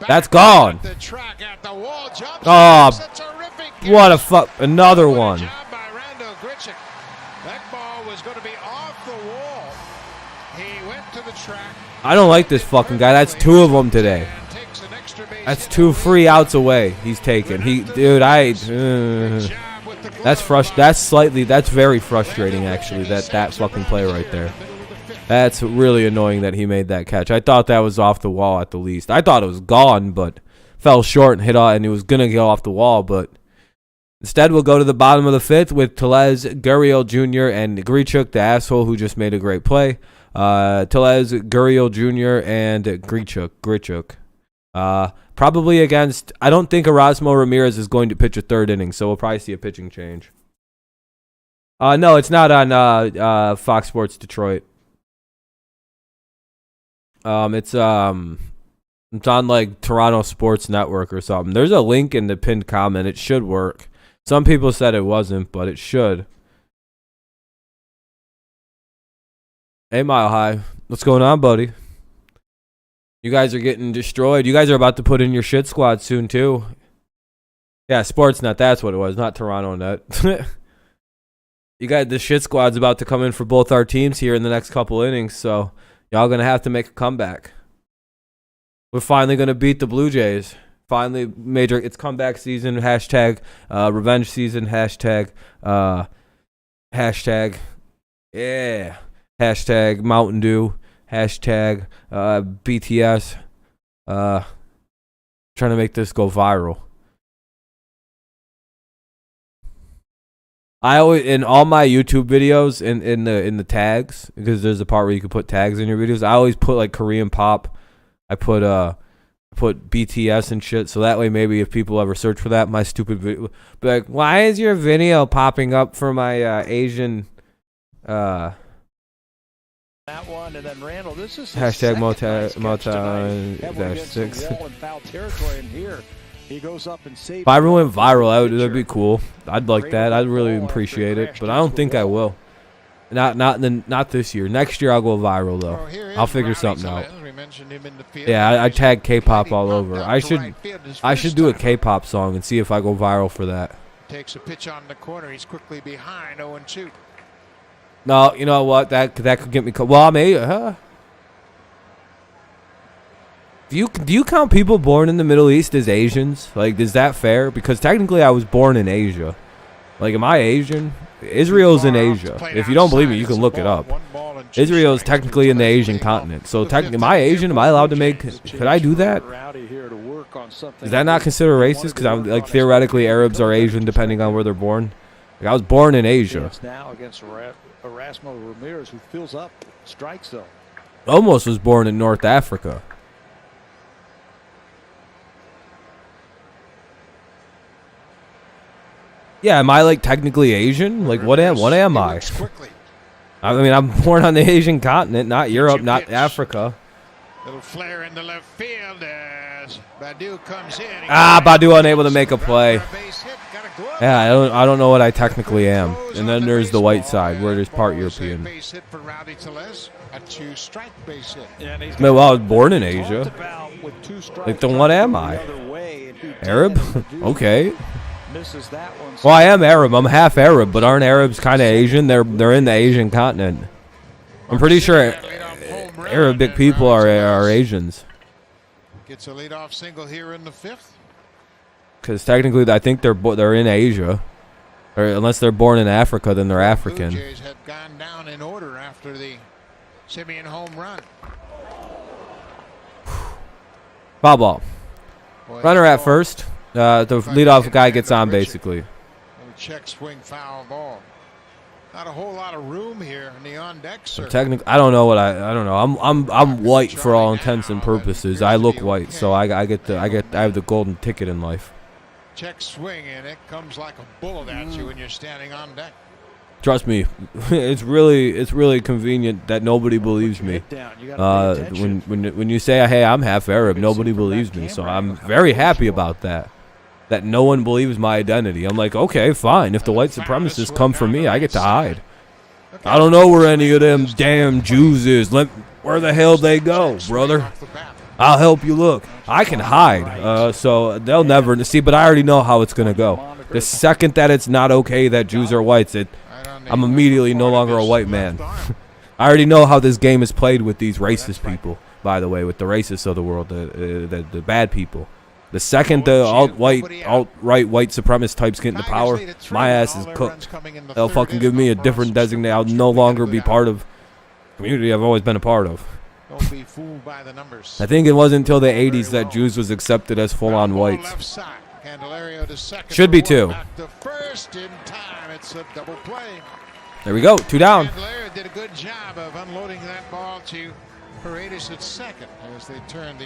That's gone. Oh, what a fuck! Another one. I don't like this fucking guy. That's 2 of them today. That's 2 free outs away. He's taken. That's very frustrating actually. That fucking play right there. That's really annoying that he made that catch. I thought that was off the wall at the least. I thought it was gone, but fell short and hit off, and it was gonna go off the wall, but. Instead, we'll go to the bottom of the 5th with Tellez, Gurriel Jr., and Grichuk, the asshole who just made a great play. Tellez, Gurriel Jr., and Grichuk. Probably against, I don't think Erasmo Ramirez is going to pitch a 3rd inning, so we'll probably see a pitching change. No, it's not on Fox Sports Detroit. It's on like Toronto Sports Network or something. There's a link in the pinned comment. It should work. Some people said it wasn't, but it should. Hey, Mile High. What's going on, buddy? You guys are getting destroyed. You guys are about to put in your shit squad soon, too. Yeah, Sportsnet. That's what it was, not Toronto Net. You got the shit squad's about to come in for both our teams here in the next couple innings, so y'all going to have to make a comeback. We're finally going to beat the Blue Jays. Finally, it's comeback season, hashtag revenge season, hashtag, yeah, hashtag Mountain Dew, hashtag BTS, trying to make this go viral. I always, in all my YouTube videos, in the tags, because there's a part where you can put tags in your videos, I always put like Korean pop. I put BTS and shit, so that way maybe if people ever search for that, my stupid video, be like, why is your video popping up for my Asian that one, and then Randall, this is hashtag Mota-6. He goes up and saves. If I ever went viral, that'd be cool. I'd like that. I'd really appreciate it, but I don't think I will. Not this year. Next year I'll go viral though. I'll figure something out. Yeah, I tag K-pop all over. I should do a K-pop song and see if I go viral for that. Takes a pitch on the corner. He's quickly behind 0-2. No, you know what? That could get me. Well, I may. Do you count people born in the Middle East as Asians? Like, is that fair? Because technically, I was born in Asia. Like, am I Asian? Israel's in Asia. If you don't believe me, you can look it up. Israel's technically in the Asian continent. So, technically, am I Asian? Am I allowed to make? Could I do that? Is that not considered racist? Because I'm like theoretically Arabs are Asian depending on where they're born. Like, I was born in Asia. Erasmo Ramirez, who fills up strike zone. Almost was born in North Africa. Yeah, am I like technically Asian? Like what am I? I mean, I'm born on the Asian continent, not Europe, not Africa. Little flare in the left field as Badu comes in. Badu unable to make a play. Yeah, I don't know what I technically am. And then there's the white side, where there's part European. Well, I was born in Asia. Like, then what am I? Arab? Okay. Well, I am Arab. I'm half Arab, but aren't Arabs kind of Asian? They're in the Asian continent. I'm pretty sure Arabic people are Asians. Gets a leadoff single here in the 5th. Because technically, I think they're in Asia, or unless they're born in Africa, then they're African. Blue Jays had gone down in order after the Simeon home run. Foul ball. Runner at first. The leadoff guy gets on basically. Check swing foul ball. Not a whole lot of room here in the on deck circle. Technically, I don't know what I don't know. I'm white for all intents and purposes. I look white, so I have the golden ticket in life. Check swing, and it comes like a bullet at you when you're standing on deck. Trust me, it's really convenient that nobody believes me. When you say, hey, I'm half Arab, nobody believes me. So I'm very happy about that. That no one believes my identity. I'm like, okay, fine. If the white supremacists come for me, I get to hide. I don't know where any of them damn Jews is. Where the hell they go, brother? I'll help you look. I can hide. So they'll never see, but I already know how it's going to go. The second that it's not okay that Jews are whites, I'm immediately no longer a white man. I already know how this game is played with these racist people, by the way, with the racists of the world, the bad people. The second the alt-right white supremacist types get into power, my ass is cooked. They'll fucking give me a different designation. I'll no longer be part of the community I've always been a part of. Don't be fooled by the numbers. I think it wasn't until the 80s that Jews was accepted as full-on whites. Should be too. There we go, 2 down. Candelario did a good job of unloading that ball to Paredes at second as they turn the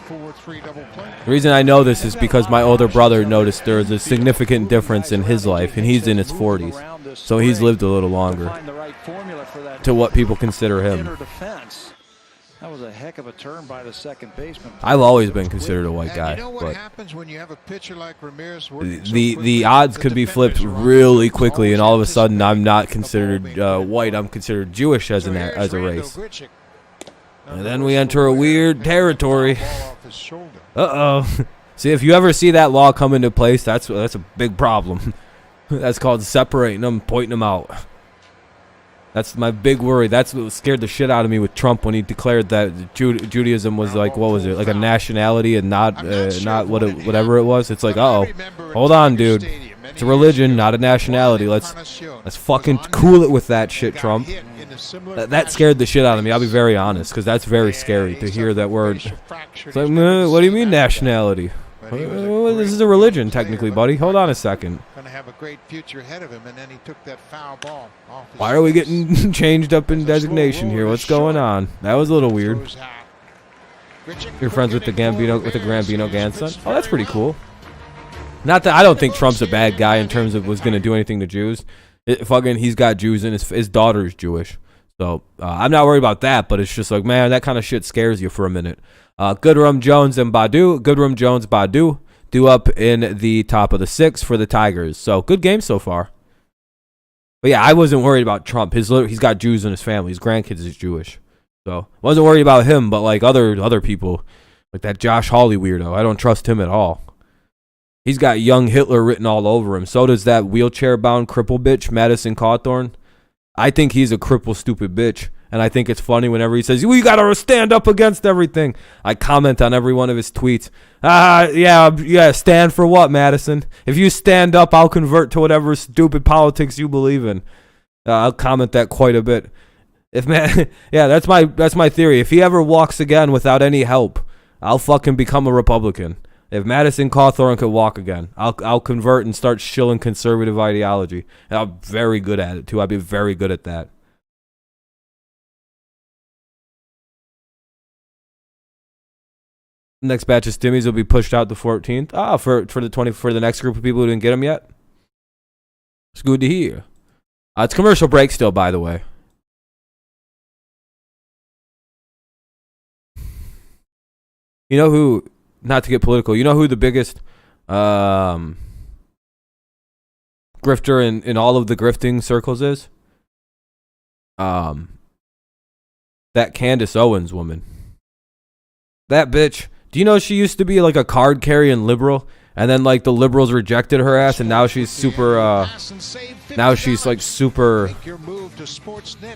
5-4-3 double play. The reason I know this is because my older brother noticed there is a significant difference in his life, and he's in his 40s, so he's lived a little longer to what people consider him. That was a heck of a turn by the second baseman. I've always been considered a white guy, you know what but happens when you have a pitcher like Ramirez the odds could be flipped really quickly, and all of a sudden I'm not considered white. I'm considered Jewish as a race. And then we enter a weird territory. See, if you ever see that law come into place, that's a big problem. That's called separating them, pointing them out. That's my big worry. That's what scared the shit out of me with Trump when he declared that Judaism was like, what was it, like a nationality and not whatever it was. It's like, hold on, dude. It's a religion, not a nationality. Let's fucking cool it with that shit, Trump. That scared the shit out of me. I'll be very honest, because that's very scary to hear that word. It's like, what do you mean nationality? This is a religion, technically, buddy. Hold on a second. Gonna have a great future ahead of him, and then he took that foul ball off. Why are we getting changed up in designation here? What's going on? That was a little weird. You're friends with the Gambino grandson? Oh, that's pretty cool. Not that I don't think Trump's a bad guy in terms of was gonna do anything to Jews. He's got Jews, and his daughter's Jewish. So I'm not worried about that, but it's just like, man, that kind of shit scares you for a minute. Goodrum, Jones, and Badu. Goodrum, Jones, Badu due up in the top of the 6th for the Tigers. So good game so far. But yeah, I wasn't worried about Trump. He's got Jews in his family. His grandkids is Jewish. So wasn't worried about him, but like other people, like that Josh Hawley weirdo. I don't trust him at all. He's got young Hitler written all over him. So does that wheelchair-bound cripple bitch, Madison Cawthorn. I think he's a cripple, stupid bitch. And I think it's funny whenever he says, we got to stand up against everything. I comment on every one of his tweets. Yeah, stand for what, Madison? If you stand up, I'll convert to whatever stupid politics you believe in. I'll comment that quite a bit. That's my theory. If he ever walks again without any help, I'll fucking become a Republican. If Madison Cawthorn could walk again, I'll convert and start shilling conservative ideology. And I'm very good at it, too. I'd be very good at that. Next batch of stimmies will be pushed out the 14th. Ah, for the next group of people who didn't get them yet. It's good to hear. It's commercial break still, by the way. You know who, not to get political, you know who the biggest grifter in all of the grifting circles is? That Candace Owens woman. That bitch. Do you know she used to be like a card carrying liberal? And then like the liberals rejected her ass, and now she's super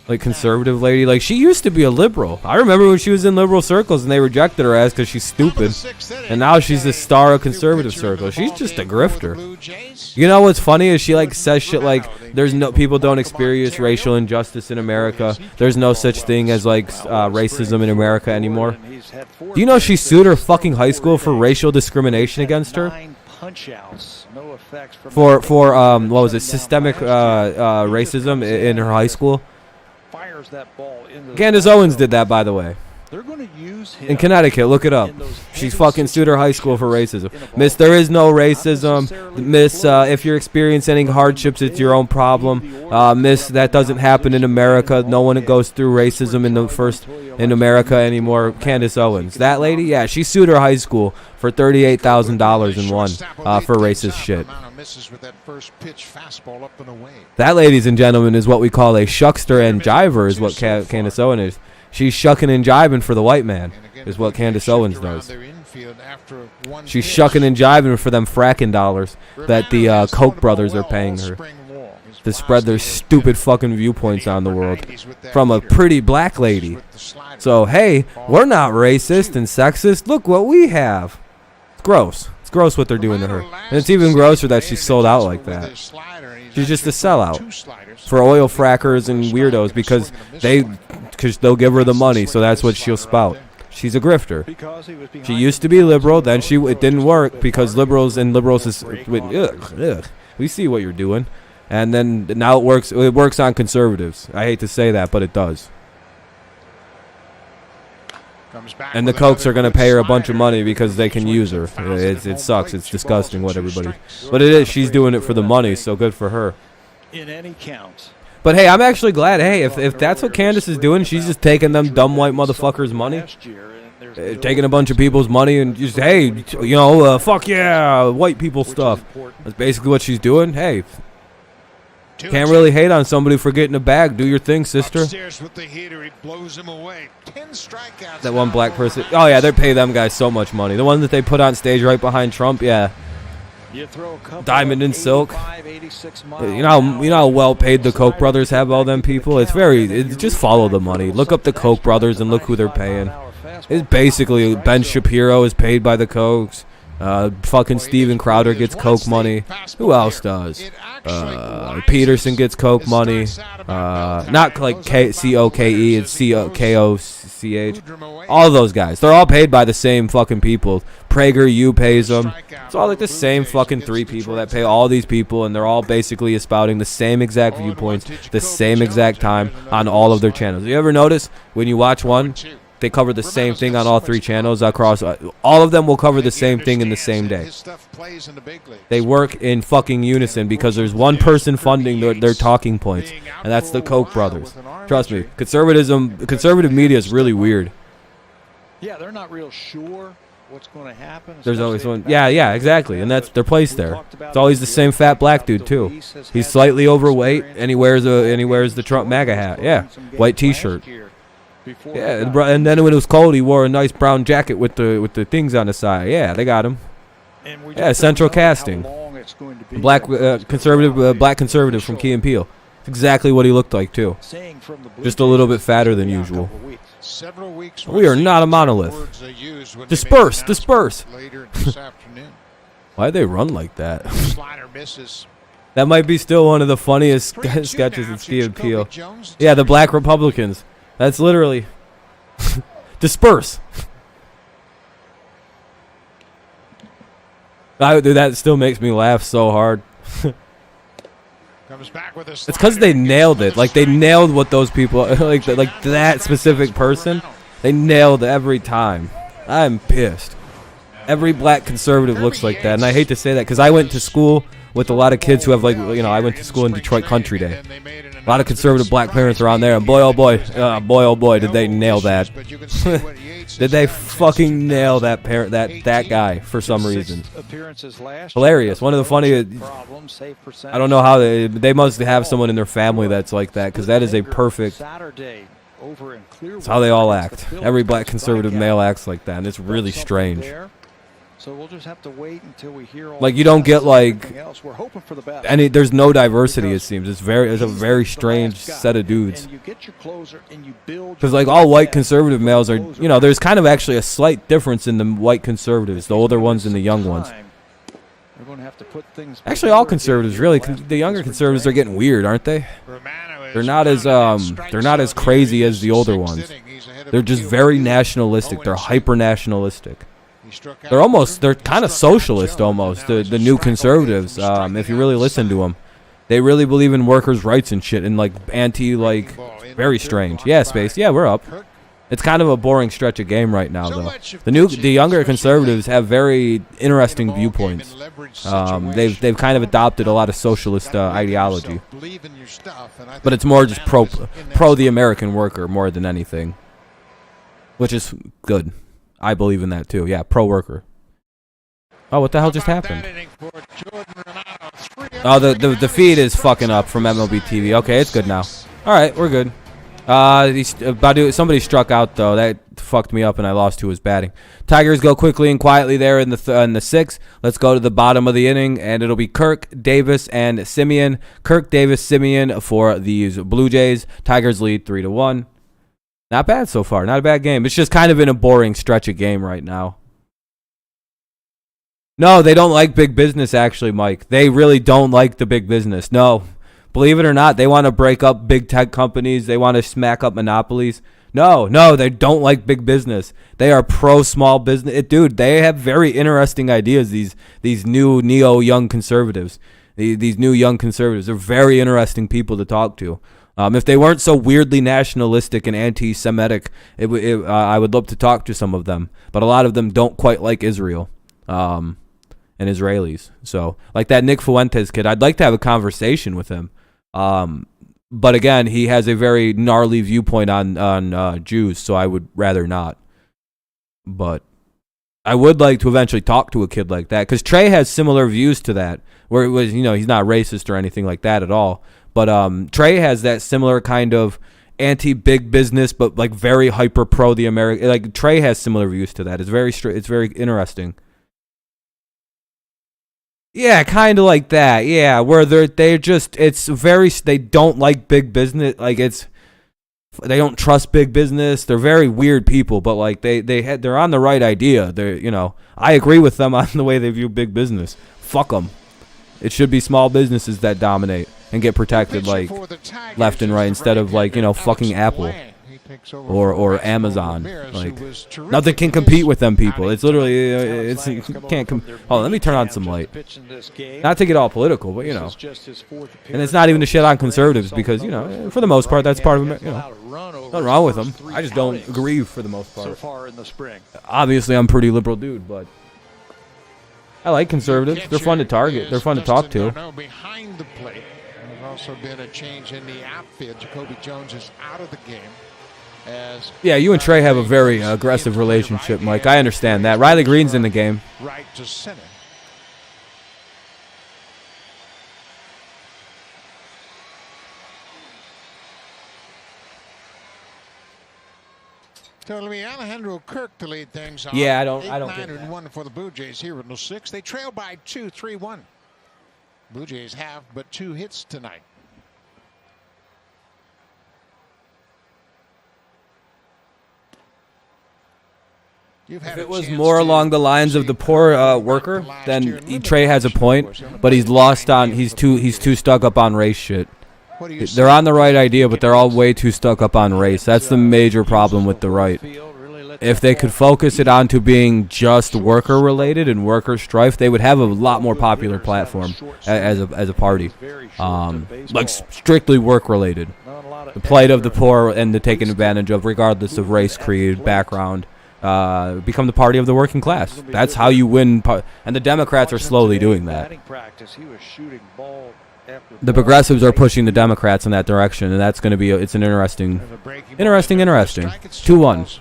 like conservative lady. Like she used to be a liberal. I remember when she was in liberal circles and they rejected her ass because she's stupid. And now she's the star of conservative circles. She's just a grifter. You know what's funny is she like says shit like people don't experience racial injustice in America. There's no such thing as like racism in America anymore. Do you know she sued her fucking high school for racial discrimination against her? For what was it, systemic racism in her high school? Candace Owens did that, by the way. In Connecticut, look it up. She's fucking sued her high school for racism. Miss, there is no racism. Miss, if you're experiencing any hardships, it's your own problem. Miss, that doesn't happen in America. No one goes through racism in America anymore. Candace Owens, that lady, yeah, she sued her high school for $38,000 and won for racist shit. That, ladies and gentlemen, is what we call a shuckster and jiver, is what Candace Owens is. She's shucking and jiving for the white man, is what Candace Owens does. She's shucking and jiving for them fracking dollars that the Koch brothers are paying her to spread their stupid fucking viewpoints on the world from a pretty black lady. So, hey, we're not racist and sexist. Look what we have. It's gross. It's gross what they're doing to her. And it's even grosser that she's sold out like that. She's just a sellout for oil frackers and weirdos because they'll give her the money, so that's what she'll spout. She's a grifter. She used to be liberal, then it didn't work because liberals is we see what you're doing, and then now it works on conservatives. I hate to say that, but it does. And the Kochs are going to pay her a bunch of money because they can use her. It sucks. It's disgusting what everybody. But it is. She's doing it for the money, so good for her. But hey, I'm actually glad. Hey, if that's what Candace is doing, she's just taking them dumb white motherfuckers' money. Taking a bunch of people's money and just, hey, fuck yeah, white people stuff. That's basically what she's doing. Hey. Can't really hate on somebody for getting a bag. Do your thing, sister. That one black person. Oh, yeah, they pay them guys so much money. The one that they put on stage right behind Trump, yeah. Diamond and Silk. You know how well paid the Koch brothers have, all them people? Just follow the money. Look up the Koch brothers and look who they're paying. It's basically Ben Shapiro is paid by the Kochs. Fucking Steven Crowder gets Coke money. Who else does? Peterson gets Coke money. Not like C-O-K-E, it's C-O-K-O-C-H. All those guys. They're all paid by the same fucking people. PragerU pays them. It's all like the same fucking three people that pay all these people, and they're all basically espouting the same exact viewpoints, the same exact time on all of their channels. You ever notice when you watch one, they cover the same thing on all three channels across. All of them will cover the same thing in the same day. They work in fucking unison because there's one person funding their talking points, and that's the Koch brothers. Trust me, conservative media is really weird. Yeah, they're not real sure what's going to happen. There's always one. Yeah, exactly, and that's their place there. It's always the same fat black dude too. He's slightly overweight, and he wears the Trump MAGA hat. Yeah, white T-shirt. Yeah, and then when it was cold, he wore a nice brown jacket with the things on the side. Yeah, they got him. Yeah, central casting. Black conservative from Key and Peele. That's exactly what he looked like too. Just a little bit fatter than usual. We are not a monolith. Disperse. Why'd they run like that? That might be still one of the funniest sketches in Key and Peele. Yeah, the black Republicans. That's literally Dude, that still makes me laugh so hard. Comes back with a It's because they nailed it. Like, they nailed what those people, like that specific person, they nailed every time. I'm pissed. Every black conservative looks like that, and I hate to say that because I went to school with a lot of kids who have, like, you know, I went to school in Detroit Country Day. A lot of conservative black parents around there, and boy, oh boy, did they nail that. Did they fucking nail that parent, that guy for some reason? Hilarious. One of the funny. I don't know how they must have someone in their family that's like that, because that is a perfect. It's how they all act. Every black conservative male acts like that, and it's really strange. So we'll just have to wait until we hear all like, you don't get, like, we're hoping for the best. there's no diversity, it seems. It's a very strange set of dudes. Because, like, all white conservative males are, you know, there's kind of actually a slight difference in the white conservatives, the older ones and the young ones. Actually, all conservatives, really. The younger conservatives are getting weird, aren't they? They're not as crazy as the older ones. They're just very nationalistic. They're hyper nationalistic. They're kind of socialist almost, the new conservatives, if you really listen to them. They really believe in workers' rights and shit, and, like, very strange. Yeah, Space, yeah, we're up. It's kind of a boring stretch of game right now, though. The younger conservatives have very interesting viewpoints. They've kind of adopted a lot of socialist ideology. But it's more just pro the American worker more than anything, which is good. I believe in that too. Yeah, pro-worker. Oh, what the hell just happened? Oh, the feed is fucking up from MLB TV. Okay, it's good now. All right, we're good. Somebody struck out though. That fucked me up, and I lost who was batting. Tigers go quickly and quietly there in the sixth. Let's go to the bottom of the inning, and it'll be Kirk, Davis, and Simeon. Kirk, Davis, Simeon for these Blue Jays. Tigers lead 3-1. Not bad so far. Not a bad game. It's just kind of in a boring stretch of game right now. No, they don't like big business, actually, Mike. They really don't like the big business. No. Believe it or not, they want to break up big tech companies. They want to smack up monopolies. No, they don't like big business. They are pro small business. Dude, they have very interesting ideas, these new young conservatives. These new young conservatives. They're very interesting people to talk to. If they weren't so weirdly nationalistic and anti-Semitic, I would love to talk to some of them. But a lot of them don't quite like Israel and Israelis. So, like that Nick Fuentes kid, I'd like to have a conversation with him. But again, he has a very gnarly viewpoint on Jews, so I would rather not. But I would like to eventually talk to a kid like that, because Trey has similar views to that, where it was, you know, he's not racist or anything like that at all. But Trey has that similar kind of anti-big business, but, like, very hyper pro the American. Like, Trey has similar views to that. It's very interesting. Yeah, kind of like that. Yeah, where they don't like big business. Like, they don't trust big business. They're very weird people, but, like, they're on the right idea. I agree with them on the way they view big business. Fuck them. It should be small businesses that dominate and get protected, like, left and right, instead of, like, fucking Apple or Amazon. Like, nothing can compete with them people. It's literally can't oh, let me turn on some light. Not to get all political, but and it's not even to shit on conservatives, because for the most part that's part of it. Nothing wrong with them. I just don't agree for the most part. Obviously, I'm a pretty liberal dude, but I like conservatives. They're fun to target. They're fun to talk to. Behind the plate. There's also been a change in the outfield. Jacoby Jones is out of the game. Yeah, you and Trey have a very aggressive relationship, Mike. I understand that. Riley Green's in the game. Right to center. So it'll be Alejandro Kirk to lead things off. Yeah, I don't get that. 9-1 for the Blue Jays here in the sixth. They trail by 2, 3-1. Blue Jays have but 2 hits tonight. If it was more along the lines of the poor worker, then Trey has a point, but he's lost on. He's too stuck up on race shit. They're on the right idea, but they're all way too stuck up on race. That's the major problem with the right. if they could focus it onto being just worker related and worker strife, they would have a lot more popular platform as a party. Like strictly work related. The plight of the poor and the taken advantage of, regardless of race, creed, background. Become the party of the working class. That's how you win. And the Democrats are slowly doing that. The progressives are pushing the Democrats in that direction, and that's going to be it's an interesting. 2-1.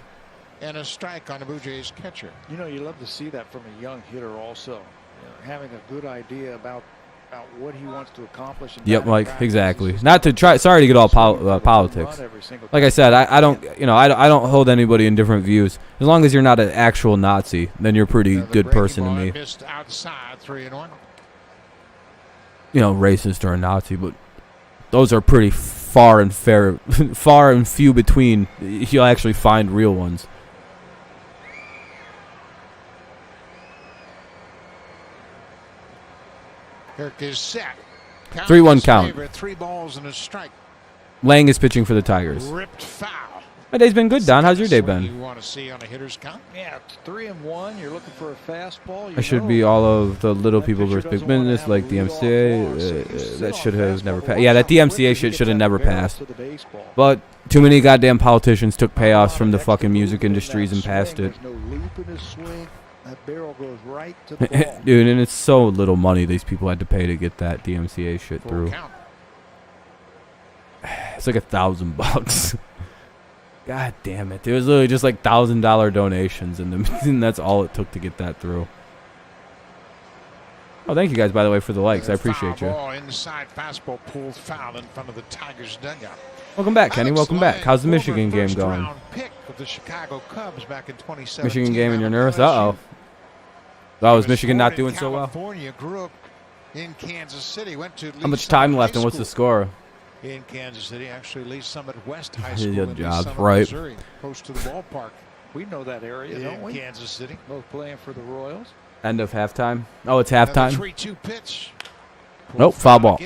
And a strike on the Blue Jays catcher. You know, you love to see that from a young hitter also, having a good idea about what he wants to accomplish. Yep, Mike, exactly. Not to try. Sorry to get all politics. Like I said, I don't hold anybody in different views. As long as you're not an actual Nazi, then you're a pretty good person to me. Missed outside, 3-1. You know, racist or a Nazi, but those are pretty far and few between. You'll actually find real ones. Kirk is set. 3-1 count. 3 balls and a strike. Lang is pitching for the Tigers. Ripped foul. My day's been good, Don. How's your day been? You want to see on a hitter's count? Yeah, it's 3-1. You're looking for a fastball. I should be all of the little people versus big business, like DMCA. That should have never passed. Yeah, that DMCA shit should have never passed. But too many goddamn politicians took payoffs from the fucking music industries and passed it. That barrel goes right to the ball. Dude, and it's so little money these people had to pay to get that DMCA shit through. It's like $1,000. God damn it. It was literally just like $1,000 donations, and that's all it took to get that through. Oh, thank you guys, by the way, for the likes. I appreciate you. Inside fastball pulled foul in front of the Tigers dugout. Welcome back, Kenny. Welcome back. How's the Michigan game going? The Chicago Cubs back in 2017. Michigan game and you're nervous? Uh-oh. Oh, is Michigan not doing so well? Grew up in Kansas City. Went to how much time left and what's the score? In Kansas City, actually Lee Summit West High School in job, Summit, right. Missouri, close to the ballpark. We know that area, don't we? Kansas City. Both playing for the Royals. End of halftime. Oh, it's halftime. 3-2 pitch. Nope, foul ball.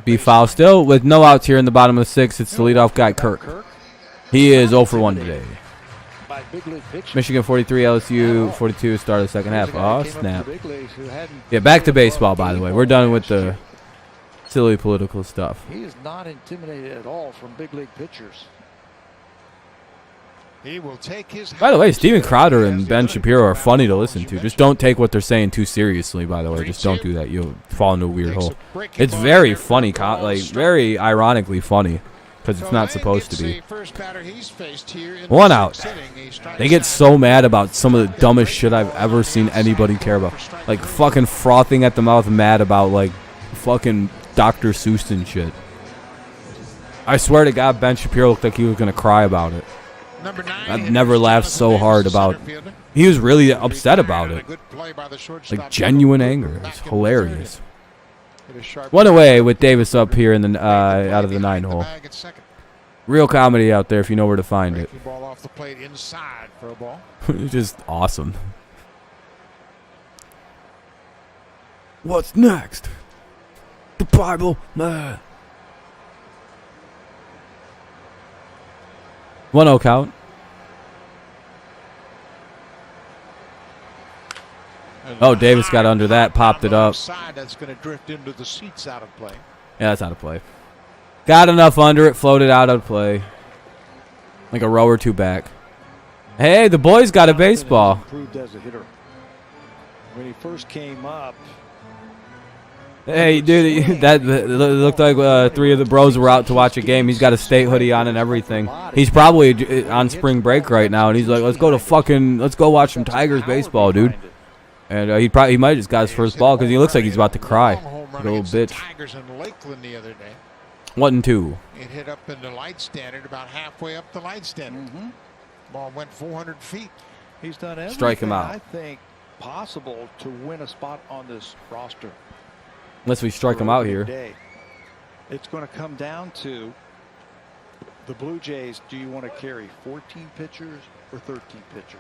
Be foul still with no outs here in the bottom of the 6th. It's the leadoff guy, Kirk. He is 0 for 1 today. Michigan 43, LSU 42, start of the second half. Oh, snap. Yeah, back to baseball, by the way. We're done with the silly political stuff. He is not intimidated at all from big league pitchers. He will take his. By the way, Steven Crowder and Ben Shapiro are funny to listen to. Just don't take what they're saying too seriously, by the way. Just don't do that. You'll fall into a weird hole. It's very funny, like very ironically funny, because it's not supposed to be. 1 out. They get so mad about some of the dumbest shit I've ever seen anybody care about. Like fucking frothing at the mouth mad about like fucking Dr. Seuss and shit. I swear to God, Ben Shapiro looked like he was going to cry about it. I've never laughed so hard about it. He was really upset about it. Like genuine anger. It's hilarious. 1 away with Davis up here in the out of the 9 hole. Real comedy out there if you know where to find it. It's just awesome. What's next? The Bible. 1-0 count. Oh, Davis got under that, popped it up. That's going to drift into the seats out of play. Yeah, that's out of play. Got enough under it, floated out of play. Like a row or two back. Hey, the boys got a baseball. Improved as a hitter. When he first came up. Hey, dude, that looked like 3 of the bros were out to watch a game. He's got a state hoodie on and everything. He's probably on spring break right now, and he's like, let's go watch some Tigers baseball, dude. And he might just got his first ball because he looks like he's about to cry. Like a little bitch. 1-2. It hit up in the light standard, about halfway up the light standard. Ball went 400 feet. He's done everything, strike him out. I think, possible to win a spot on this roster. Unless we strike him out here. It's going to come down to the Blue Jays. Do you want to carry 14 pitchers or 13 pitchers?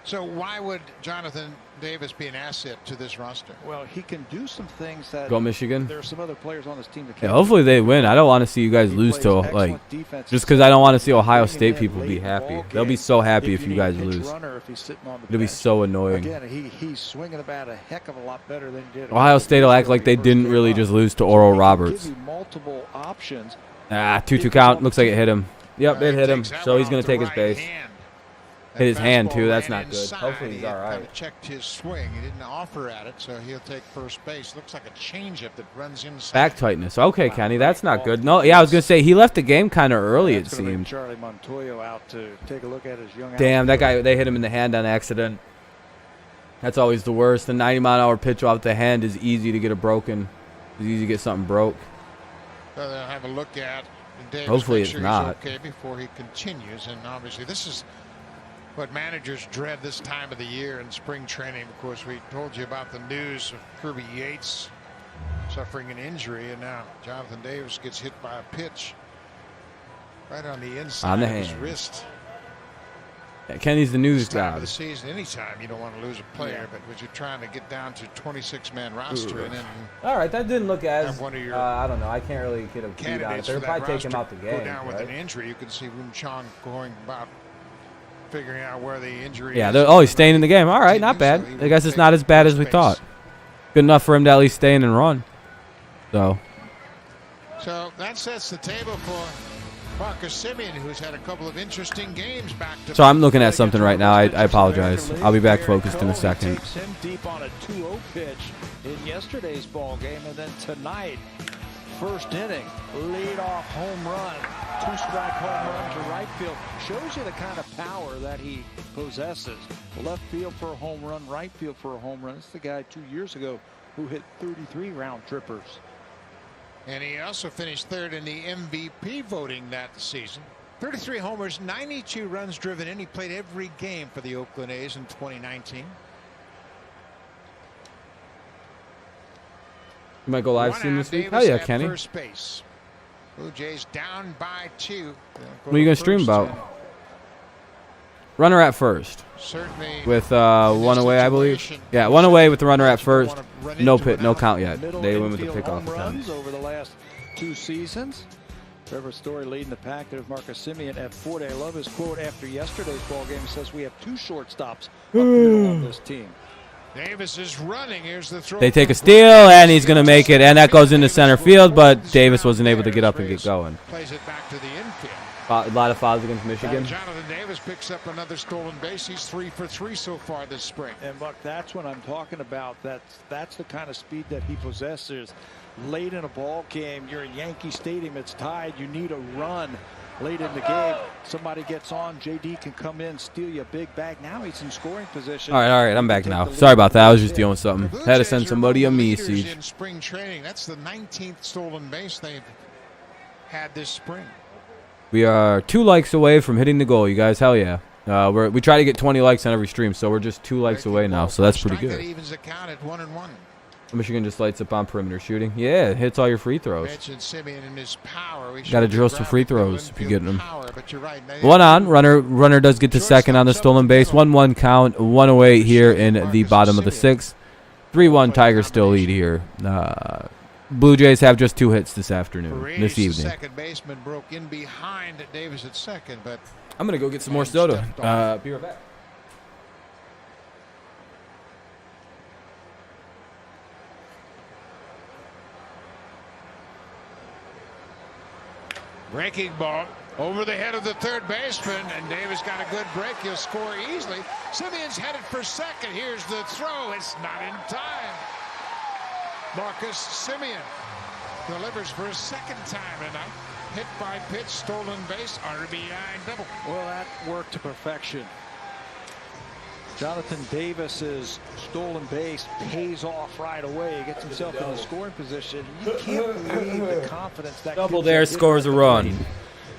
So why would Jonathan Davis be an asset to this roster? Well, he can do some things that Go Michigan. there are some other players on this team that Yeah, can't. hopefully they win. I don't want to see you guys lose to, like, just because I don't want to see Ohio State people be happy. They'll be so happy if you guys lose. It'll be so annoying. Again, he's swinging the bat a heck of a lot better than he did. Ohio State will act like they didn't really just lose to Oral Roberts. Give you multiple options. 2-2 count. Looks like it hit him. Yep, it hit him. So he's going to take his base. Hit his hand, too. That's not good. Hopefully he's all right. Kind of checked his swing. He didn't offer at it, so he'll take first base. Looks like a changeup that runs inside. Back tightness. Okay, Kenny, that's not good. No, yeah, I was going to say, he left the game kind of early, it seemed. Charlie Montoyo out to take a look at his young. Damn, that guy, they hit him in the hand on accident. That's always the worst. The 90-mile-an-hour pitch off the hand is easy to get It's easy to get something broke. So they'll have a look at. Davis, hopefully it's not. Okay before he continues, and obviously this is what managers dread this time of the year in spring training. Of course, we told you about the news of Kirby Yates suffering an injury, and now Jonathan Davis gets hit by a pitch right on the inside of his wrist. Yeah, Kenny's the news guy. Time of the season, anytime you don't want to lose a player, but when you're trying to get down to 26-man roster, and then all right, that didn't look as one of your I don't know. I can't really get a beat on it. They'll probably take him out the game. Go down with right? an injury. You can see Woon Chong going about figuring out where the injury yeah, is. he's staying in the game. All right, not bad. I guess it's not as bad as we thought. Good enough for him to at least stay in and run. So that sets the table for Marcus Semien, who's had a couple of interesting games back to. So I'm looking at something right now. I apologize. I'll be back focused in a second. Takes him deep on a 2-0 pitch in yesterday's ball game, and then tonight, first inning, lead-off home run, 2-strike home run to right field. Shows you the kind of power that he possesses. Left field for a home run, right field for a home run. It's the guy 2 years ago who hit 33 round trippers. And he also finished third in the MVP voting that season. 33 homers, 92 runs driven in. He played every game for the Oakland A's in 2019. You might go live stream this week. Hell yeah, Kenny. First base. Blue Jays down by 2. What are you going to stream about? Runner at first. Certainly with one away, I believe. Yeah, one away with the runner at first. No count yet. They win with the pickoff attempt. Over the last 2 seasons. Trevor Story leading the pack. There's Marcus Semien at 40. I love his quote after yesterday's ball game. He says we have 2 shortstops up middle on this team. Davis is running. Here's the throw. They take a steal, and he's going to make it, and that goes into center field, but Davis wasn't able to get up and get going. Plays it back to the infield. A lot of fouls against Michigan. Jonathan Davis picks up another stolen base. He's 3 for 3 so far this spring. And Buck, that's what I'm talking about. That's the kind of speed that he possesses. Late in a ball game, you're in Yankee Stadium. It's tied. You need a run late in the game. Somebody gets on. JD can come in, steal you a big bag. Now he's in scoring position. All right. I'm back now. Sorry about that. I was just dealing with something. Had to send somebody a message. In spring training, that's the 19th stolen base they've had this spring. We are 2 likes away from hitting the goal, you guys. Hell yeah. We try to get 20 likes on every stream, so we're just 2 likes away now, so that's pretty good. That evens the count at 1-1. Michigan just lights up on perimeter shooting. Yeah, it hits all your free throws. Got to drill some free throws if you're getting them. One on. Runner does get to second on the stolen base. 1-1 count. 1 away here in the bottom of the 6th. 3-1 Tigers still lead here. Blue Jays have just 2 hits this evening. Second baseman broke in behind Davis at second, but I'm gonna go get some more soda. Be right back. breaking ball over the head of the third baseman, and Davis got a good break. He'll score easily. Semien's headed for second. Here's the throw. It's not in time. Marcus Semien delivers for a second time tonight. Hit by pitch, stolen base, RBI double. Well, that worked to perfection. Jonathan Davis's stolen base pays off right away. He gets himself in a scoring position. You can't believe the confidence that double there scores a run.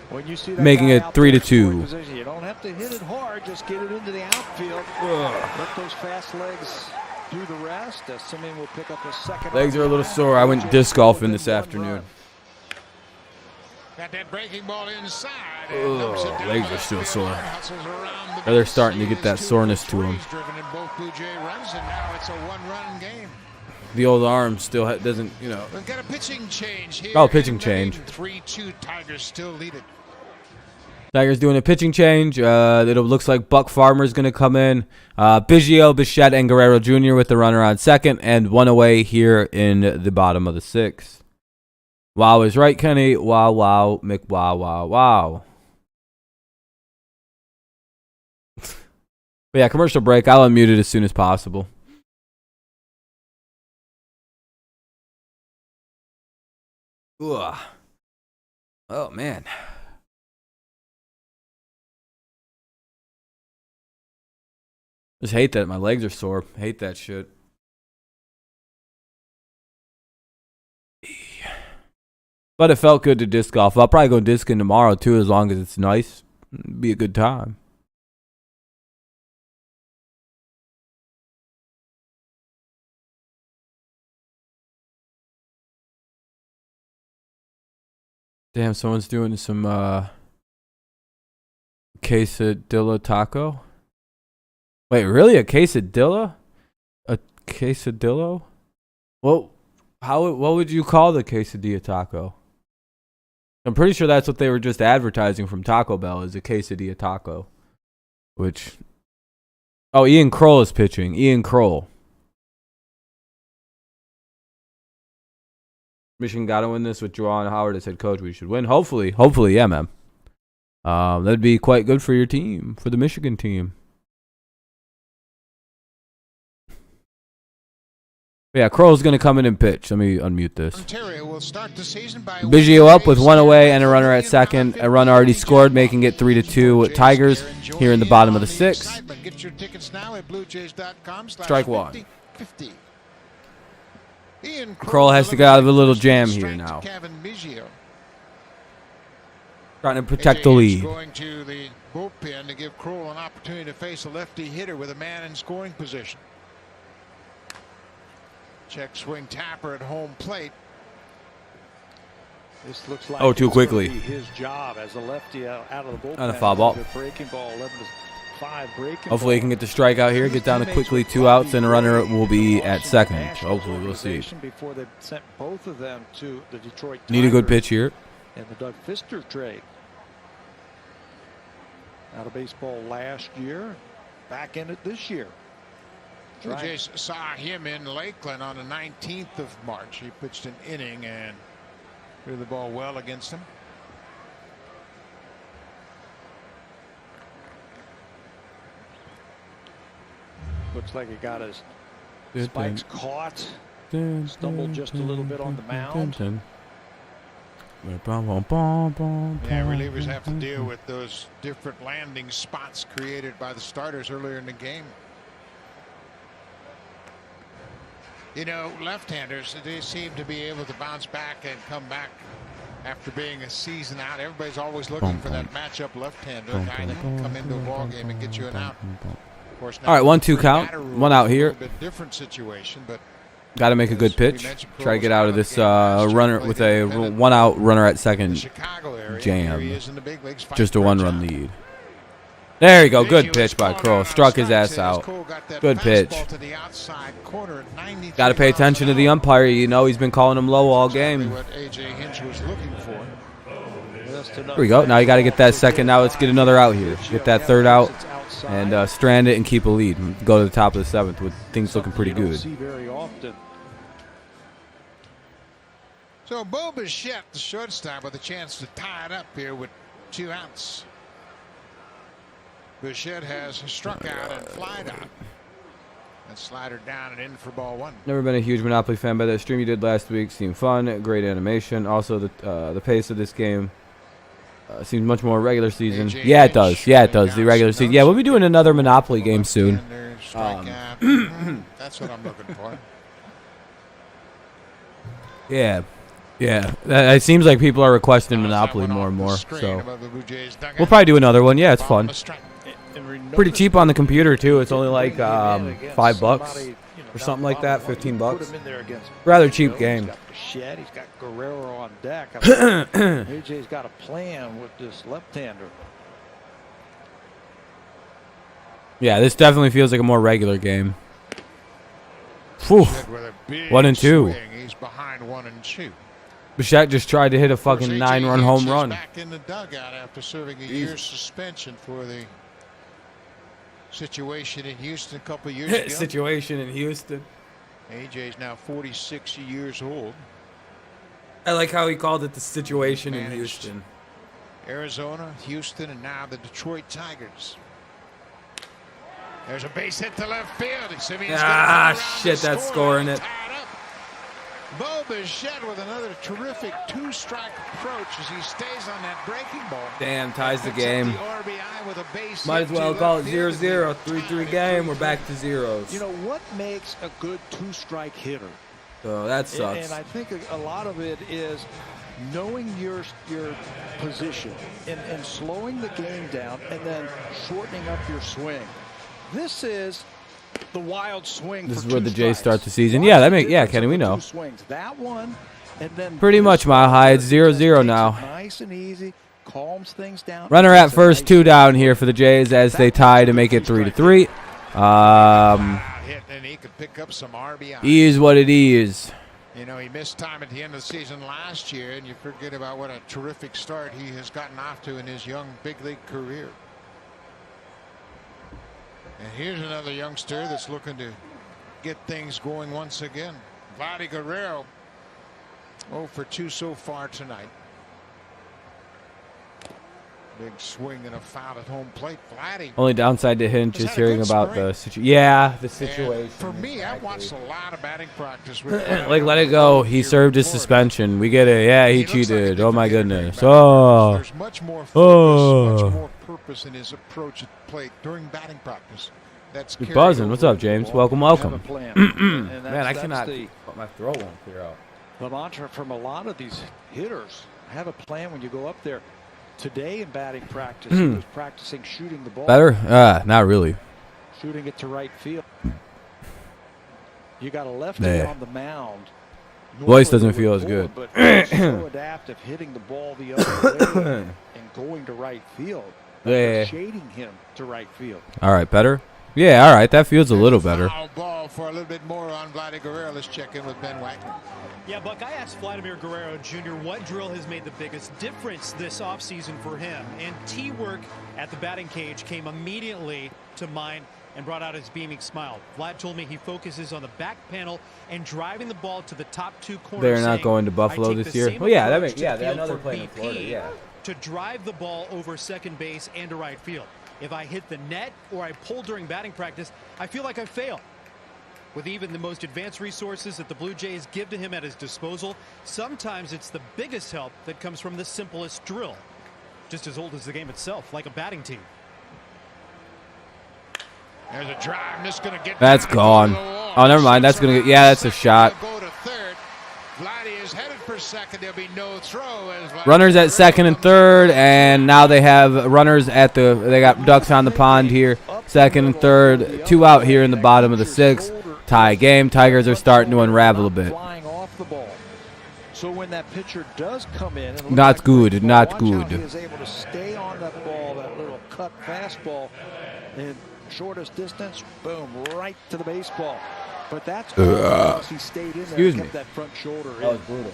When you see that making it 3-2. You don't have to hit it hard, just get it into the outfield. Let those fast legs do the rest. Semien will pick up his second. Legs are a little sore. I went disc golfing this afternoon. Got that breaking ball inside. Legs are still sore. Hustles around Or they're starting to get that soreness to them. The old arm still doesn't, you know. We've got a pitching change here. Oh, pitching change. 3-2, Tigers still lead it. Tigers doing a pitching change. It looks like Buck Farmer's going to come in. Biggio, Bichette, and Guerrero Jr. with the runner on second. And one away here in the bottom of the sixth. Wow is right, Kenny. Wow, wow, McWow, wow, wow. But yeah, commercial break. I'll unmute it as soon as possible. Ugh. Oh, man. Just hate that. My legs are sore. Hate that shit. But it felt good to disc golf. I'll probably go discing tomorrow, too, as long as it's nice. It'd be a good time. Damn, someone's doing some quesadilla taco. Wait, really? A quesadilla? A quesadillo? Well, what would you call the quesadilla taco? I'm pretty sure that's what they were just advertising from Taco Bell, is a quesadilla taco. Which... Oh, Ian Kroll is pitching. Ian Kroll. Michigan got to win this with Juwan Howard as head coach. We should win. Hopefully, yeah, man. That'd be quite good for your team, for the Michigan team. Yeah, Kroll's going to come in and pitch. Let me unmute this. Ontario will start the season by Biggio up with one away and a runner at second. A run already scored, making it 3-2 Tigers here in the bottom of the sixth. Get your tickets now at bluejays.com. Strike one. 50. Kroll has to get out of a little jam here now. Trying to protect the lead. Going to the bullpen to give Kroll an opportunity to face a lefty hitter with a man in scoring position. Check swing Tapper at home plate. This looks like too quickly. His job as a lefty out of the bullpen. On a foul ball. Breaking ball, 11-5 breaking. Hopefully he can get the strikeout here, get down to quickly 2 outs, and a runner will be at second. Hopefully, we'll see. Before they sent both of them to the Detroit Tigers. Need a good pitch here. And the Doug Fister trade. Out of baseball last year, back in it this year. Blue Jays saw him in Lakeland on the 19th of March. He pitched an inning and threw the ball well against him. Looks like he got his spikes caught. Stumbled just a little bit on the mound. Yeah, relievers have to deal with those different landing spots created by the starters earlier in the game. You know, left-handers, they seem to be able to bounce back and come back after being a season out. Everybody's always looking for that matchup left-hander, a guy that can come into a ball game and get you an out. Of course, all right, 1-2 count, one out here. A bit different situation, but got to make a good pitch. Try to get out of this runner with a 1-out runner at second jam. Just a 1-run lead. There you go. Good pitch by Kroll. Struck his ass out. Good pitch. Got to pay attention to the umpire. You know he's been calling him low all game. Here we go. Now you got to get that second. Now let's get another out here. Get that third out and strand it and keep a lead. Go to the top of the seventh with things looking pretty good. So Bo Bichette, the shortstop, with a chance to tie it up here with 2 outs. Bichette has struck out and flied out. And slider down and in for ball 1. Never been a huge Monopoly fan, but that stream you did last week seemed fun. Great animation. Also, the pace of this game seems much more regular season. Yeah, it does. Yeah, it does. The regular season. Yeah, we'll be doing another Monopoly game soon. That's what I'm looking for. Yeah. Yeah, it seems like people are requesting Monopoly more and more. So we'll probably do another one. Yeah, it's fun. Pretty cheap on the computer too. It's only like $5 or something like that. $15. Rather cheap game. He's got Guerrero on deck. AJ's got a plan with this left-hander. Yeah, this definitely feels like a more regular game. Whew. 1 and 2. He's behind 1 and 2. Bichette just tried to hit a fucking 9-run home run. Back in the dugout after serving a year's suspension for the situation in Houston a couple years ago. Situation in Houston. AJ's now 46 years old. I like how he called it the situation in Houston. Arizona, Houston, and now the Detroit Tigers. There's a base hit to left field. Shit, that's scoring it. Bo Bichette with another terrific 2-strike approach as he stays on that breaking ball. Damn, ties the game. Might as well call it 0-0, 3-3 game. We're back to zeros. You know what makes a good 2-strike hitter? So that sucks. And I think a lot of it is knowing your position and slowing the game down and then shortening up your swing. This is the wild swing. This is where the Jays start the season. Yeah, Kenny, we know. That one, and then pretty much, Mile High. It's 0-0 now. Nice and easy, calms things down. Runner at first, 2 down here for the Jays as they tie to make it 3-3. He could pick up some RBI. Is what it is. You know, he missed time at the end of the season last year, and you forget about what a terrific start he has gotten off to in his young big league career. And here's another youngster that's looking to get things going once again. Vladdy Guerrero, 0 for 2 so far tonight. Big swing and a foul at home plate. Vladdy. Only downside to Hinch is hearing about the situation. Yeah, the situation. And for me, I watched a lot of batting practice. With like, let it go. He served his suspension. We get it. Yeah, he cheated. Like oh, my goodness. Oh. There's much more focus, much more purpose in his approach at plate during batting practice. That's you're buzzing. What's up, James? Welcome, welcome. Man, I cannot. My throat won't clear out. The mantra from a lot of these hitters: have a plan when you go up there. Today in batting practice, he was practicing shooting the ball. Better? Not really. Shooting it to right field. You got a lefty on the mound. Voice doesn't feel as good. But so adaptive, hitting the ball the other way and going to right field. Shading him to right field. All right, better? Yeah, all right. That feels a little better. Foul ball for a little bit more on Vladdy Guerrero. Let's check in with Ben Wagner. Yeah, Buck, I asked Vladimir Guerrero Jr. what drill has made the biggest difference this offseason for him. And T-work at the batting cage came immediately to mind and brought out his beaming smile. Vlad told me he focuses on the back panel and driving the ball to the top 2 corners. They're not going to Buffalo this year. Well, yeah, that makes another play in Florida. Yeah. To drive the ball over second base and to right field. If I hit the net or I pull during batting practice, I feel like I failed. With even the most advanced resources that the Blue Jays give to him at his disposal, sometimes it's the biggest help that comes from the simplest drill. Just as old as the game itself, like a batting team. There's a drive. This gonna get that's gone. Oh, never mind. That's going to get, yeah, that's a shot. Go to third. Vladdy is headed for second. There'll be no throw. Runners at second and third, and now they have runners at they got ducks on the pond here. Second and third, 2 out here in the bottom of the 6th. Tie game. Tigers are starting to unravel a bit. So when that pitcher does come in, not good, not good. He is able to stay on that ball, that little cut fastball, and shortest distance, boom, right to the baseball. But that's because he stayed in there and kept that front shoulder in. That was brutal.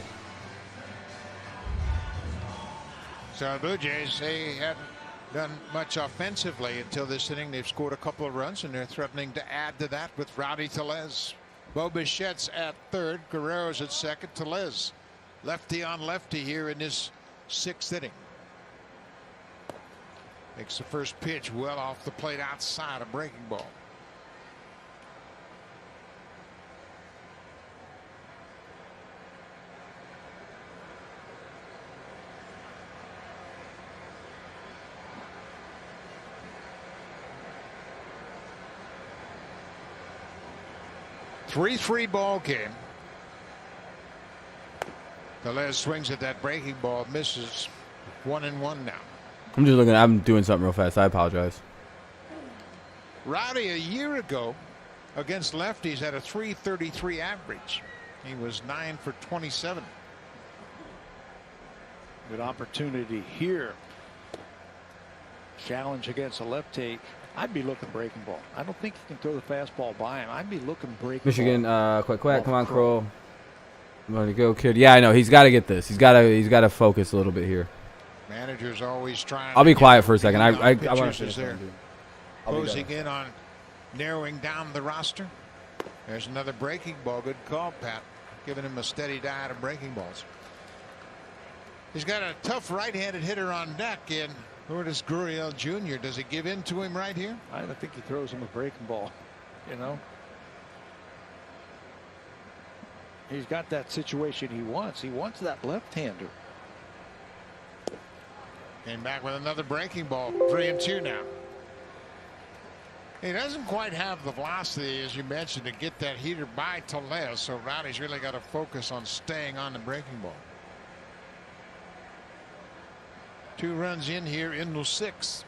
So the Blue Jays, they hadn't done much offensively until this inning. They've scored a couple of runs, and they're threatening to add to that with Rowdy Tellez. Bo Bichette's at third. Guerrero's at second. Tellez, lefty on lefty here in this 6th inning. Makes the first pitch well off the plate outside a breaking ball. Three ball game. Tellez swings at that breaking ball, misses. 1-1 now. I'm just looking. I'm doing something real fast. I apologize. Rowdy a year ago against lefties had a .333 average. He was 9 for 27. Good opportunity here. challenge against a lefty, I'd be looking breaking ball. I don't think he can throw the fastball by him. I'd be looking breaking Michigan, ball. quick. Come on, Kroll. I'm going to go, kid. Yeah, I know. He's got to get this. He's got to focus a little bit here. Manager's always trying. I'll be quiet for a second. I want to finish there. Closing in on narrowing down the roster. There's another breaking ball. Good call, Pat. Giving him a steady diet of breaking balls. He's got a tough right-handed hitter on deck in Lourdes Gurriel Jr. Does he give in to him right here? I don't think he throws him a breaking ball. You know, he's got that situation he wants. He wants that left-hander. Came back with another breaking ball. 3-2 now. He doesn't quite have the velocity, as you mentioned, to get that heater by Tellez. So Rowdy's really got to focus on staying on the breaking ball. 2 runs in here in the 6th.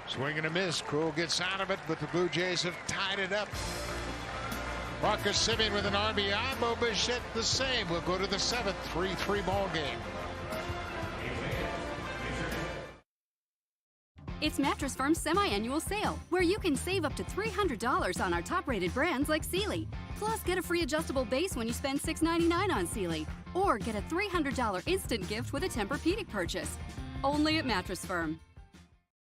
Swing and a miss. Kroll gets out of it, but the Blue Jays have tied it up. Marcus Semien with an RBI. Bo Bichette the same. We'll go to the 7th. 3-3 ball game. It's Mattress Firm's semi-annual sale, where you can save up to $300 on our top-rated brands like Sealy. Plus, get a free adjustable base when you spend $699 on Sealy. Or get a $300 instant gift with a Tempur-Pedic purchase. Only at Mattress Firm.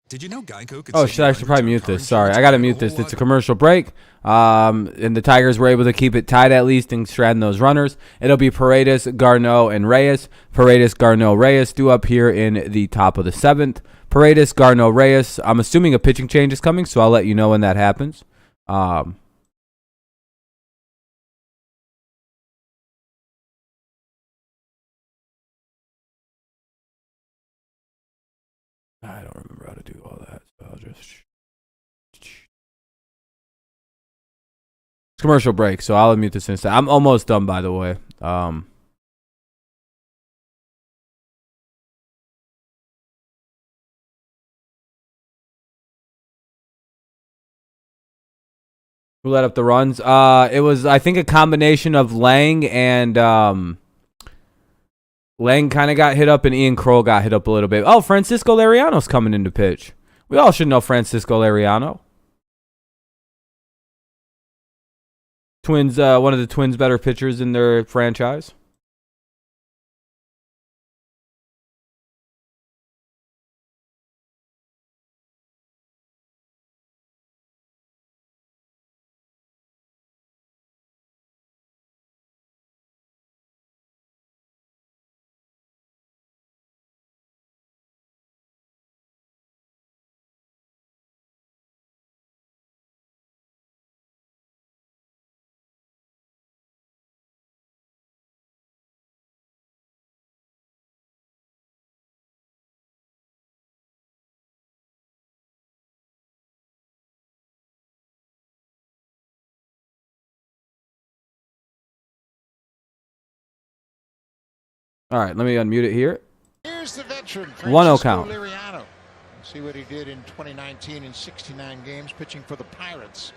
Did you know Geico could Oh, I should probably mute this. Sorry, I gotta mute this. It's a commercial break. And the Tigers were able to keep it tied at least and strand those runners. It'll be Paredes, Garneau, and Reyes. Paredes, Garneau, Reyes due up here in the top of the 7th. Paredes, Garneau, Reyes. I'm assuming a pitching change is coming, so I'll let you know when that happens. I don't remember how to do all that, so I'll just... It's commercial break, so I'll mute this instant. I'm almost done, by the way. Who let up the runs? It was, I think, a combination of Lang and Lang kind of got hit up, and Ian Kroll got hit up a little bit. Oh, Francisco Liriano's coming into pitch. We all should know Francisco Liriano. Twins, one of the Twins' better pitchers in their franchise. All right, let me unmute it here. Here's the veteran, 1-0 count. Liriano. See what he did in 2019 in 69 games pitching for the Pirates.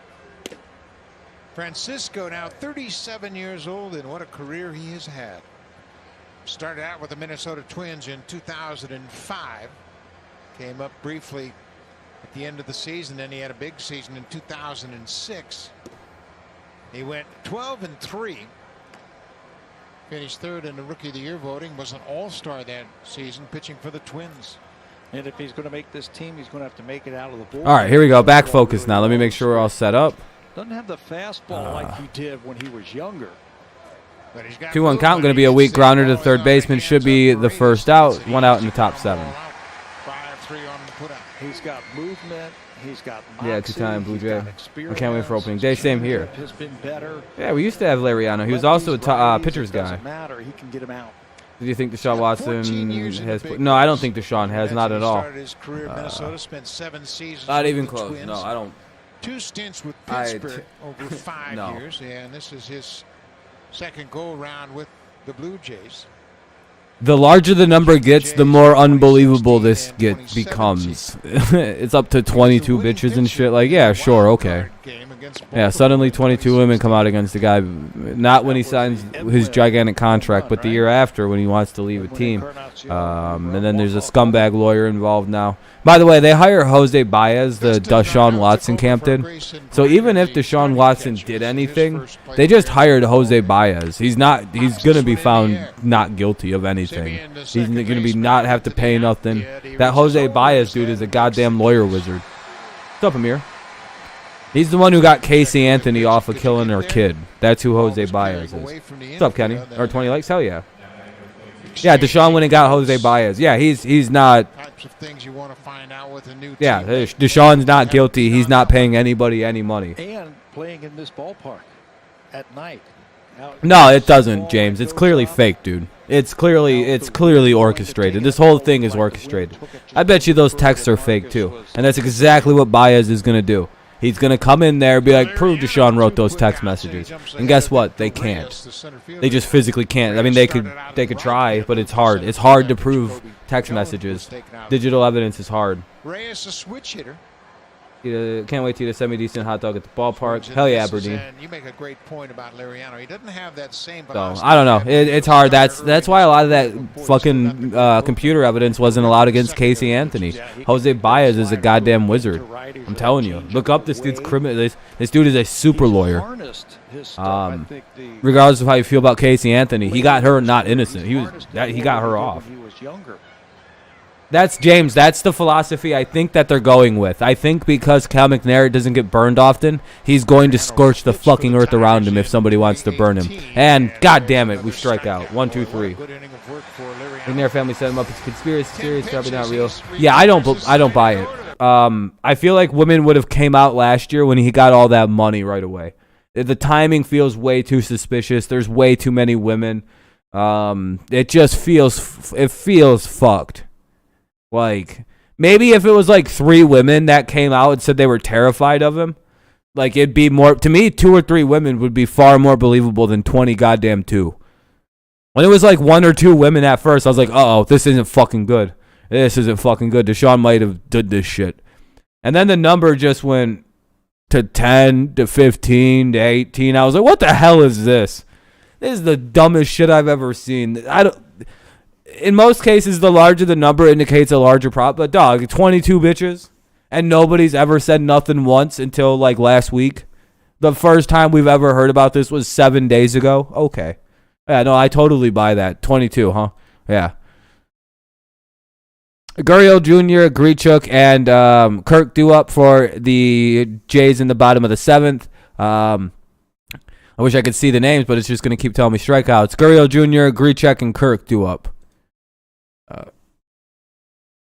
Francisco now 37 years old, and what a career he has had. Started out with the Minnesota Twins in 2005. Came up briefly at the end of the season, then he had a big season in 2006. He went 12-3. Finished 3rd in the Rookie of the Year voting. Was an all-star that season pitching for the Twins. And if he's going to make this team, he's going to have to make it out of the bullpen. All right, here we go. Back focus now. Let me make sure we're all set up. Doesn't have the fastball like he did when he was younger. 2-1 count. Going to be a weak grounder to third baseman. Should be the first out. 1 out in the top 7. 5-3 on the putout. He's got movement. He's got moxie. Yeah, 2-time Blue Jay. I can't wait for opening day. Same here. Has been better. Yeah, we used to have Liriano. He was also a pitcher's guy. Doesn't matter. He can get him out. Do you think Deshaun Watson has? No, I don't think Deshaun has. Not at all. Started his career in Minnesota, spent 7 seasons. Not with even the close. Twins. No, I don't. 2 stints with Pittsburgh over 5 No. years, and this is his second go-around with the Blue Jays. The larger the number gets, the more unbelievable this becomes. It's up to 22 bitches and shit. Like, yeah, sure, okay. Yeah, suddenly 22 women come out against the guy. Not when he signs his gigantic contract, but the year after when he wants to leave a team. And then there's a scumbag lawyer involved now. By the way, they hire Jose Baez, the Deshaun Watson camp did. So even if Deshaun Watson did anything, they just hired Jose Baez. He's going to be found not guilty of anything. He's going to be not have to pay nothing. That Jose Baez dude is a goddamn lawyer wizard. What's up, Amir? He's the one who got Casey Anthony off of killing her kid. That's who Jose Baez is. What's up, Kenny? Or 20 likes? Hell yeah. Yeah, Deshaun went and got Jose Baez. Yeah, he's not. Yeah, Deshaun's not guilty. He's not paying anybody any money. And playing in this ballpark at night. No, it doesn't, James. It's clearly fake, dude. It's clearly orchestrated. This whole thing is orchestrated. I bet you those texts are fake too, and that's exactly what Baez is gonna do. He's going to come in there and be like, prove Deshaun wrote those text messages. And guess what? They can't. They just physically can't. I mean, they could try, but it's hard. It's hard to prove text messages. Digital evidence is hard. Reyes, a switch hitter. Can't wait till you to send me a decent hot dog at the ballpark. Hell yeah, Aberdeen. You make a great point about Liriano. He doesn't have that same. So, I don't know. It's hard. That's why a lot of that fucking computer evidence wasn't allowed against Casey Anthony. Jose Baez is a goddamn wizard. I'm telling you. Look up this dude's criminal. This dude is a super lawyer. Regardless of how you feel about Casey Anthony, he got her not innocent. He got her off. That's James. That's the philosophy I think that they're going with. I think because Cal McNair doesn't get burned often, he's going to scorch the fucking earth around him if somebody wants to burn him. And god damn it, we strike out. 1, 2, 3. McNair family set him up. It's conspiracy theory. It's probably not real. Yeah, I don't buy it. I feel like women would have came out last year when he got all that money right away. The timing feels way too suspicious. There's way too many women. It just feels fucked. Like, maybe if it was like 3 women that came out and said they were terrified of him, like it'd be more, to me, 2 or 3 women would be far more believable than 20 goddamn 2. When it was like 1 or 2 women at first, I was like, uh-oh, this isn't fucking good. This isn't fucking good. Deshaun might have did this shit. And then the number just went to 10, to 15, to 18. I was like, what the hell is this? This is the dumbest shit I've ever seen. In most cases, the larger the number indicates a larger prop. But, dog, 22 bitches, and nobody's ever said nothing once until, like, last week. The first time we've ever heard about this was 7 days ago. Okay. Yeah, no, I totally buy that. 22, huh? Yeah. Gurriel Jr., Grichuk, and Kirk due up for the Jays in the bottom of the 7th. I wish I could see the names, but it's just going to keep telling me strikeouts. Gurriel Jr., Grichuk, and Kirk due up.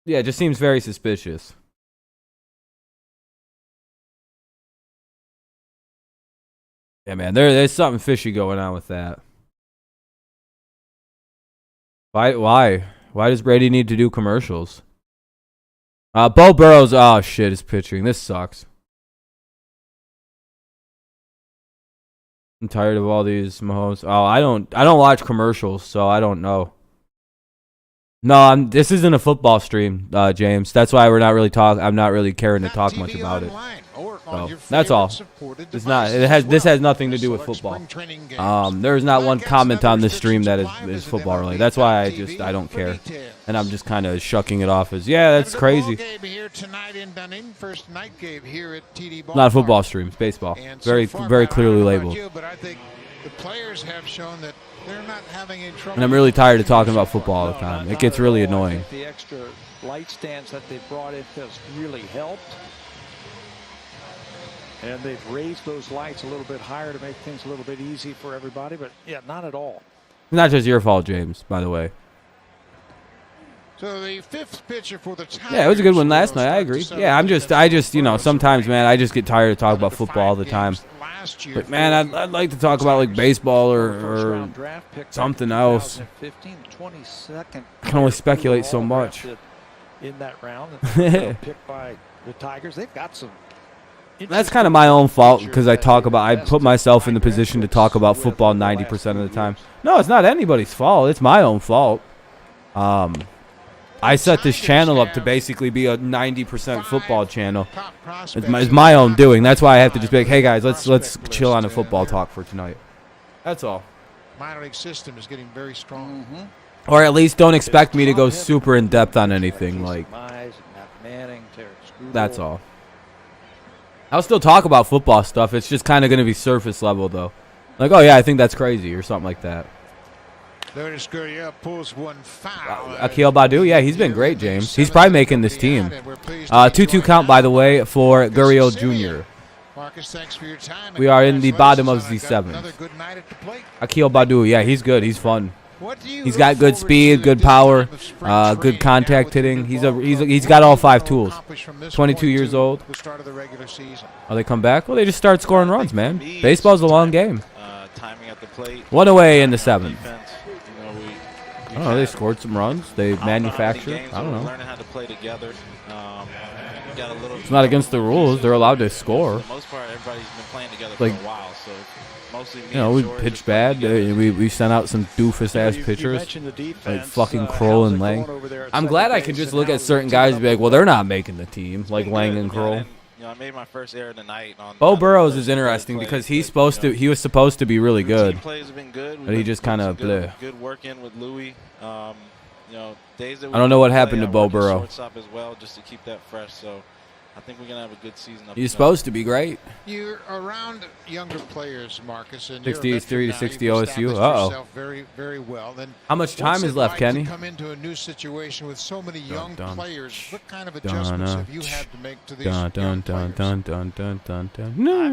Yeah, it just seems very suspicious. Yeah, man, there's something fishy going on with that. Why does Brady need to do commercials? Bo Burrows, oh shit, is pitching. This sucks. I'm tired of all these Mahomes. Oh, I don't watch commercials, so I don't know. No, this isn't a football stream, James. That's why we're not really I'm not really caring to talk much about it. So, that's all. It's not. This has nothing to do with football. There is not one comment on this stream that is football related. That's why I don't care, and I'm just kind of shucking it off as that's crazy. Not a football stream. It's baseball. Very clearly labeled. The players have shown that they're not having any trouble. And I'm really tired of talking about football all the time. It gets really annoying. The extra light stands that they brought in has really helped. And they've raised those lights a little bit higher to make things a little bit easy for everybody. But, yeah, not at all. Not just your fault, James, by the way. So the 5th pitcher for the Tigers. Yeah, it was a good one last night. I agree. Yeah, I just, sometimes, man, I just get tired of talking about football all the time. But, man, I'd like to talk about, like, baseball or something else. I can only speculate so much. In that round, picked by the Tigers. They've got some. That's kind of my own fault because I put myself in the position to talk about football 90% of the time. No, it's not anybody's fault. It's my own fault. I set this channel up to basically be a 90% football channel. It's my own doing. That's why I have to just be like, hey guys, let's chill on a football talk for tonight. That's all. Minor league system is getting very strong. Or at least don't expect me to go super in depth on anything. Like, that's all. I'll still talk about football stuff. It's just kind of going to be surface level though. Like, oh yeah, I think that's crazy or something like that. Pulls one foul. Akil Badu, yeah, he's been great, James. He's probably making this team. 2-2 count, by the way, for Gurriel Jr. Marcus, thanks for your time. We are in the bottom of the seventh. Akil Badu, yeah, he's good. He's fun. He's got good speed, good power, good contact hitting. He's got all 5 tools. 22 years old. Oh, they come back? Well, they just start scoring runs, man. Baseball's a long game. One away in the 7th. I don't know, they scored some runs. They manufactured. I don't know. It's not against the rules. They're allowed to score. Like, you know, we pitched bad. We sent out some doofus-ass pitchers. Like fucking Kroll and Lang. I'm glad I can just look at certain guys and be like, well, they're not making the team. Like Lang and Kroll. I made my first error tonight. Bo Burrows is interesting because he was supposed to be really good, but he just kind of bleh. Good working with Louis. You know, days that I don't know what happened to Bo Burrow. Shortstop as well, just to keep that fresh. So I think we're gonna have a good season. He's supposed to be great. You're around younger players, Marcus, and 63 to 60 OSU. Uh-oh. Very, very well. Then how much time is left, Kenny? Come into a new situation with so many young players. What kind of adjustments have you had to make to these young players? I haven't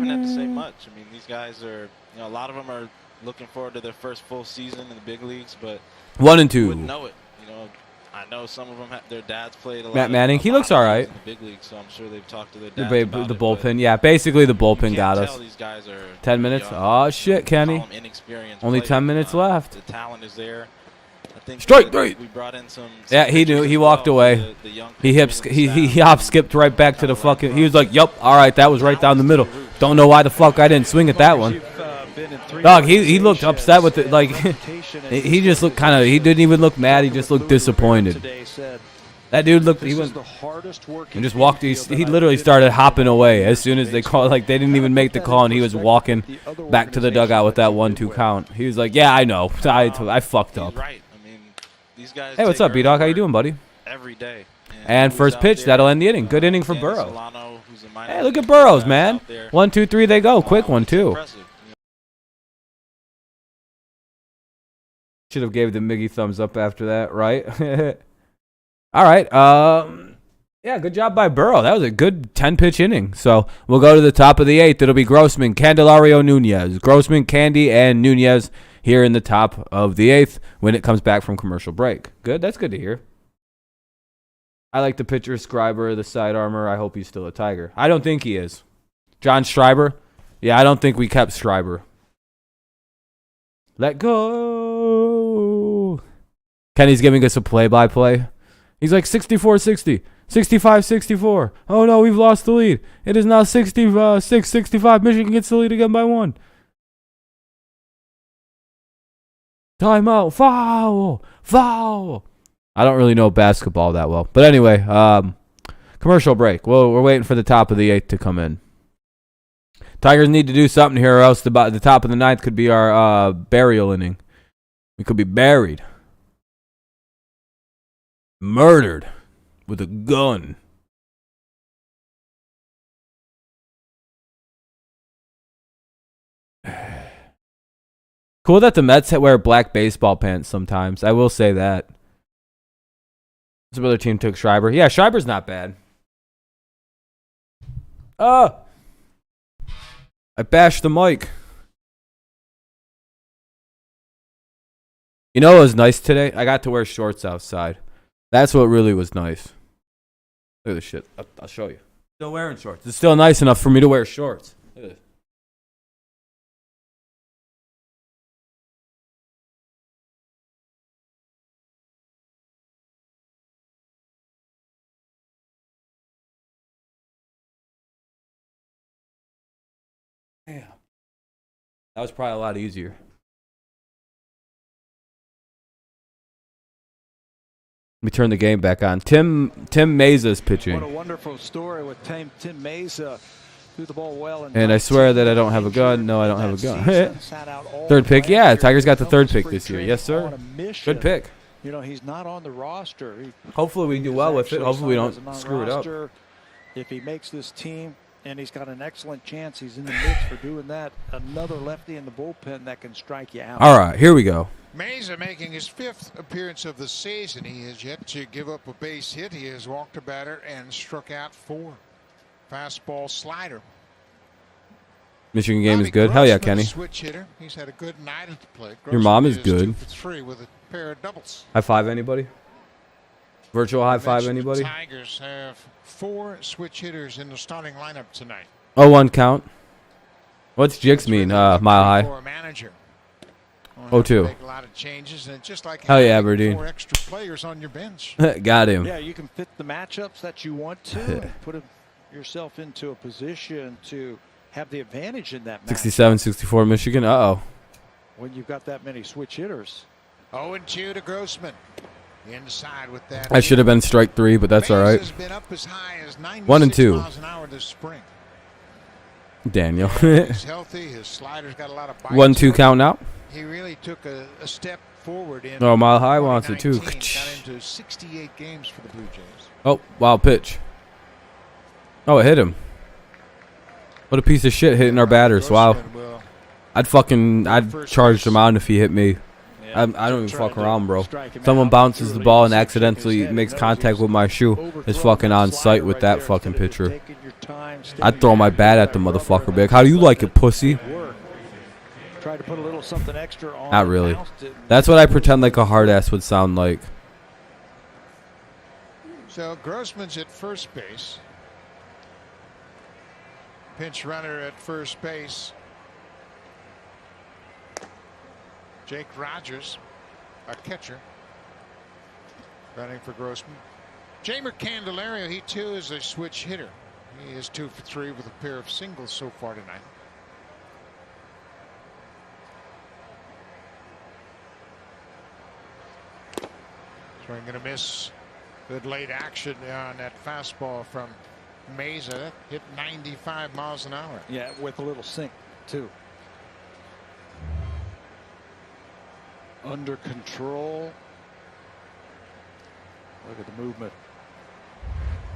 had to say much. I mean, these guys are, you know, a lot of them are looking forward to their first full season in the big leagues, but 1 and 2. wouldn't know it. You know, I know some of them their dads played a lot. Matt Manning, he looks all right. In the big league, so I'm sure they've talked to their dads about the it, bullpen, yeah, basically the bullpen got us. These guys are 10 minutes. Oh shit, Kenny. Only 10 minutes left. The talent is there. I think strike 3. We brought in some yeah, he knew. He walked away. He hop skipped right back to the fucking. He was like, "Yup, all right, that was right down the middle." Don't know why the fuck I didn't swing at that one. Dog, he looked upset with it. Like he just looked kind of. He didn't even look mad. He just looked disappointed. That dude looked. He went and just walked. He literally started hopping away as soon as they called. Like they didn't even make the call, and he was walking back to the dugout with that 1-2 count. He was like, "Yeah, I know. I fucked up." Right. I mean, these guys. Hey, what's up, B-Dog? How you doing, buddy? Every day. And first pitch, that'll end the inning. Good inning for Burrow. Hey, look at Burrows, man. 1, 2, 3, they go. Quick one, too. Should have gave the Miggy thumbs up after that, right? All right. Yeah, good job by Burrow. That was a good 10-pitch inning. So we'll go to the top of the 8th. It'll be Grossman, Candelario, Nunez. Grossman, Candy, and Nunez here in the top of the 8th when it comes back from commercial break. Good. That's good to hear. I like the pitcher, Scriber, the side armor. I hope he's still a Tiger. I don't think he is. John Schreiber? Yeah, I don't think we kept Schreiber. Let go. Kenny's giving us a play-by-play. He's like 64-60, 65-64. Oh, no, we've lost the lead. It is now 66-65. Michigan gets the lead again by 1. Timeout. Foul. Foul. I don't really know basketball that well. But anyway, commercial break. Well, we're waiting for the top of the 8th to come in. Tigers need to do something here or else the top of the 9th could be our burial inning. We could be buried. Murdered with a gun. Cool that the Mets wear black baseball pants sometimes. I will say that. Some other team took Schreiber. Yeah, Schreiber's not bad. I bashed the mic. You know what was nice today? I got to wear shorts outside. That's what really was nice. Look at this shit. I'll show you. Still wearing shorts. It's still nice enough for me to wear shorts. Look at this. Damn. That was probably a lot easier. me turn the game back on. Tim Mesa's pitching. What a wonderful story with Tim Mesa. Threw the ball well. And I swear that I don't have a gun. No, I don't have a gun. Third pick. Yeah, Tigers got the third pick this year. Yes, sir. Good pick. You know, he's not on the roster. Hopefully we do well with it. Hopefully we don't screw it up. If he makes this team, and he's got an excellent chance, he's in the mix for doing that. Another lefty in the bullpen that can strike you out. All right, here we go. Mesa making his 5th appearance of the season. He has yet to give up a base hit. He has walked a batter and struck out 4. Fastball slider. Michigan game is good. Hell yeah, Kenny. Switch hitter. He's had a good night at the plate. Your mom is good. 2 for 3 with a pair of doubles. High five anybody? Virtual high five anybody? The Tigers have 4 switch hitters in the starting lineup tonight. 0-1 count. What's Jix mean? Mile high. For a manager. 0-2. Make a lot of changes, and it's just like hell yeah, Aberdeen. 4 extra players on your bench. Got him. Yeah, you can fit the matchups that you want to. Put yourself into a position to have the advantage in that match. 67-64 Michigan. Uh-oh. When you've got that many switch hitters. 0-2 to Grossman. Inside with that. I should have been strike 3, but that's all right. 1-2. Miles an hour this spring. Daniel. He's healthy. His slider's got a lot of bites. 1-2 count now. He really took a step forward in. Oh, Mile High wants it too. Got into 68 games for the Blue Jays. Oh, wild pitch. Oh, it hit him. What a piece of shit hitting our batters. Wow. I'd charge him out if he hit me. I don't even fuck around, bro. Someone bounces the ball and accidentally makes contact with my shoe. Is fucking on site with that fucking pitcher. I'd throw my bat at the motherfucker, big. How do you like it, pussy? Not really. That's what I pretend like a hard ass would sound like. So Grossman's at first base. Pinch runner at first base. Jake Rogers, a catcher, running for Grossman. Jamer Candelario, he too is a switch hitter. He is 2 for 3 with a pair of singles so far tonight. Swing and a miss. Good late action on that fastball from Mesa. Hit 95 miles an hour. Yeah, with a little sink too. Under control. Look at the movement.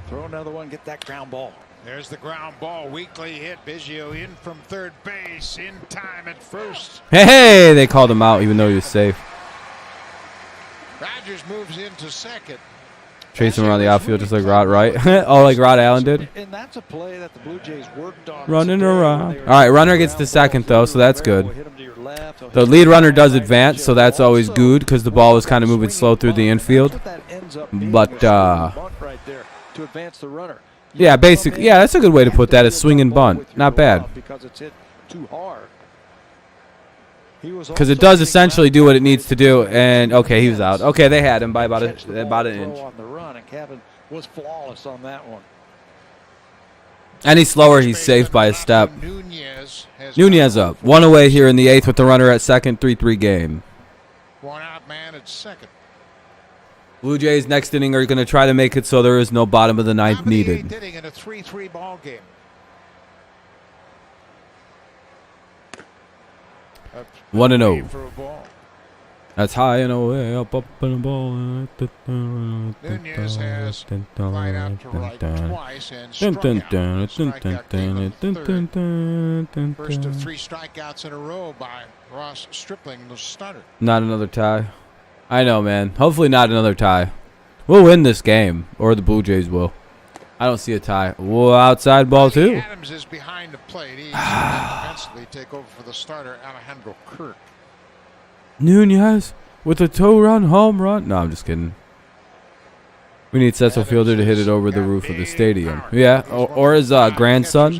Throw another one, get that ground ball. There's the ground ball. Weakly hit. Biggio in from third base. In time at first. Hey, they called him out even though he was safe. Rogers moves into second. Chasing around the outfield just like Rod, right? Oh, like Rod Allen did? And that's a play that the Blue Jays worked on. Running around. All right, runner gets to second, though, so that's good. The lead runner does advance, so that's always good because the ball was kind of moving slow through the infield. But, yeah, basically, yeah, that's a good way to put that, a swing and bunt. Not bad. Because it does essentially do what it needs to do, and okay, he was out. Okay, they had him by about an inch. Was flawless on that one. Any slower, he's safe by a step. Nunez up. 1 away here in the 8th with the runner at second. 3-3 game. 1 out man at second. Blue Jays next inning are going to try to make it so there is no bottom of the 9th needed. Inning in a 3-3 ball game. 1-0. That's high and away, up in the ball. Nunez has flied out to right twice and struck out. Strikeout came on the third. First of 3 strikeouts in a row by Ross Stripling, the starter. Not another tie. I know, man. Hopefully not another tie. We'll win this game, or the Blue Jays will. I don't see a tie. Whoa, outside ball, too. Adams is behind the plate. He's defensively take over for the starter, Alejandro Kirk. Nunez with a 2-run home run. No, I'm just kidding. We need Cecil Fielder to hit it over the roof of the stadium. Yeah, or his grandson.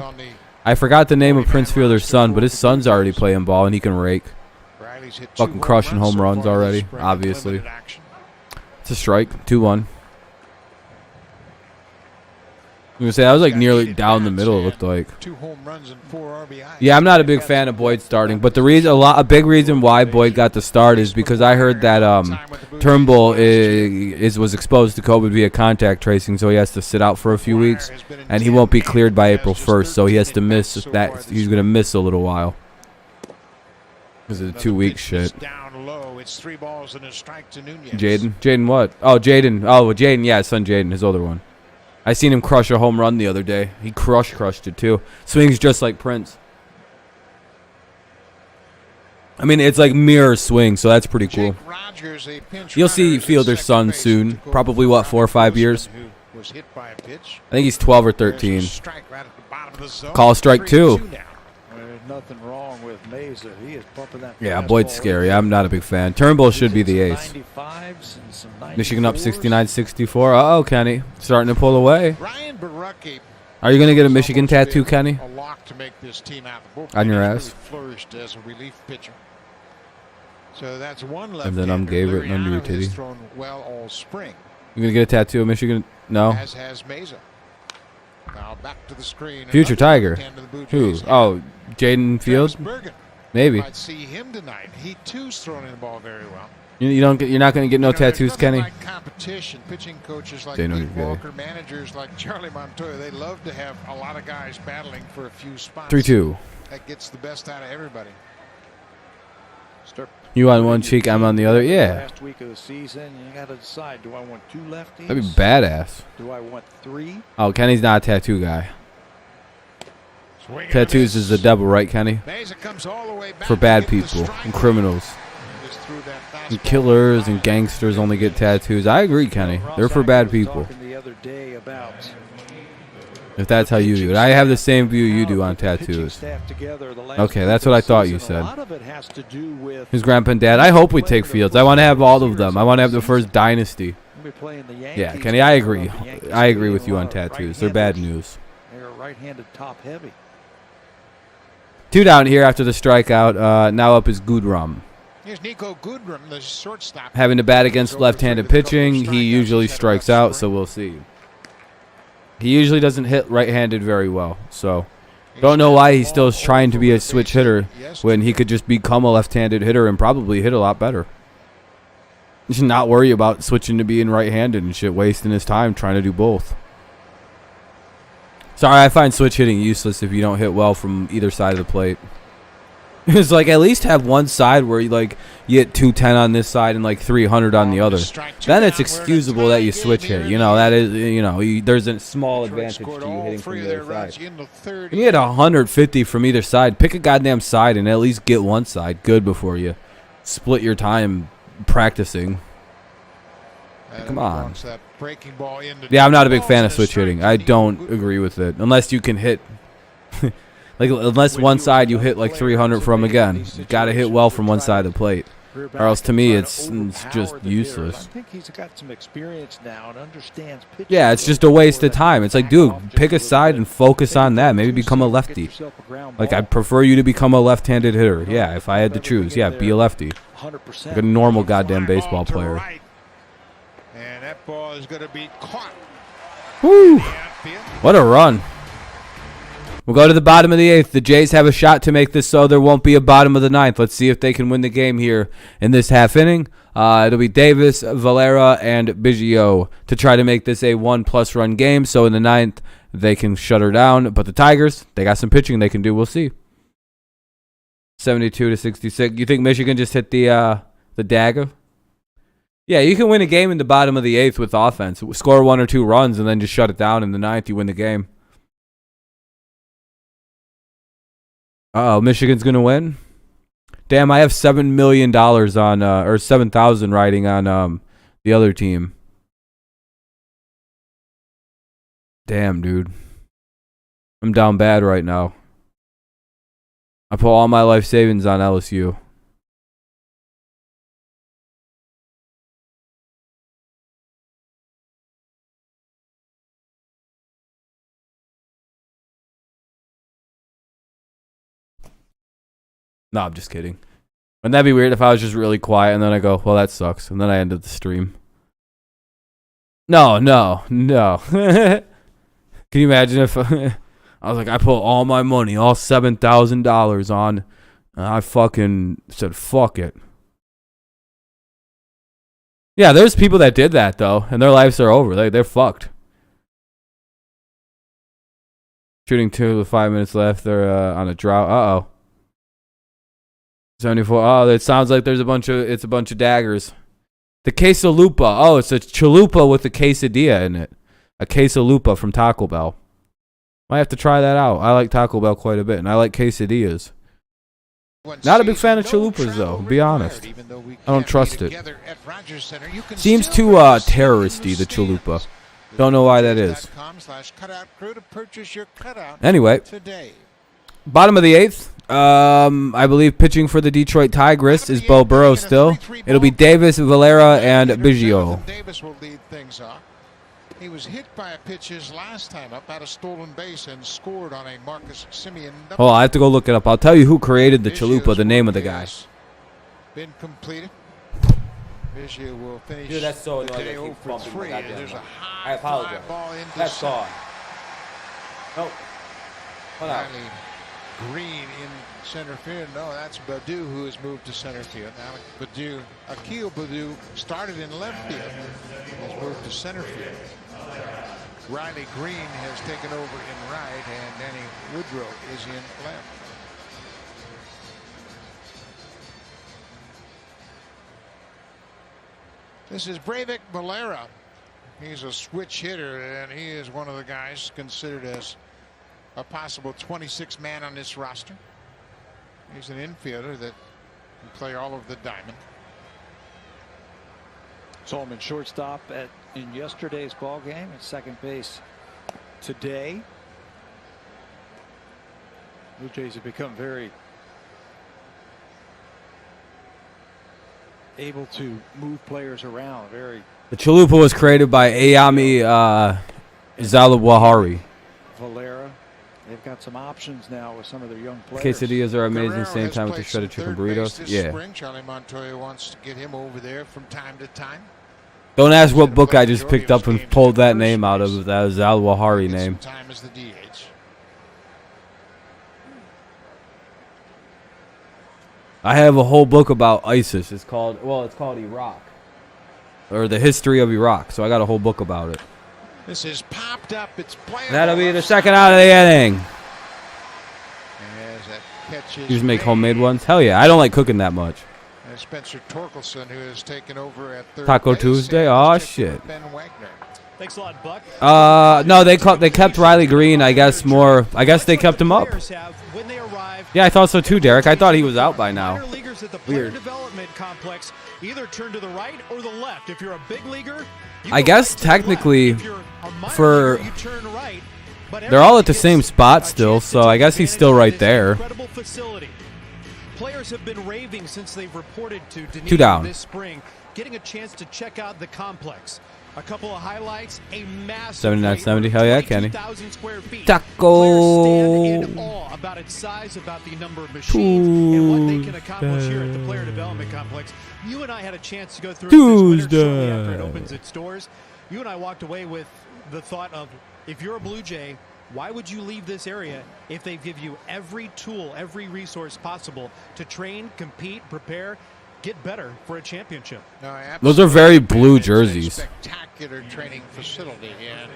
I forgot the name of Prince Fielder's son, but his son's already playing ball, and he can rake. Fucking crushing home runs already, obviously. It's a strike, 2-1. I'm gonna say I was like nearly down the middle. It looked like. 2 home runs and 4 RBIs. Yeah, I'm not a big fan of Boyd starting, but the reason, a big reason why Boyd got the start is because I heard that Turnbull was exposed to COVID via contact tracing, so he has to sit out for a few weeks, and he won't be cleared by April 1st, so he has to miss that. He's gonna miss a little while because of the 2-week shit. Jaden what? Oh, Jaden. Oh, Jaden. Yeah, his son Jaden, his older one. I seen him crush a home run the other day. He crushed it too. Swings just like Prince. I mean, it's like mirror swing, so that's pretty cool. You'll see Fielder's son soon. Probably, what, 4 or 5 years? I think he's 12 or 13. Call strike 2. Nothing wrong with Mesa. He is pumping that. Yeah, Boyd's scary. I'm not a big fan. Turnbull should be the ace. Michigan up 69-64. Uh-oh, Kenny. Starting to pull away. Are you going to get a Michigan tattoo, Kenny? On your ass? And then I'm gave it under your titty. You going to get a tattoo of Michigan? No? Now back to the screen. Future Tiger. Who? Oh, Jaden Field? Maybe. Might see him tonight. He too's throwing the ball very well. You're not going to get no tattoos, Kenny? Like competition. Pitching coaches like Pete Walker, managers like Charlie Montoya, they love to have a lot of guys battling for a few spots. 3-2. That gets the best out of everybody. You on one cheek, I'm on the other. Yeah. Last week of the season, you got to decide: do I want 2 lefties? That'd be badass. Do I want 3? Oh, Kenny's not a tattoo guy. Tattoos is the devil, right, Kenny? For bad people and criminals. And killers and gangsters only get tattoos. I agree, Kenny. They're for bad people. If that's how you do it. I have the same view you do on tattoos. Okay, that's what I thought you said. His grandpa and dad. I hope we take Fields. I want to have all of them. I want to have the first dynasty. Yeah, Kenny, I agree. I agree with you on tattoos. They're bad news. They're right-handed top heavy. 2 down here after the strikeout. Now up is Goodrum. Here's Nico Goodrum, the shortstop. Having to bat against left-handed pitching, he usually strikes out, so we'll see. He usually doesn't hit right-handed very well, so don't know why he's still trying to be a switch hitter when he could just become a left-handed hitter and probably hit a lot better. He should not worry about switching to being right-handed and shit, wasting his time trying to do both. Sorry, I find switch hitting useless if you don't hit well from either side of the plate. It's like at least have one side where you hit 210 on this side and like 300 on the other. Then it's excusable that you switch hit. You know, that is, there's a small advantage to you hitting from the other side. You hit 150 from either side. Pick a goddamn side and at least get one side good before you split your time practicing. Come on. Yeah, I'm not a big fan of switch hitting. I don't agree with it unless you can hit. Unless one side you hit like 300 from again. You got to hit well from one side of the plate. Or else to me it's just useless. I think he's got some experience now and understands pitching. Yeah, it's just a waste of time. It's like, dude, pick a side and focus on that. Maybe become a lefty. Like, I'd prefer you to become a left-handed hitter. Yeah, if I had to choose. Yeah, be a lefty. Like a normal goddamn baseball player. And that ball is going to be caught. Woo! What a run. We'll go to the bottom of the 8th. The Jays have a shot to make this so there won't be a bottom of the 9th. Let's see if they can win the game here in this half inning. It'll be Davis, Valera, and Biggio to try to make this a 1+ run game. So in the 9th, they can shut her down. But the Tigers, they got some pitching they can do. We'll see. 72-66. You think Michigan just hit the dagger? Yeah, you can win a game in the bottom of the 8th with offense. Score 1 or 2 runs and then just shut it down in the 9th. You win the game. Uh-oh, Michigan's going to win? Damn, I have $7 million on, or 7,000 riding on the other team. Damn, dude. I'm down bad right now. I put all my life savings on LSU. No, I'm just kidding. Wouldn't that be weird if I was just really quiet and then I go, well, that sucks. And then I ended the stream. No. Can you imagine if I was like, I put all my money, all $7,000 on, and I fucking said, fuck it. Yeah, there's people that did that, though, and their lives are over. They're fucked. Shooting 2 with 5 minutes left. They're on a drought. Uh-oh. 74. Oh, it sounds like there's a bunch of daggers. The quesalupa. Oh, it's a chalupa with a quesadilla in it. A quesalupa from Taco Bell. Might have to try that out. I like Taco Bell quite a bit, and I like quesadillas. Not a big fan of chalupas, though, to be honest. I don't trust it. Seems too terroristy, the chalupa. Don't know why that is. Anyway, bottom of the 8th. I believe pitching for the Detroit Tigers is Bo Burrow still. It'll be Davis, Valera, and Biggio. Davis will lead things off. He was hit by a pitch his last time up at a stolen base and scored on a Marcus Semien. Oh, I have to go look it up. I'll tell you who created the chalupa, the name of the guy. Been completed. Biggio will finish. Dude, that's so the annoying. day 0 for 3. There's a high I apologize. fly ball into That's center. gone. Oh. Hold on. Riley Green in center field. No, that's Baddoo who has moved to center field. Now Akil Baddoo started in left field. Has moved to center field. Riley Green has taken over in right, and Danny Woodrow is in left. This is Breivik Valera. He's a switch hitter, and he is one of the guys considered as a possible 26 man on this roster. He's an infielder that can play all over the diamond. Saw him in shortstop in yesterday's ball game, at second base today. Blue Jays have become very able to move players around. The chalupa was created by Ayami Zalawahari. Valera. They've got some options now with some of their young players. Quesadillas are amazing. Guerrero Same has time with the played shredded some chicken third base burritos. this Yeah. spring. Charlie Montoya wants to get him over there from time to time. Don't ask what book I just picked up and pulled that name out of. That Zalawahari name. Time as the DH. I have a whole book about ISIS. It's called Iraq, or the history of Iraq. So I got a whole book about it. This is popped up. It's playable. That'll be the second out of the inning. As that catches You just make homemade ones? Hell yeah. I don't like cooking that much. Spencer Torkelson, who has taken over at third Taco base, Tuesday? and Oh, checked shit. with Ben Wagner. Thanks a lot, Buck. No, they kept Riley Green. I guess they kept him up. Yeah, I thought so too, Derek. I thought he was out by now. Leaguers at the player development complex either turn to the right or the left. If you're a big leaguer, I guess technically they're all at the same spot still, so I guess he's still right there. Players have been raving since they've reported to Dunedin 2 down. this spring, getting a chance to check out the complex. A couple of highlights, a massive 79-70. Hell yeah, Kenny. square feet. Taco. Players stand in awe about its size, about the number of machines, and what they can accomplish here at the player development complex. You and I had a chance to go through it this winter shortly after it opens its doors. You and I walked away with the thought of, if you're a Blue Jay, why would you leave this area if they give you every tool, every resource possible to train, compete, prepare, get better for a championship? No, Those are very blue jerseys. Spectacular training facility, and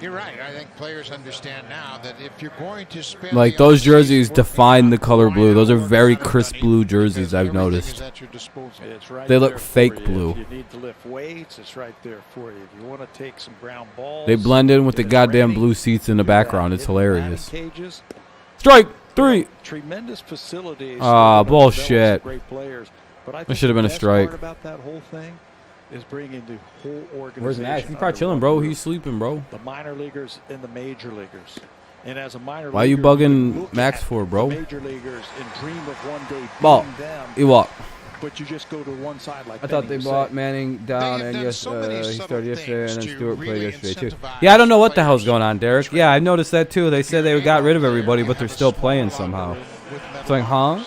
you're right. I think players understand now that if you're going to spend Like those jerseys define the color blue. Those are very crisp blue jerseys. I've noticed. They look fake blue. If you need to lift weights, it's right there for you. If you want to take some ground balls, They blend in with the goddamn blue seats in the background. It's hilarious. Strike 3. Tremendous facilities. Bullshit. Great players. But I That think should have been the a best strike. part about that whole thing is bringing the whole organization. Where's Max? He's under probably chilling, one bro. roof. He's sleeping, bro. The minor leaguers and the major leaguers. And as a minor Why you leaguer, bugging look Max at for, bro? the major leaguers and dream of one day Ball. being them, Ewok. but you just go to one side like I thought they Benny bought said. Manning down, They have and done so many he subtle started yesterday, and things then to Stewart played really yesterday too. incentivize Yeah, I don't know what the hell's players going on, Derek. Yeah, I noticed that too. They said they got rid of everybody, but they're still playing somehow. It's like, huh?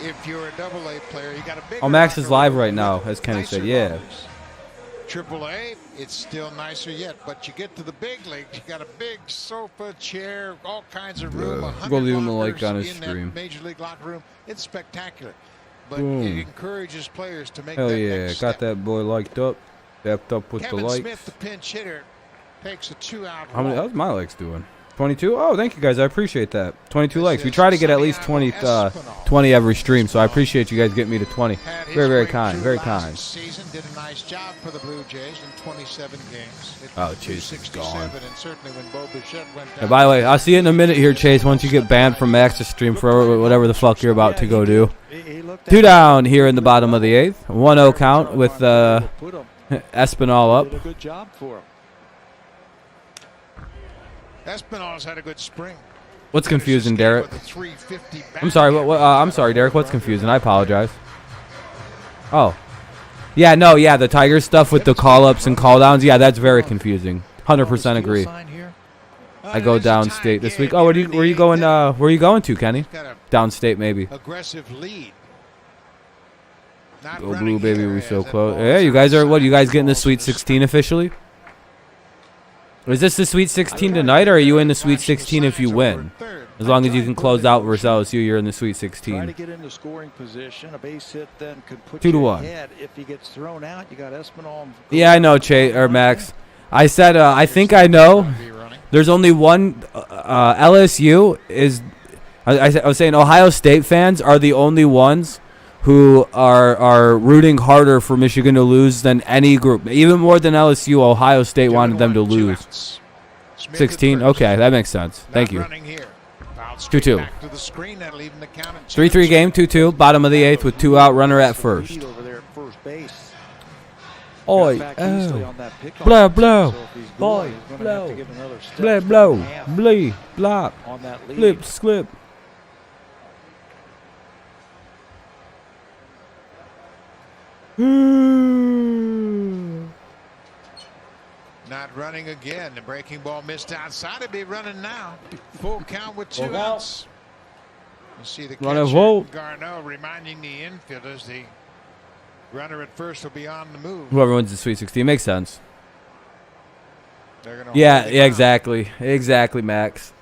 If you're a AA player, you got a big. Oh, Max is live right now, as Kenny said. Yeah. AAA it's still nicer yet. But you get to the big leagues, you got a big sofa, chair, all kinds of room. Go leave him a like lockers on his in stream. that major league locker room. It's spectacular. But Boom. it encourages players to make Hell that yeah, next got step. that boy liked up. Dapped up with Kevin the likes. Smith, the pinch hitter, takes a 2-out. How's my likes doing? 22? Oh, thank you guys. I appreciate that. 22 likes. We try to get at least 20 every stream, so I appreciate you guys getting me to 20. Very, very kind. Very kind. Season did a nice job for the Blue Jays in 27 games. Oh, Chase is gone. And certainly when Bo Bichette went down. And by the way, I'll see you in a minute here, Chase, once you get banned from Max's stream for whatever the fuck you're about to go do. 2 down here in the bottom of the 8th. 1-0 count with Espinal up. Did a good job for him. Espinal's had a good spring. What's confusing, Derek? I'm sorry. I'm sorry, Derek. What's confusing? I apologize. Oh, yeah, no, yeah, the Tigers stuff with the call-ups and call-downs. Yeah, that's very confusing. 100% agree. I go downstate this week. Oh, where are you going? Where are you going to, Kenny? Downstate, maybe. Aggressive lead. Go blue, baby. We so close. Yeah, you guys are. What? You guys getting the Sweet 16 officially? Is this the Sweet 16 tonight, or are you in the Sweet 16 if you win? As long as you can close out versus LSU, you're in the Sweet 16. Try to get into scoring position. A base hit then could put 2-1. ahead. If he gets thrown out, you got Espinal. Yeah, I know, Max. I said I think I know. There's only one. LSU is. I was saying Ohio State fans are the only ones who are rooting harder for Michigan to lose than any group. Even more than LSU, Ohio State wanted them to lose. 16? Okay, that makes sense. Thank you. 2-2. 3-3 game, 2-2. Bottom of the 8th with 2 out, runner at first. Oi, oh. Blow, blow. Boy, blow. Blow, blow. Blee, blop. Flip, slip. Not running again. The breaking ball missed outside. It'd be running now. Full count with 2 outs. You see the catcher, Greiner, reminding the infielders the runner at first will be on the move. Whoever wins the Sweet 16 makes sense. Yeah, exactly. Exactly, Max.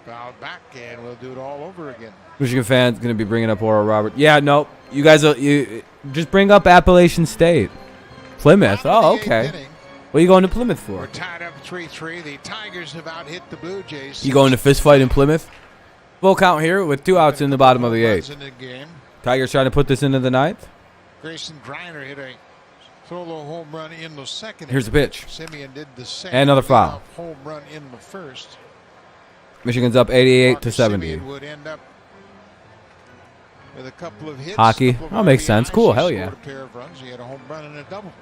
Foul back, and we'll do it all over again. Michigan fans going to be bringing up Oral Robert. Yeah, no. You guys, you just bring up Appalachian State. Plymouth. Oh, okay. What are you going to Plymouth for? We're tied up 3-3. The Tigers have out-hit the Blue Jays. You going to fist fight in Plymouth? Full count here with 2 outs in the bottom of the 8th. Tigers trying to put this into the 9th. Grayson Greiner hit a solo home run in the 2nd. Here's the pitch. Simeon did the same. And another foul. Home run in the 1st. Michigan's up 88-70. Would end up with a couple of hits. Hockey. Oh, makes sense. Cool. Hell yeah. A pair of runs. He had a home run and a double.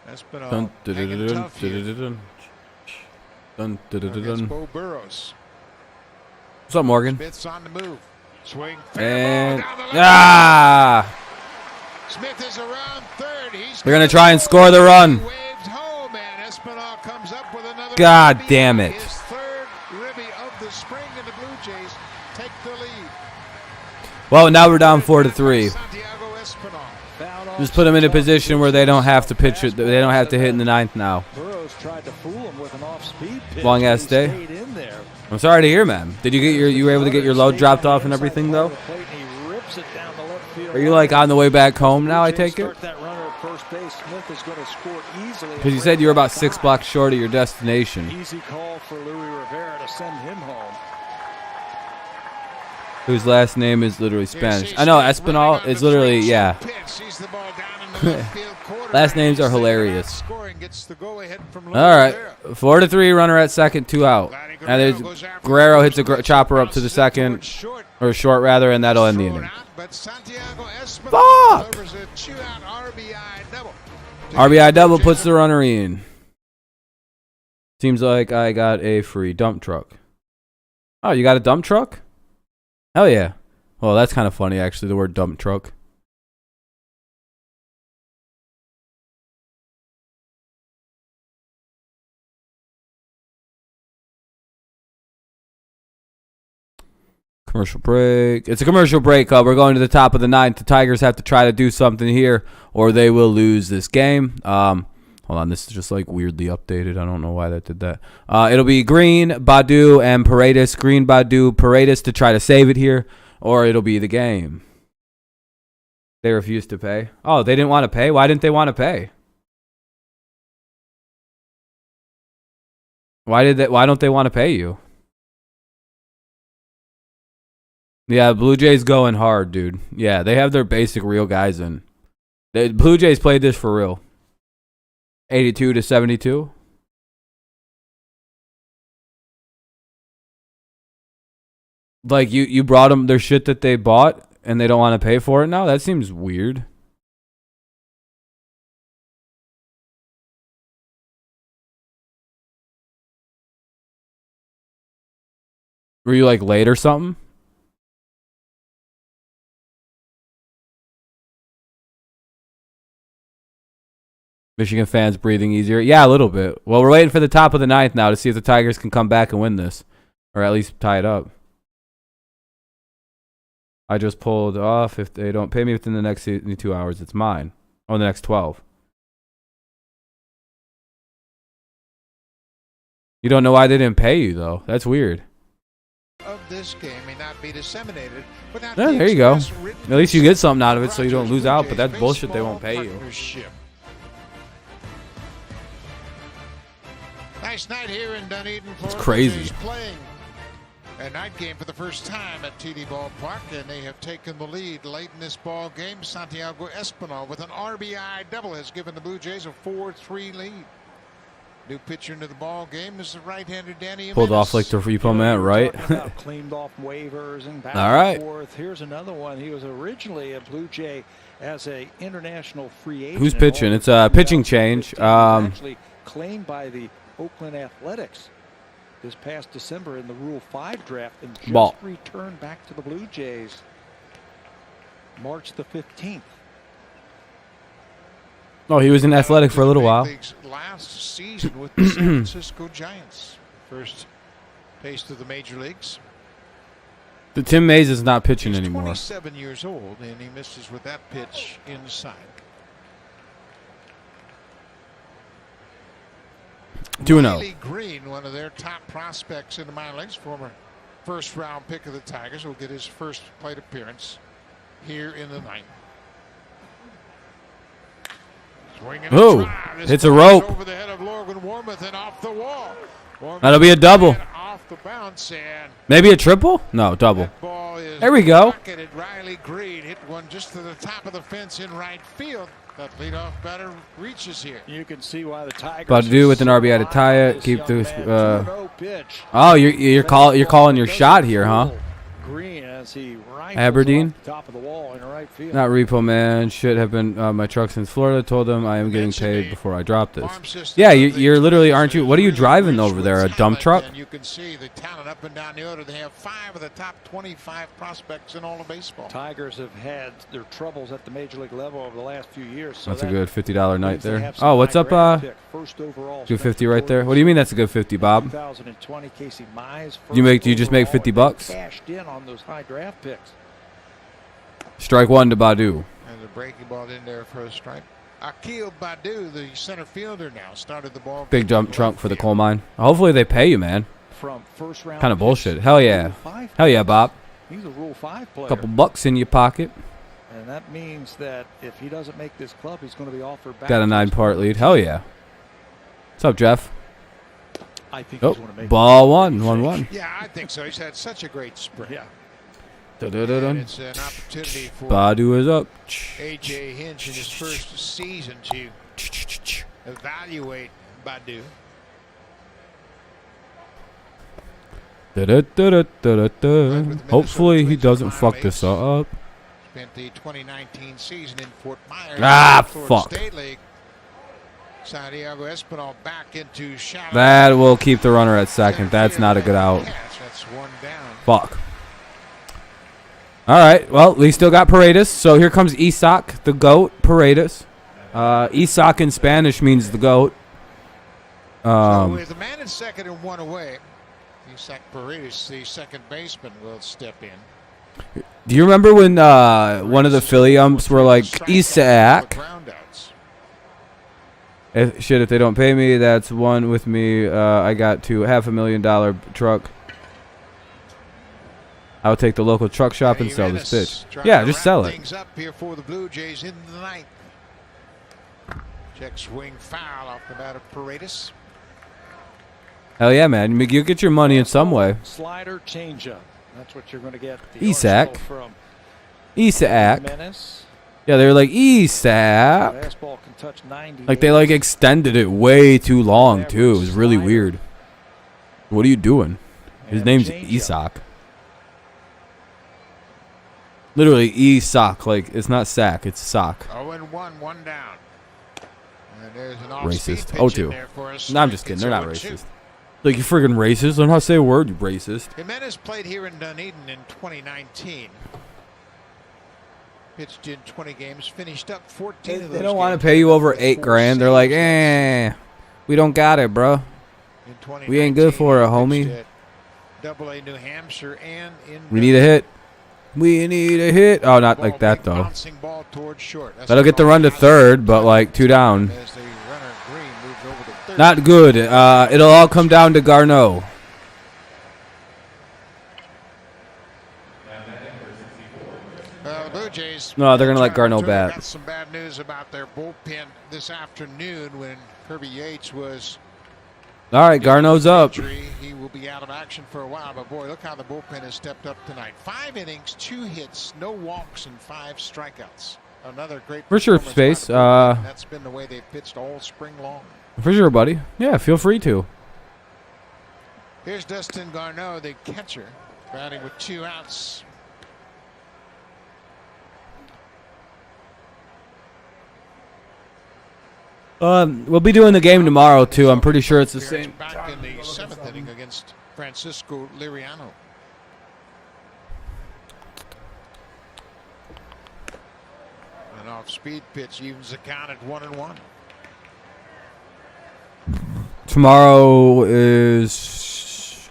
Espinal hanging tough here. Against Bo Burrows. What's up, Morgan? Smith's on the move. Swing. And Smith is around third. They're gonna try and score the run. God damn it! His third ribby of the spring, and the Blue Jays take the lead. Well, now we're down 4-3. Just put them in a position where they don't have to pitch it. They don't have to hit in the 9th now. Burrows tried to fool him with an off-speed pitch. Long ass day. I'm sorry to hear, man. Did you get you were able to get your load dropped off and everything though? Are you like on the way back home now? I take it. Because you said you were about 6 blocks short of your destination. Easy call for Louis Rivera to send him home. Whose last name is literally Spanish. I know, Espinal is literally, yeah. Last names are hilarious. All right, 4-3, runner at second, 2 out. And there's Guerrero hits a chopper up to the second, or short rather, and that'll end the inning. Fuck! RBI double puts the runner in. Seems like I got a free dump truck. Oh, you got a dump truck? Hell yeah. Well, that's kind of funny, actually, the word dump truck. Commercial break. It's a commercial break. We're going to the top of the ninth. The Tigers have to try to do something here, or they will lose this game. Hold on, this is just like weirdly updated. I don't know why that did that. It'll be Green, Badu, and Paredes. Green, Badu, Paredes to try to save it here, or it'll be the game. They refused to pay. Oh, they didn't want to pay? Why didn't they want to pay? Why don't they want to pay you? Yeah, Blue Jays going hard, dude. Yeah, they have their basic real guys in. The Blue Jays played this for real. 82-72. Like you brought them their shit that they bought and they don't want to pay for it now? That seems weird. Were you like late or something? Michigan fans breathing easier. Yeah, a little bit. Well, we're waiting for the top of the ninth now to see if the Tigers can come back and win this. Or at least tie it up. I just pulled off. If they don't pay me within the next 2 hours, it's mine. Oh, the next 12. You don't know why they didn't pay you, though. That's weird. Of this game may not be disseminated, but yeah, there you go. At least you get something out of it so you don't lose out, but that's bullshit. They won't pay you. Nice night here in Dunedin, Florida. It's crazy. Playing a night game for the first time at TD Ballpark, and they have taken the lead late in this ball game. Santiago Espinal with an RBI double has given the Blue Jays a 4-3 lead. New pitcher into the ball game is the right-hander Danny. Pulled off like the repo man, right? Cleaned off waivers and back all right. and forth. Here's another one. He was originally a Blue Jay as a international free agent. Who's pitching? It's a pitching change. Actually claimed by the Oakland Athletics this past December in the Rule 5 draft and just returned back to the Blue Jays March the 15th. Oh, he was in Athletic for a little while. Last season with the San Francisco Giants. First taste of the major leagues. The Tim Mays is not pitching anymore. 27 years old, and he misses with that pitch inside. 2-0. Green, one of their top prospects in the minor leagues, former first-round pick of the Tigers, will get his first plate appearance here in the ninth. Oh, hits a rope. Over the head of Logan Warmoth and off the wall. That'll be a double. Off the bounce and maybe a triple? No, double. There we go. Riley Green hit one just to the top of the fence in right field. That leadoff batter reaches here. You can see why the Tigers. Badu with an RBI to tie it. Keep this. Oh, you're calling your shot here, huh? Green as he Aberdeen. Top of the wall in right field. Not repo man. Should have been my truck since Florida. Told them I am getting paid before I drop this. Yeah, you're literally, aren't you? What are you driving over there? A dump truck? And you can see the talent up and down the order. They have 5 of the top 25 prospects in all of baseball. Tigers have had their troubles at the major league level over the last few years. So that's a good $50 night there. Oh, what's up? Good 50 right there. What do you mean that's a good 50, Bob? 2020 Casey Mize. Do you just make 50 bucks? Cashed in on those high draft picks. Strike one to Badu. And the breaking ball in there for a strike. Akil Badu, the center fielder, now started the ball. Big dump trunk for the coal mine. Hopefully they pay you, man. From first round. Kind of bullshit. Hell yeah. Hell yeah, Bob. He's a Rule 5 player. Couple bucks in your pocket. And that means that if he doesn't make this club, he's going to be offered back. Got a 9-part lead. Hell yeah. What's up, Jeff? I think he's going to make ball 1-1. Yeah, I think so. He's had such a great spring. Yeah. It's an opportunity for Badu is up. A.J. Hinch in his first season to evaluate Badu. Hopefully he doesn't fuck this up. Spent the 2019 season in Fort Myers. Fuck. State League. Santiago Espinal back into shallow. That will keep the runner at second. That's not a good out. That's one down. Fuck. All right. Well, we still got Paredes. So here comes Isak, the GOAT, Paredes. Isak in Spanish means the GOAT. So with a man in second and one away, Isaac Paredes, the second baseman, will step in. Do you remember when one of the Philly umps were like, Isaac? If they don't pay me, that's one with me. I got to $500,000 truck. I'll take the local truck shop and sell this pitch. Yeah, just sell it. Things up here for the Blue Jays in the ninth. Check swing foul off the bat of Paredes. Hell yeah, man. You get your money in some way. Slider changeup. That's what you're going to get. Isaac. From Isaac. Menace. Yeah, they're like, Isaac. Fastball can touch 90. Like they like extended it way too long too. It was really weird. What are you doing? His name's Isaac. Literally Isaac. Like it's not sack, it's sock. 0-1, one down. And there's an Racist. Oh, 0-2. No, I'm just kidding. They're not racist. Like you friggin' racist. Learn how to say a word, you racist. Jimenez played here in Dunedin in 2019. Pitched in 20 games, finished up 14 of those. They don't want to pay you over $8 grand. They're like, we don't got it, bro. We ain't good for it, homie. Double-A New Hampshire and in we need a hit. We need a hit. Oh, not like that though. That'll get the run to third, but like 2 down. Not good. It'll all come down to Garneau. Blue Jays. No, they're gonna let Garneau bat. Got some bad news about their bullpen this afternoon when Kirby Yates was. All right, Garneau's up. He will be out of action for a while, but boy, look how the bullpen has stepped up tonight. 5 innings, 2 hits, no walks, and 5 strikeouts. Another great. For sure, Space. That's been the way they've pitched all spring long. For sure, buddy. Yeah, feel free to. Here's Dustin Garneau, the catcher, batting with 2 outs. We'll be doing the game tomorrow too. I'm pretty sure it's the same. Back in the 7th inning against Francisco Liriano. An off-speed pitch evens the count at 1-1. Tomorrow is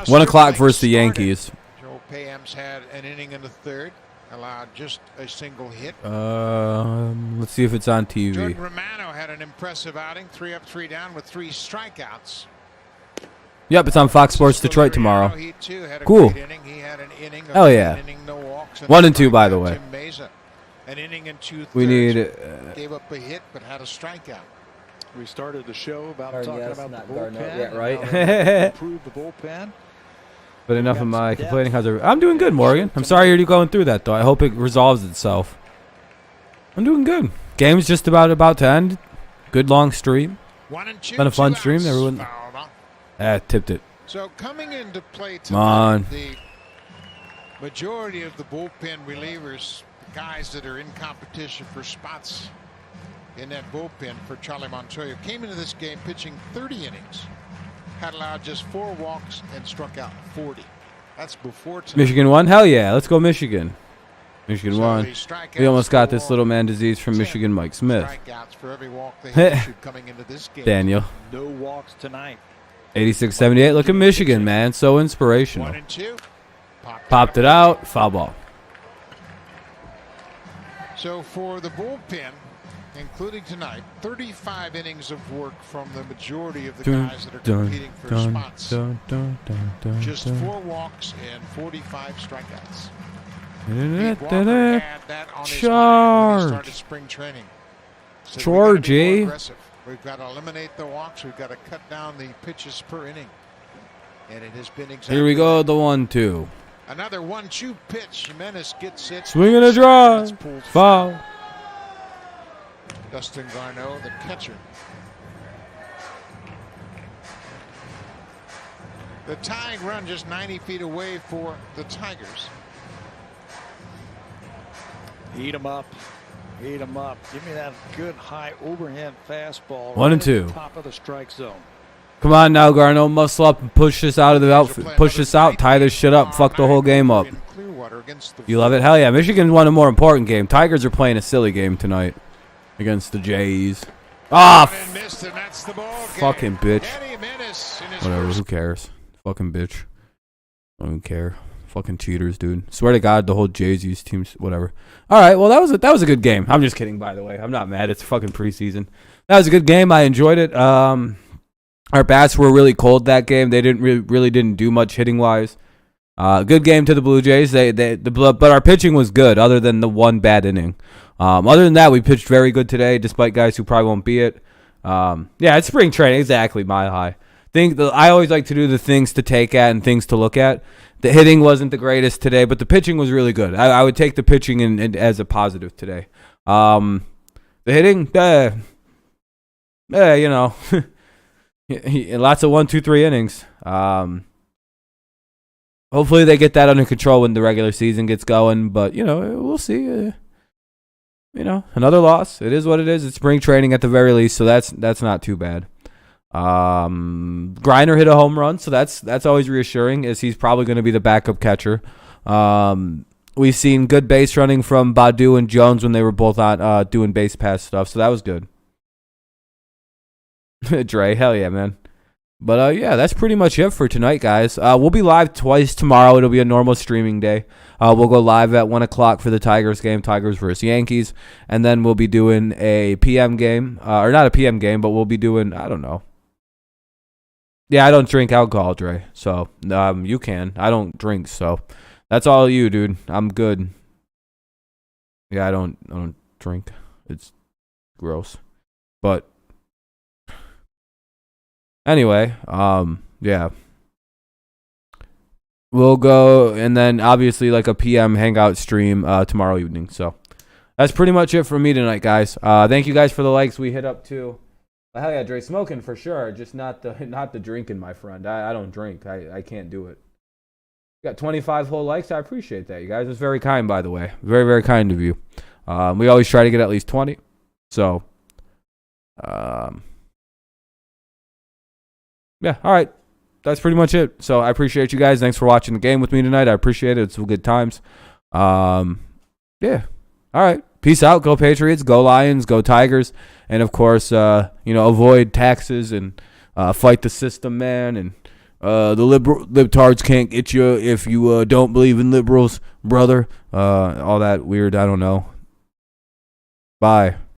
1 o'clock versus the Yankees. Joe Payam's had an inning in the 3rd. Allowed just a single hit. Let's see if it's on TV. Jordan Romano had an impressive outing, 3 up, 3 down with 3 strikeouts. Yep, it's on Fox Sports Detroit tomorrow. He too had a cool. great inning. He had an inning. Hell yeah. No walks, 1 and 2, by the way. An inning and 2/3. We need. Gave up a hit, but had a strikeout. We started the show about talking about the bullpen. Yeah, right. Improve the bullpen. But enough of my complaining. I'm doing good, Morgan. I'm sorry you're going through that, though. I hope it resolves itself. I'm doing good. Game's just about to end. Good long stream. 1 and 2. Been a fun stream. Everyone. Tipped it. So coming into play Come on. the majority of the bullpen relievers, the guys that are in competition for spots in that bullpen for Charlie Montoya, came into this game pitching 30 innings. Had allowed just 4 walks and struck out 40. That's before tonight. Michigan won? Hell yeah. Let's go Michigan. Michigan won. We almost got this little man disease from Michigan Mike Smith. Strikeouts for every walk they issued coming into this game. Daniel. No walks tonight. 86-78. Look at Michigan, man. So inspirational. 1 and 2. Popped it out. Foul ball. So for the bullpen, including tonight, 35 innings of work from the majority of the guys that are competing for spots. Just 4 walks and 45 strikeouts. Pete Walker had that on his mind when he started spring training. So Georgie. We've got to eliminate the walks. We've got to cut down the pitches per inning. And it has been exactly. Here we go, the 1-2. Another 1-2 pitch. Jimenez gets it. Swing and a drive. Foul. Dustin Garneau, the catcher. The tying run just 90 feet away for the Tigers. Eat him up. Eat him up. Give me that good high overhand fastball. 1 and 2. Top of the strike zone. Come on now, Garneau. Muscle up and push this out of the outfit. Push this out. Tie this shit up. Fuck the whole game up. You love it? Hell yeah. Michigan won a more important game. Tigers are playing a silly game tonight against the Jays. Ah, fucking bitch. this in his Whatever, first. who cares? Fucking bitch. I don't care. Fucking cheaters, dude. Swear to God, the whole Jay-Z's team, whatever. All right, well, that was a good game. I'm just kidding, by the way. I'm not mad. It's fucking preseason. That was a good game. I enjoyed it. Our bats were really cold that game. They didn't really didn't do much hitting wise. Good game to the Blue Jays. But our pitching was good, other than the one bad inning. Other than that, we pitched very good today, despite guys who probably won't be it. Yeah, it's spring training. Exactly, Mile High. I always like to do the things to take at and things to look at. The hitting wasn't the greatest today, but the pitching was really good. I would take the pitching in as a positive today. The hitting, you know, lots of 1, 2, 3 innings. Hopefully they get that under control when the regular season gets going, but, you know, we'll see. You know, another loss. It is what it is. It's spring training at the very least, so that's not too bad. Greiner hit a home run, so that's always reassuring, as he's probably going to be the backup catcher. We've seen good base running from Badu and Jones when they were both on doing base pass stuff, so that was good. Dre, hell yeah, man. But yeah, that's pretty much it for tonight, guys. We'll be live twice tomorrow. It'll be a normal streaming day. We'll go live at 1 o'clock for the Tigers game, Tigers versus Yankees, and then we'll be doing a PM game, or not a PM game, but we'll be doing, I don't know. Yeah, I don't drink alcohol, Dre. So you can. I don't drink, so that's all you, dude. I'm good. Yeah, I don't drink. It's gross. But anyway, yeah. We'll go, and then obviously like a PM hangout stream tomorrow evening. So that's pretty much it for me tonight, guys. Thank you guys for the likes. We hit up to, hell yeah, Dre, smoking for sure. Just not the drinking, my friend. I don't drink. I can't do it. Got 25 whole likes. I appreciate that, you guys. It's very kind, by the way. Very, very kind of you. We always try to get at least 20. So, yeah, all right. That's pretty much it. So I appreciate you guys. Thanks for watching the game with me tonight. I appreciate it. It's some good times. Yeah. All right. Peace out. Go Patriots. Go Lions. Go Tigers. And, of course, avoid taxes and fight the system, man. And the libtards can't get you if you don't believe in liberals, brother. All that weird. I don't know. Bye.